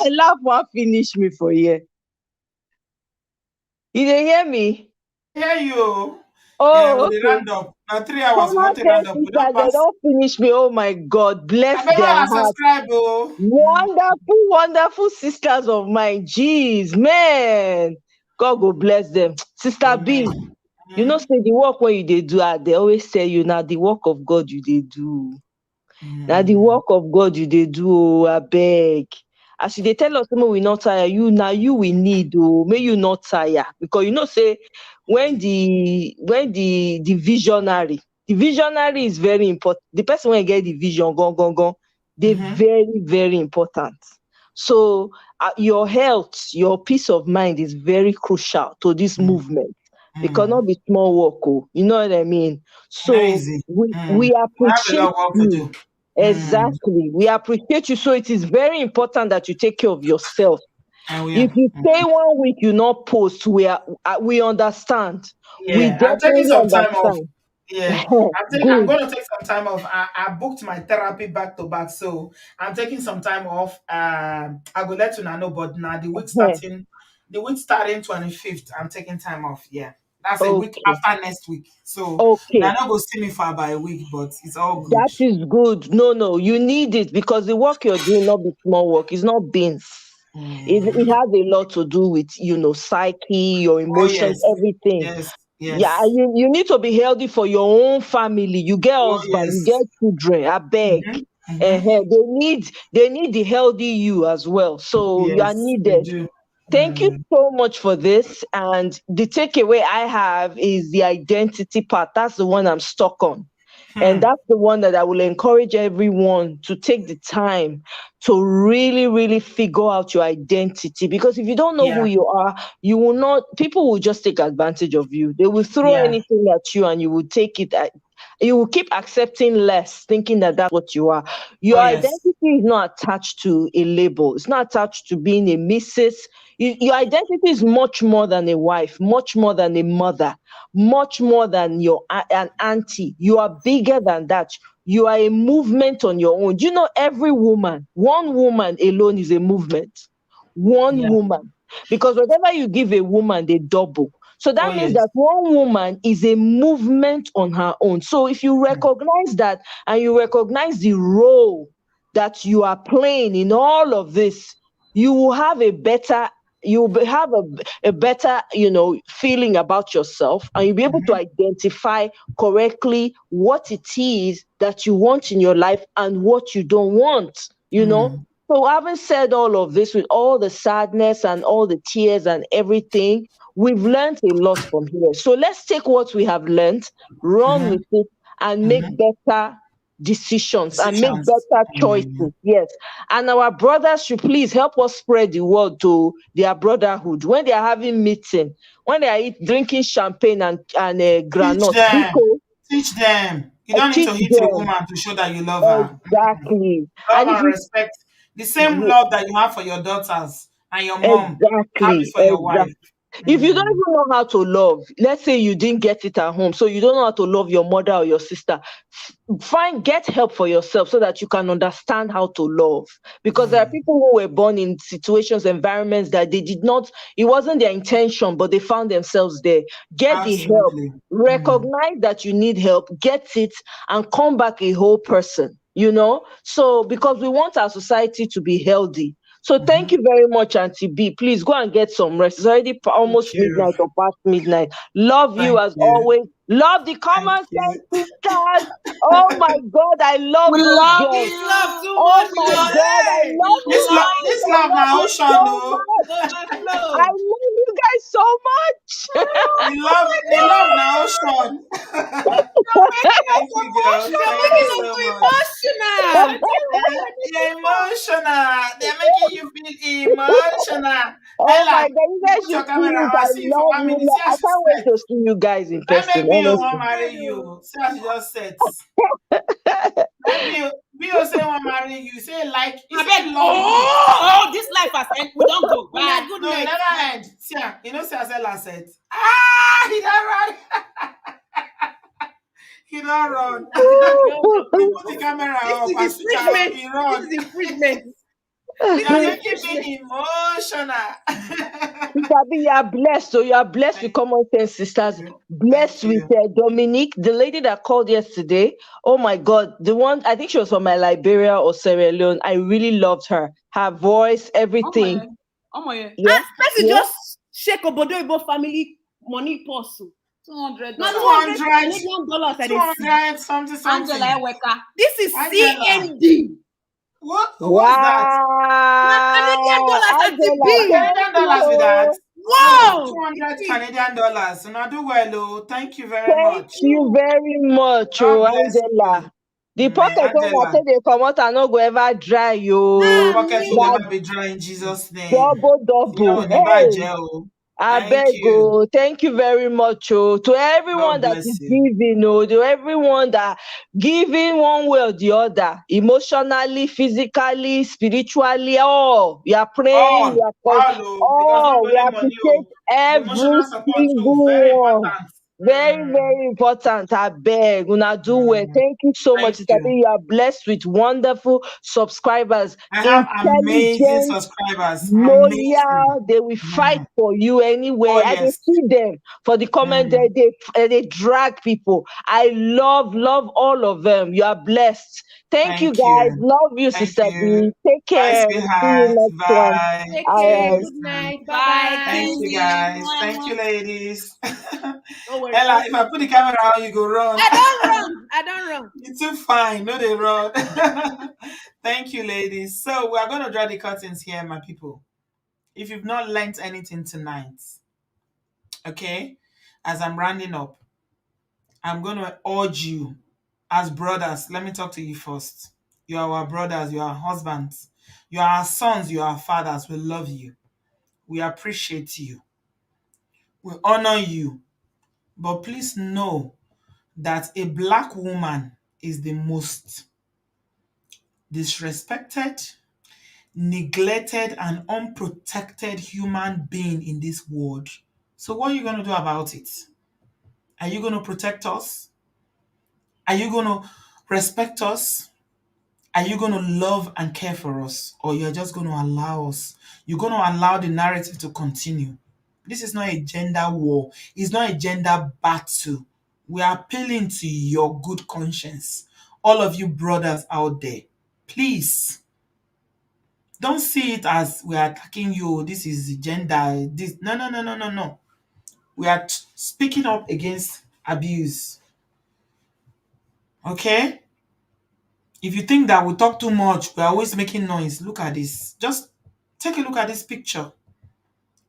[SPEAKER 20] Laugh won't finish me for you. You didn't hear me?
[SPEAKER 1] Hear you.
[SPEAKER 20] Oh,
[SPEAKER 1] okay. Round up. Now 3 hours. Round up.
[SPEAKER 20] They don't finish me. Oh my God. Bless their heart.
[SPEAKER 1] Subscribe, oh.
[SPEAKER 20] Wonderful sisters of mine. Jeez, man. God go bless them. Sister B, you know, say the work when you do, they always tell you now the work of God you do. Now the work of God you do, I beg. As they tell us, we not tire you now. You we need may you not tire because you know say when the visionary is very important. The person when get the vision, go. They're very, very important. So your health, your peace of mind is very crucial to this movement. It cannot be small work. You know what I mean? So we appreciate you. Exactly. We appreciate you. So it is very important that you take care of yourself. If you stay 1 week, you not post, we understand.
[SPEAKER 1] Yeah,
[SPEAKER 20] we definitely understand. Off.
[SPEAKER 1] Yeah, I'm going to take some time off. I booked my therapy back to back, so I'm taking some time off. I will let you know, but now the week starting 25th, I'm taking time off. Yeah, That's a week
[SPEAKER 20] Okay.
[SPEAKER 1] after next week. So
[SPEAKER 20] Okay.
[SPEAKER 1] they're not going to see me for about a week, but it's all good.
[SPEAKER 20] That is good. No, you need it because the work you're doing not be small work. It's not beans. It has a lot to do with psyche, your
[SPEAKER 1] Oh
[SPEAKER 20] emotions,
[SPEAKER 1] yes,
[SPEAKER 20] everything.
[SPEAKER 1] yes,
[SPEAKER 20] Yeah,
[SPEAKER 1] yes.
[SPEAKER 20] you need to be healthy for your own family. You get
[SPEAKER 1] Oh
[SPEAKER 20] husband, you
[SPEAKER 1] yes.
[SPEAKER 20] get children. I beg. They need the healthy you as well. So you are
[SPEAKER 1] Yes, they
[SPEAKER 20] needed.
[SPEAKER 1] do.
[SPEAKER 20] Thank you so much for this. And the takeaway I have is the identity part. That's the one I'm stuck on. And that's the one that I will encourage everyone to take the time to really, really figure out your identity. Because if you don't know who you are, people will just take advantage of you. They will throw anything at you and you will take it. You will keep accepting less, thinking that that's what you are. Your identity is not attached to a label. It's not attached to being a Mrs. Your identity is much more than a wife, much more than a mother, much more than an auntie. You are bigger than that. You are a movement on your own. Do you know every woman, one woman alone is a movement? One woman. Because whatever you give a woman, they double. So that means that one woman is a movement on her own. So if you recognize that and you recognize the role that you are playing in all of this, you will have a better feeling about yourself, and you'll be able to identify correctly what it is that you want in your life and what you don't want. So having said all of this, with all the sadness and all the tears and everything, we've learned a lot from here. So let's take what we have learned, run with it, and make better decisions and make better choices. Yes. And our brothers should please help us spread the word to their brotherhood. When they are having meeting, when they are drinking champagne and
[SPEAKER 1] Teach
[SPEAKER 20] granite.
[SPEAKER 1] them. Teach them. You don't need to hit a woman to show that you love her.
[SPEAKER 20] Exactly.
[SPEAKER 1] Love
[SPEAKER 20] And if
[SPEAKER 1] and
[SPEAKER 20] you
[SPEAKER 1] respect. The same love that you have for your daughters and your mom, have it
[SPEAKER 20] Exactly.
[SPEAKER 1] for your wife.
[SPEAKER 20] If you don't even know how to love, let's say you didn't get it at home, so you don't know how to love your mother or your sister, get help for yourself so that you can understand how to love. Because there are people who were born in situations, environments that it wasn't their intention, but they found themselves there. Get the help,
[SPEAKER 1] Absolutely.
[SPEAKER 20] recognize that you need help, get it, and come back a whole person. So because we want our society to be healthy. So thank you very much, Auntie B. Please go and get some rest. It's already almost midnight or past midnight. Love you as always. Love the common sense sisters. Oh my God, I love
[SPEAKER 21] We
[SPEAKER 20] those
[SPEAKER 21] love
[SPEAKER 20] girls.
[SPEAKER 21] this love too
[SPEAKER 20] Oh
[SPEAKER 21] much.
[SPEAKER 20] my God, I love you guys.
[SPEAKER 1] This
[SPEAKER 20] I
[SPEAKER 1] love
[SPEAKER 20] love
[SPEAKER 1] now
[SPEAKER 20] you
[SPEAKER 1] ocean,
[SPEAKER 20] so
[SPEAKER 1] no.
[SPEAKER 20] much. I love you guys so much.
[SPEAKER 1] The love now ocean. Thank you, girls. Thank you so much. You're emotional. They're making you feel emotional.
[SPEAKER 20] Oh my
[SPEAKER 1] Ella,
[SPEAKER 20] God, you guys
[SPEAKER 1] put
[SPEAKER 20] should
[SPEAKER 1] your
[SPEAKER 20] see
[SPEAKER 1] camera
[SPEAKER 20] it.
[SPEAKER 1] on.
[SPEAKER 20] I
[SPEAKER 1] See you for
[SPEAKER 20] love
[SPEAKER 1] 1
[SPEAKER 20] you.
[SPEAKER 1] minute. See how
[SPEAKER 20] I
[SPEAKER 1] she
[SPEAKER 20] can't wait
[SPEAKER 1] said.
[SPEAKER 20] to see you guys in
[SPEAKER 1] Let
[SPEAKER 20] person,
[SPEAKER 1] make Bio
[SPEAKER 20] honestly.
[SPEAKER 1] want marry you. See how she just said. Let Bio say want marry you. Say like. You say love you.
[SPEAKER 21] This life has ended. We don't go. Bye. Good
[SPEAKER 1] No, it
[SPEAKER 21] night.
[SPEAKER 1] never end. See, you know, see as Ella said. Ah, he don't run. He don't run. He put the camera up and switch her on. He run.
[SPEAKER 21] This is infringement.
[SPEAKER 1] You're making me emotional.
[SPEAKER 20] Sister B, you are blessed. So you are blessed with common sense sisters. Blessed with Dominique, the lady that called yesterday. Oh my God, the one, I think she was from my Liberia or Sierra Leone. I really loved her. Her voice, everything. Yeah.
[SPEAKER 21] Person just shake Obodoyibo family money purse. $200.
[SPEAKER 1] No,
[SPEAKER 21] $200
[SPEAKER 1] $200.
[SPEAKER 21] Canadian dollars.
[SPEAKER 1] 200 something.
[SPEAKER 21] Angela Eweka. This is
[SPEAKER 1] Angela.
[SPEAKER 21] CND.
[SPEAKER 1] What's that?
[SPEAKER 21] Canadian dollars at the
[SPEAKER 20] Angela,
[SPEAKER 21] bill.
[SPEAKER 1] Canadian dollars with that.
[SPEAKER 21] Wow.
[SPEAKER 1] 200 Canadian dollars. So now do well, oh. Thank you very
[SPEAKER 20] Thank
[SPEAKER 1] much.
[SPEAKER 20] you very much,
[SPEAKER 1] God bless
[SPEAKER 20] Angela. The
[SPEAKER 1] you.
[SPEAKER 20] pocket when I
[SPEAKER 1] Angela.
[SPEAKER 20] say they come out, I no go ever dry, yo.
[SPEAKER 1] Pocket will never be dry in Jesus' name.
[SPEAKER 20] Double. Hey. I
[SPEAKER 1] Thank
[SPEAKER 20] beg
[SPEAKER 1] you.
[SPEAKER 20] you. Thank you very much. To everyone
[SPEAKER 1] God
[SPEAKER 20] that
[SPEAKER 1] bless
[SPEAKER 20] is
[SPEAKER 1] you.
[SPEAKER 20] giving, to everyone that giving one way or the other, emotionally, physically, spiritually, we are praying,
[SPEAKER 1] All, because
[SPEAKER 20] we
[SPEAKER 1] not only money,
[SPEAKER 20] appreciate
[SPEAKER 1] the
[SPEAKER 20] every
[SPEAKER 1] emotional support too, very
[SPEAKER 20] single one.
[SPEAKER 1] important.
[SPEAKER 20] Very, very important. I beg. Una do well. Thank you so much.
[SPEAKER 1] Thank
[SPEAKER 20] Sister B.
[SPEAKER 1] you.
[SPEAKER 20] You are blessed with wonderful subscribers,
[SPEAKER 1] I have amazing
[SPEAKER 20] intelligent,
[SPEAKER 1] subscribers. Amazing.
[SPEAKER 20] loyal. They will fight for you
[SPEAKER 1] Oh
[SPEAKER 20] anywhere. I can
[SPEAKER 1] yes.
[SPEAKER 20] see them for the comment. They drag people. I love all of them. You are blessed. Thank you,
[SPEAKER 1] Thank
[SPEAKER 20] guys.
[SPEAKER 1] you.
[SPEAKER 20] Love you,
[SPEAKER 1] Thank
[SPEAKER 20] Sister
[SPEAKER 1] you.
[SPEAKER 20] B. Take
[SPEAKER 1] Bye,
[SPEAKER 20] care. See you
[SPEAKER 1] sweetheart.
[SPEAKER 20] next one.
[SPEAKER 1] Bye.
[SPEAKER 21] Take
[SPEAKER 20] All
[SPEAKER 21] care.
[SPEAKER 20] right.
[SPEAKER 21] Good night. Bye
[SPEAKER 17] Bye,
[SPEAKER 21] bye.
[SPEAKER 1] Thank you, guys. Thank you,
[SPEAKER 21] Mwah.
[SPEAKER 1] ladies.
[SPEAKER 21] Don't worry.
[SPEAKER 1] Ella, if I put the camera on, you go run.
[SPEAKER 21] I don't run. I don't run.
[SPEAKER 1] You're too fine. No, they run. Thank you, ladies. So we are going to draw the curtains here, my people. If you've not learnt anything tonight, okay, as I'm rounding up, I'm going to urge you as brothers. Let me talk to you first. You are our brothers. You are our husbands. You are our sons. You are our fathers. We love you. We appreciate you. We honor you. But please know that a black woman is the most disrespected, neglected, and unprotected human being in this world. So what are you going to do about it? Are you going to protect us? Are you going to respect us? Are you going to love and care for us? Or you're just going to allow us? You're going to allow the narrative to continue. This is not a gender war. It's not a gender battle. We are appealing to your good conscience. All of you brothers out there, please don't see it as we are attacking you. This is gender. This no. We are speaking up against abuse. Okay? If you think that we talk too much, we're always making noise. Look at this. Just take a look at this picture.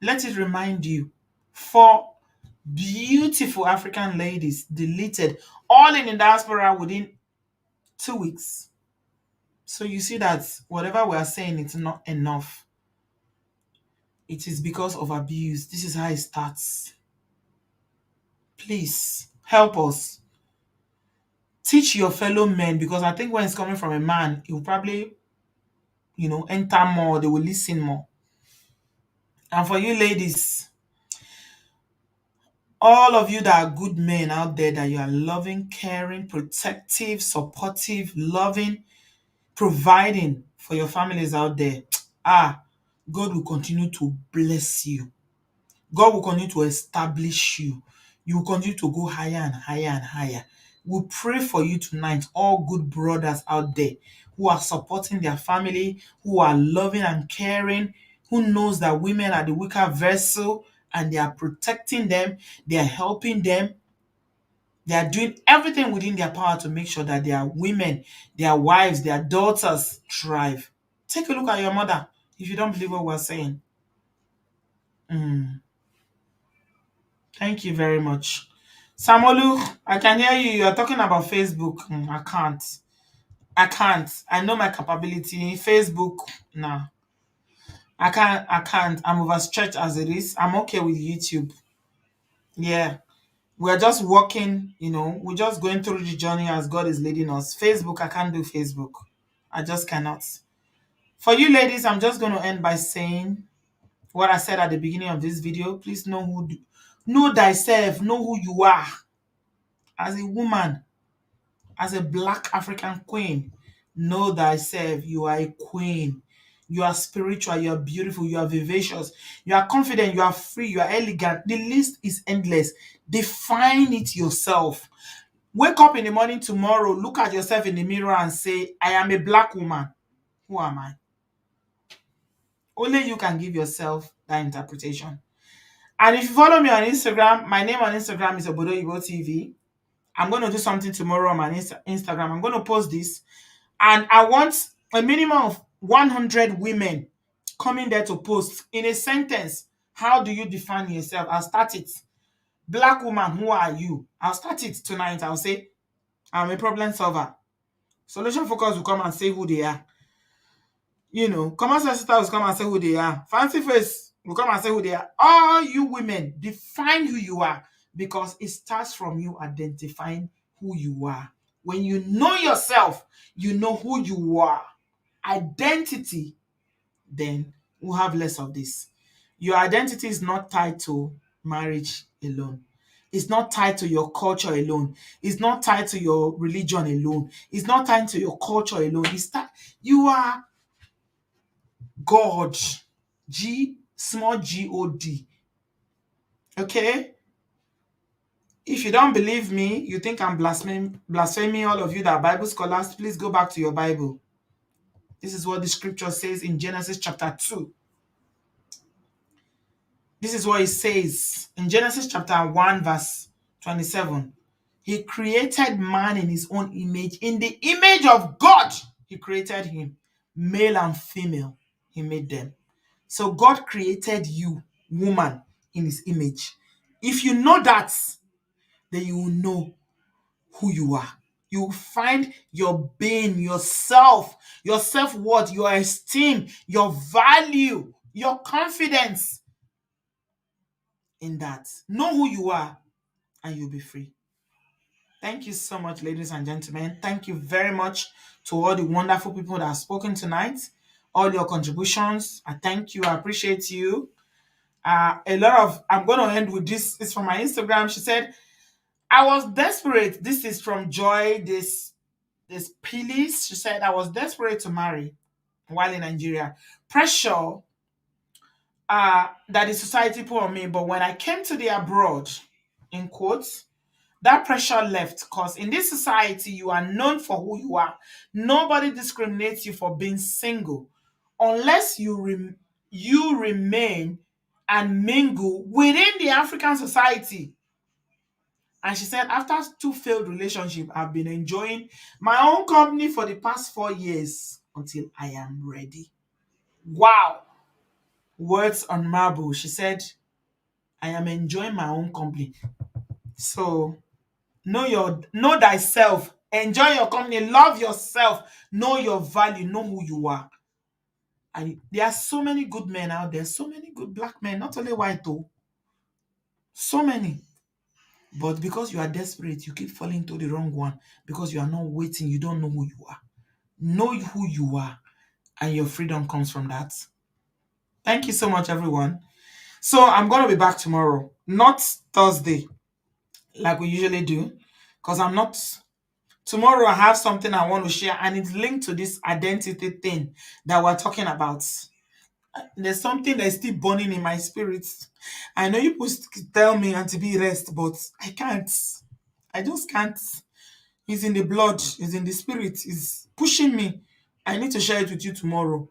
[SPEAKER 1] Let it remind you. 4 beautiful African ladies deleted, all in the diaspora within 2 weeks. So you see that whatever we are saying, it's not enough. It is because of abuse. This is how it starts. Please help us. Teach your fellow men, because I think when it's coming from a man, he will probably, enter more. They will listen more. And for you ladies, all of you that are good men out there, that you are loving, caring, protective, supportive, loving, providing for your families out there, God will continue to bless you. God will continue to establish you. You will continue to go higher and higher and higher. We pray for you tonight, all good brothers out there who are supporting their family, who are loving and caring, who knows that women are the weaker vessel and they are protecting them, they are helping them. They are doing everything within their power to make sure that their women, their wives, their daughters thrive. Take a look at your mother if you don't believe what we're saying. Thank you very much. Samolu, I can hear you. You're talking about Facebook. I can't. I know my capability. Facebook, nah. I can't. I'm overstretched as it is. I'm okay with YouTube. Yeah. We're just walking, we're just going through the journey as God is leading us. Facebook, I can't do Facebook. I just cannot. For you ladies, I'm just going to end by saying what I said at the beginning of this video. Please know thyself, know who you are. As a woman, as a black African queen, know thyself. You are a queen. You are spiritual. You are beautiful. You are vivacious. You are confident. You are free. You are elegant. The list is endless. Define it yourself. Wake up in the morning tomorrow, look at yourself in the mirror and say, I am a black woman. Who am I? Only you can give yourself that interpretation. And if you follow me on Instagram, my name on Instagram is obodooyinboconnect. I'm going to do something tomorrow on my Instagram. I'm going to post this. And I want a minimum of 100 women coming there to post in a sentence. How do you define yourself? I'll start it. Black woman, who are you? I'll start it tonight. I'll say, I'm a problem solver. Solution focus will come and say who they are. Common sense sisters will come and say who they are. Fancy face will come and say who they are. All you women, define who you are, because it starts from you identifying who you are. When you know yourself, you know who you are. Identity, then we'll have less of this. Your identity is not tied to marriage alone. It's not tied to your culture alone. It's not tied to your religion alone. It's not tied to your culture alone. You are God. Small God. Okay? If you don't believe me, you think I'm blaspheming all of you that are Bible scholars, please go back to your Bible. This is what the scripture says in Genesis chapter 2. This is what it says in Genesis chapter 1, verse 27. He created man in his own image. In the image of God, he created him. Male and female, he made them. So God created you, woman, in his image. If you know that, then you will know who you are. You will find your being, yourself, your self-worth, your esteem, your value, your confidence in that. Know who you are and you'll be free. Thank you so much, ladies and gentlemen. Thank you very much to all the wonderful people that have spoken tonight, all your contributions. I thank you. I appreciate you. I'm going to end with this. It's from my Instagram. She said, I was desperate. This is from Joy, this Pilis. She said, I was desperate to marry while in Nigeria. Pressure that the society put on me. But when I came to the abroad, in quotes, that pressure left, because in this society, you are known for who you are. Nobody discriminates you for being single unless you remain and mingle within the African society. And she said, after 2 failed relationships, I've been enjoying my own company for the past 4 years until I am ready. Wow. Words on marble. She said, I am enjoying my own company. So know thyself, enjoy your company, love yourself, know your value, know who you are. And there are so many good men out there, so many good black men, not only white though, so many. But because you are desperate, you keep falling to the wrong one because you are not waiting, you don't know who you are. Know who you are, and your freedom comes from that. Thank you so much, everyone. So I'm going to be back tomorrow, not Thursday like we usually do, because tomorrow I have something I want to share, and it's linked to this identity thing that we're talking about. There's something that's still burning in my spirit. I know you supposed to tell me and to be rest, but I can't. I just can't. It's in the blood, it's in the spirit, it's pushing me. I need to share it with you tomorrow.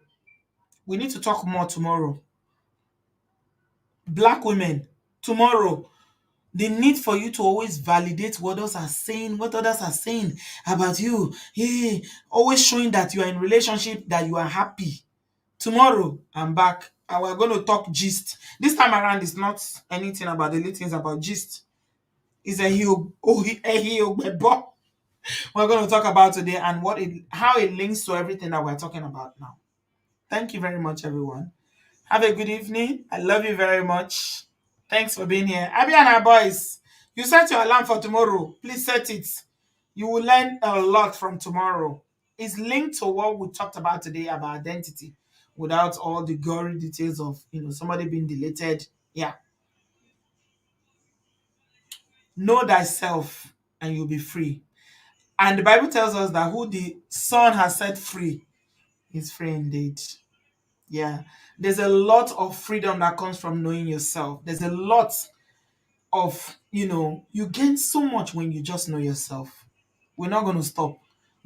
[SPEAKER 1] We need to talk more tomorrow. Black women, tomorrow. The need for you to always validate what others are saying, about you. Hey, always showing that you are in relationship, that you are happy. Tomorrow, I'm back and we're going to talk gist. This time around, it's not anything about the little things about gist. It's a but we're going to talk about today and how it links to everything that we're talking about now. Thank you very much, everyone. Have a good evening. I love you very much. Thanks for being here. Abby and our boys, you set your alarm for tomorrow. Please set it. You will learn a lot from tomorrow. It's linked to what we talked about today about identity without all the gory details of somebody being deleted. Yeah. Know thyself and you'll be free. And the Bible tells us that who the Son has set free is free indeed. Yeah. There's a lot of freedom that comes from knowing yourself. There's a lot of, you gain so much when you just know yourself. We're not going to stop.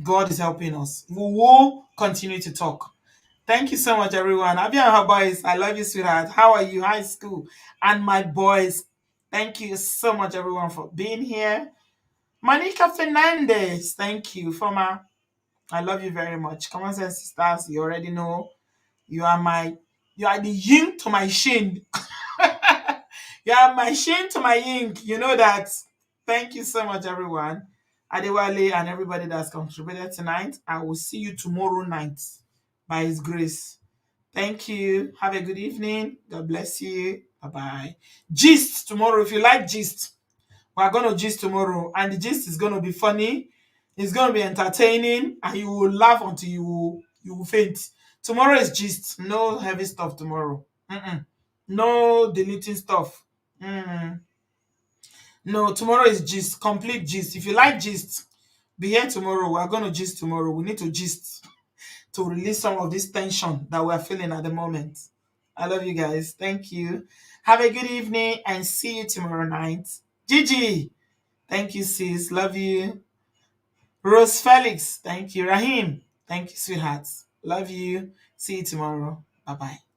[SPEAKER 1] God is helping us. We will continue to talk. Thank you so much, everyone. Abia and her boys, I love you, sweetheart. How are you? High school. And my boys, thank you so much, everyone, for being here. Monica Fernandez, thank you. Former, I love you very much. Common Sense Sisters, you already know. You are the yin to my shin. You are my shin to my yin. You know that. Thank you so much, everyone. Adewale and everybody that's contributed tonight. I will see you tomorrow night by His grace. Thank you. Have a good evening. God bless you. Bye-bye. Gist tomorrow. If you like gist, we're going to gist tomorrow. And the gist is going to be funny. It's going to be entertaining. And you will laugh until you will faint. Tomorrow is gist. No heavy stuff tomorrow. No deleting stuff. No, tomorrow is gist, complete gist. If you like gist, be here tomorrow. We're going to gist tomorrow. We need to gist to release some of this tension that we're feeling at the moment. I love you guys. Thank you. Have a good evening and see you tomorrow night. Gigi, thank you, sis. Love you. Rose Felix, thank you. Rahim, thank you, sweethearts. Love you. See you tomorrow. Bye bye.